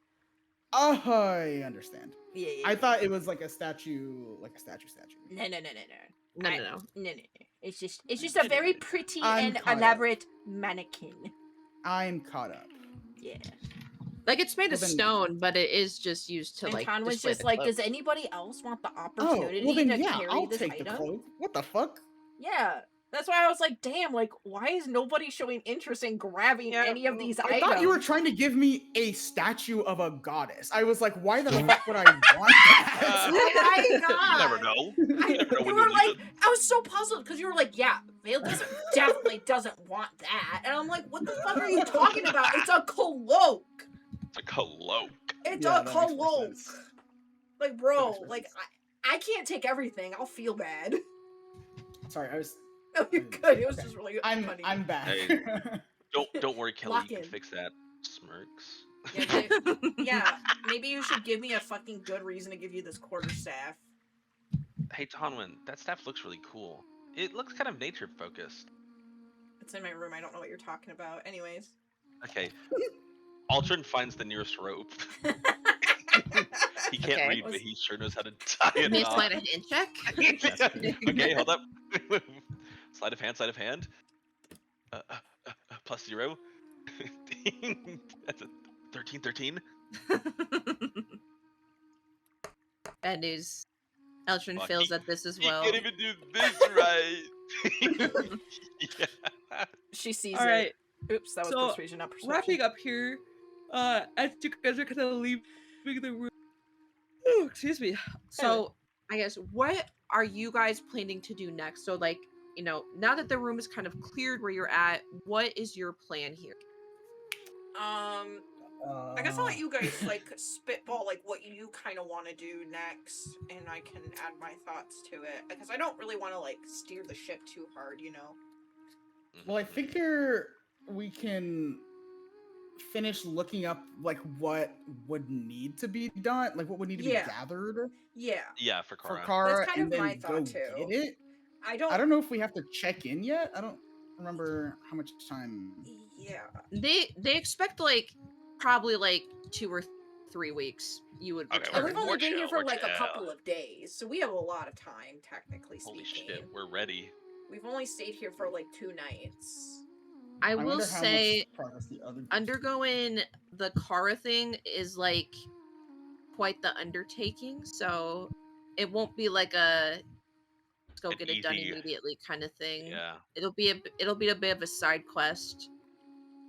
Oh, I understand. Yeah, yeah. I thought it was like a statue, statue. No. No. No. It's just a very pretty I'm and caught up. elaborate mannequin. I'm caught up. Yeah. Like, it's made Well, of then- stone, but it is just used to, And like, Khan was display just the like, cloak. does anybody else want the Oh, opportunity well then to yeah, carry I'll this take item? the cloak. What the fuck? Yeah. That's why I was like, damn, like, why is nobody showing interest in grabbing Yeah, any of these I items? thought you were trying to give me a statue of a goddess. I was like, why the fuck would I want that? Oh my god. You never know. You never know You when were you need like, it. I was so puzzled because you were like, yeah, Vale definitely doesn't want that. And I'm like, what the fuck are you talking about? It's a cloak. It's a cloak. It's Yeah, a that makes more cloak. sense. Like, That bro, makes more like, sense. I can't take everything. I'll feel bad. Sorry, I was. No, you're good. It was just really funny. I'm back. Hey. Don't worry, Kelly. Lock You can in. fix that. Smirks. Yeah, maybe you should give me a fucking good reason to give you this quarterstaff. Hey, Tonwin, that staff looks really cool. It looks kind of nature focused. It's in my room. I don't know what you're talking about. Anyways. Okay. Aldrin finds the nearest rope. He can't Okay. read, but he sure knows how to tie Give it me a off. sleight of hand check. Okay, hold up. Sleight of hand, sleight of hand. +0. That's a 13. Bad news. Eltrin Fuck, fails at this as He well. can't even do this right. Yeah. She sees All it. right, Oops, that was so, persuasion, not perception. wrapping up here, as you guys are kind of leaving the room. Oh, excuse me. So, I guess, what are you guys planning to do next? So, like, you know, now that the room is kind of cleared where you're at, what is your plan here? I guess I'll let you guys like spitball like what you kind of want to do next, and I can add my thoughts to it because I don't really want to like steer the ship too hard, you know. Well, I figure we can finish looking up like what would need to be done, like what would need to Yeah. be gathered Yeah, Yeah, for for Kara. Kara, That's kind and of then my go thought, too. get it. I I don't know if we have to check in yet. I don't remember how much time. Yeah, They expect, like, probably, like, 2 or 3 weeks you would Okay, and return. we've only We're been here chill, for we're like a chill. couple of days, so we have a lot of time, technically Holy speaking. shit, we're ready. We've only stayed here for like 2 nights. I wonder will how say, much progress the other groups- undergoing the Kara thing is, like, quite the undertaking, so it won't be like a let's go An get it done easy- immediately kind of thing. Yeah. It'll be a bit of a side quest.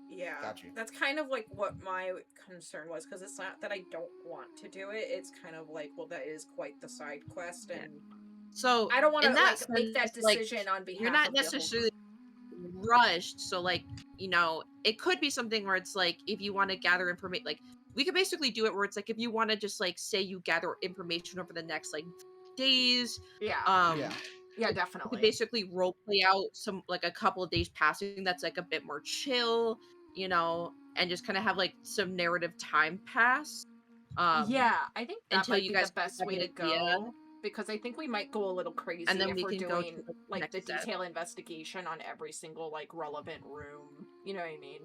Yeah, Got you. that's kind of like what my concern was, because it's not that I don't want to do it. It's kind of like, well, that is quite the side quest, and So I don't want to in that like make that sense, like, decision on behalf. you're not of the whole necessarily rushed, so, like, you know, it could be something where it's like, if you want to gather information, like, we could basically do it where it's like, if you want to just, like, say you gather information over the next, like, days, Yeah, yeah. yeah, you could definitely. basically role play out some, like, a couple of days passing that's like a bit more chill, you know, and just kind of have like some narrative time pass. Yeah, I think that until might you be the guys kind of best have way an to idea, go because I think we might go a little crazy and then if we we're can go to doing the like the next step. detail investigation on every single like relevant room. You know what I mean?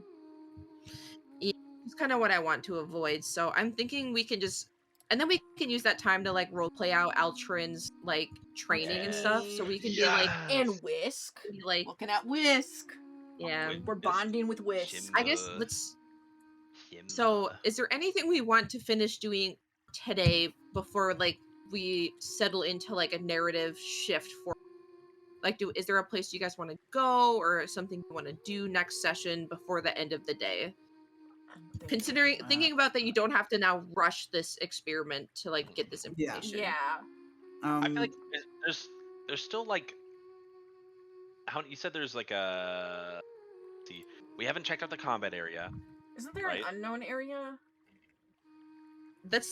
Yeah, it's kind of what I want to avoid. So I'm thinking we can just, and then we can use that time to like role play out Altrin's like training and stuff. So we can be like, And Whisk. be like, Looking at Whisk. yeah. We're bonding with Whisk. I guess let's. So, Him. is there anything we want to finish doing today before like we settle into like a narrative shift for? Like, is there a place you guys want to go or something you want to do next session before the end of the day? Considering thinking about that, you don't have to now rush this experiment to like get this Yeah. information. Yeah. I feel like there's still like how you said there's like a see we haven't checked out the combat area, Isn't there right? an unknown area?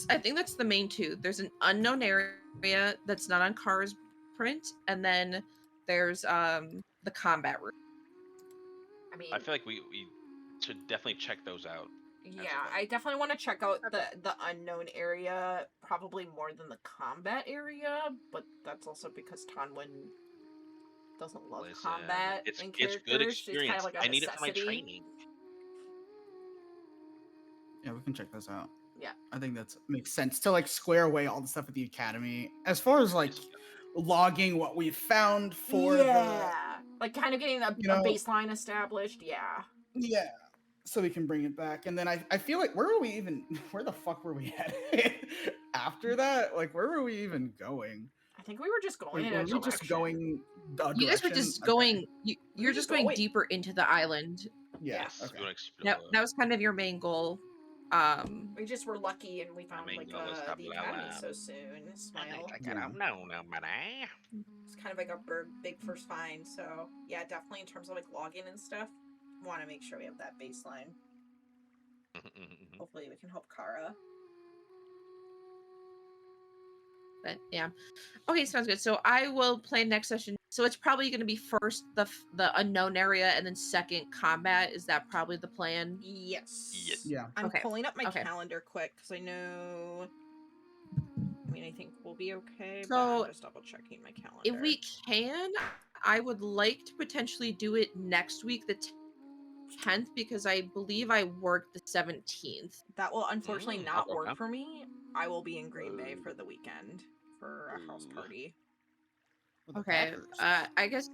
I think that's the main two. There's an unknown area that's not on Kara's print, and then there's the combat room. I mean, I feel like we should definitely check those out. yeah, I definitely want to check out the unknown area probably more than the combat area, but that's also because Tanwin doesn't love Listen, combat it's in good characters. It's kind experience. of like a I need it for my necessity. training. Yeah, we can check those out. Yeah. I think that makes sense to like square away all the stuff at the academy. As far as like logging what we found for like kind of getting a baseline established. Yeah. So we can bring it back. And then I feel like where the fuck were we headed after that? Like where were we even going? I think we were just going in a were we direction. just going You guys were just going you're just going going. deeper into the island. Yes. Okay. That was kind of your main goal. We just were lucky and we found main like goal is the academy so soon. Smile. It's kind of like a big first find. So yeah, definitely in terms of like login and stuff, want to make sure we have that baseline. Hopefully we can help Kara. But yeah, okay, sounds good. So I will play next session. So it's probably going to be first the unknown area and then second combat. Is that probably the plan? Yes. Yeah. I'm pulling up my calendar quick because I know. I mean, I think we'll be okay. So but I'm just double checking my calendar. If we can, I would like to potentially do it next week, the 10th, because I believe I work the 17th. That will unfortunately not work for me. I will be in Green Bay for the weekend for a house party. Okay. I guess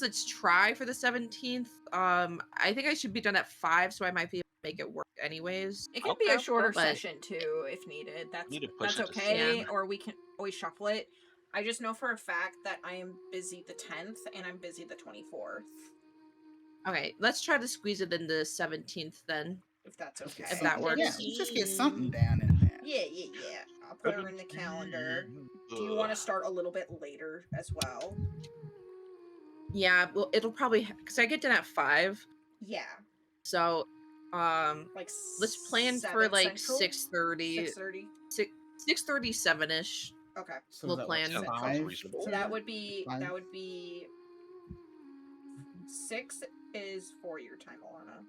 let's try for the 17th. I think I should be done at 5, so I might be able to make it work anyways. It can be a shorter session too if needed. That's okay. Or we can always shuffle it. I just know for a fact that I am busy the 10th and I'm busy the 24th. Okay, let's try to squeeze it in the 17th then. If that's okay. If that works. Yeah, let's just get something down in there. Yeah. I'll put her in the calendar. Do you want to start a little bit later as well? Yeah, well, it'll probably because I get done at 5. Yeah. So, like let's plan for like 6:30. 6:37ish. Okay. So we'll plan. Sounds reasonable. So that would be 6 is for your time, Alana.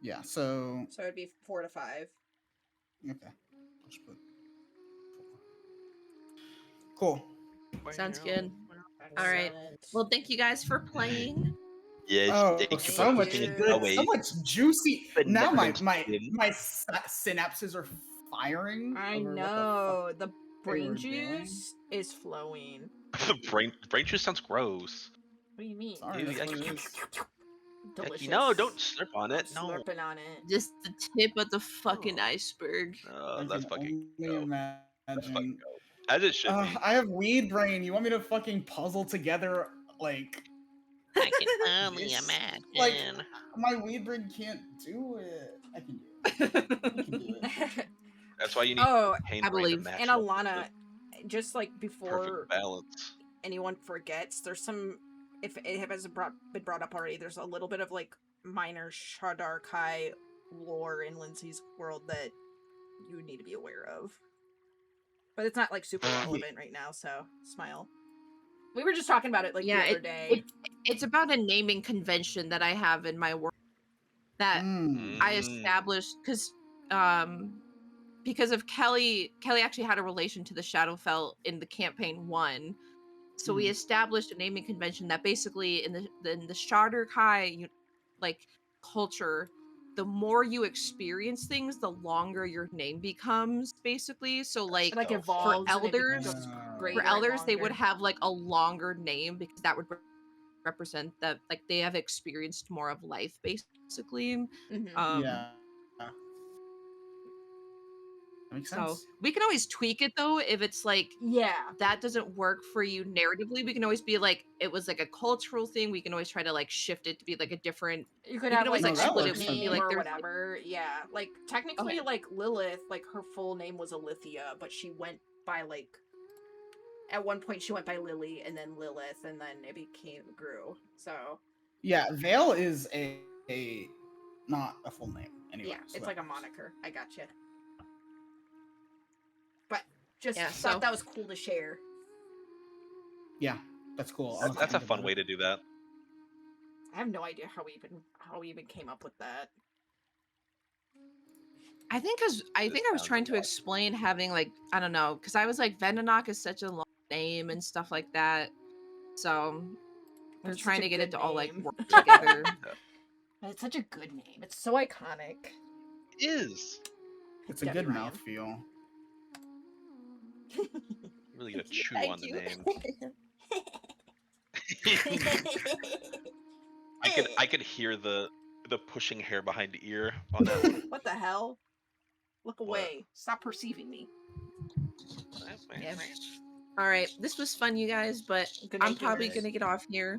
Yeah. So it'd be 4 to 5. Okay. Cool. Sounds good. All right. Well, thank you guys for playing. Yes, thank you so much good, so much juicy. Now my synapses are firing. I know the brain juice is flowing. brain juice sounds gross. What do you mean? Sorry, delicious. No, don't slurp on it. No, slurping on it. Just the tip of the fucking iceberg. Let's fucking go. Imagine. Let's fucking go. As it should be. I have weed brain. You want me to fucking puzzle together like? I can only imagine. Like my weed brain can't do it. I can do it. That's why you need. I believe. And Alana, just like before perfect balance. anyone forgets, there's some. If it hasn't been brought up already, there's a little bit of like minor Shadar Kai lore in Lindsay's world that you need to be aware of. But it's not like super relevant right now, so smile. We were just talking about it like the other day. It's about a naming convention that I have in my work that I established because because of Kelly actually had a relation to the Shadowfell in the campaign 1. So we established a naming convention that basically in the Charter Kai like culture, the more you experience things, the longer your name becomes basically. So That's like It like so fun. for evolves and it elders, becomes for greater and elders they would longer. have like a longer name because that would represent that like they have experienced more of life basically. Hmm. Um Yeah. That makes so sense. we can always tweak it though if it's like Yeah. that doesn't work for you narratively. We can always be like it was like a cultural thing. We can always try to like shift it to be like a different. You could We can have always like No, like that split extra it. works We for can be name me. like or there's whatever. Yeah. Like technically okay. like Lilith, like her full name was Alithia, but she went by like at one point she went by Lily and then Lilith and then it grew. So Yeah, Vale is a not a full name anyway. yeah, So it's that like a works. moniker. I gotcha. But just Yeah. thought So that was cool to share. Yeah, that's cool. I'll have to That's a think fun about way it. to do that. I have no idea how we even came up with that. I think because I This think I was sounds trying to about explain having like I don't know because I was like Venonok is such a long name and stuff like that. So we But were it's such trying a to get it good to all like name. work together. It's such a good name. It's so iconic. It is. It's a Debbie good Ryan. mouthfeel. Really gonna chew Thank on the you. name. I could hear the pushing hair behind the ear on that one. What the hell? Look What? away. Stop perceiving me. Yeah. All right. This was fun, you guys, but Good I'm night, probably gamers. gonna get off here.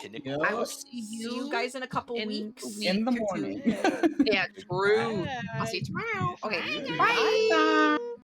Yep. I will see See you you guys in a couple in a weeks. week In the or two. morning. Yeah, true. I'll see Bye. you tomorrow. Okay. See you. Bye. Bye.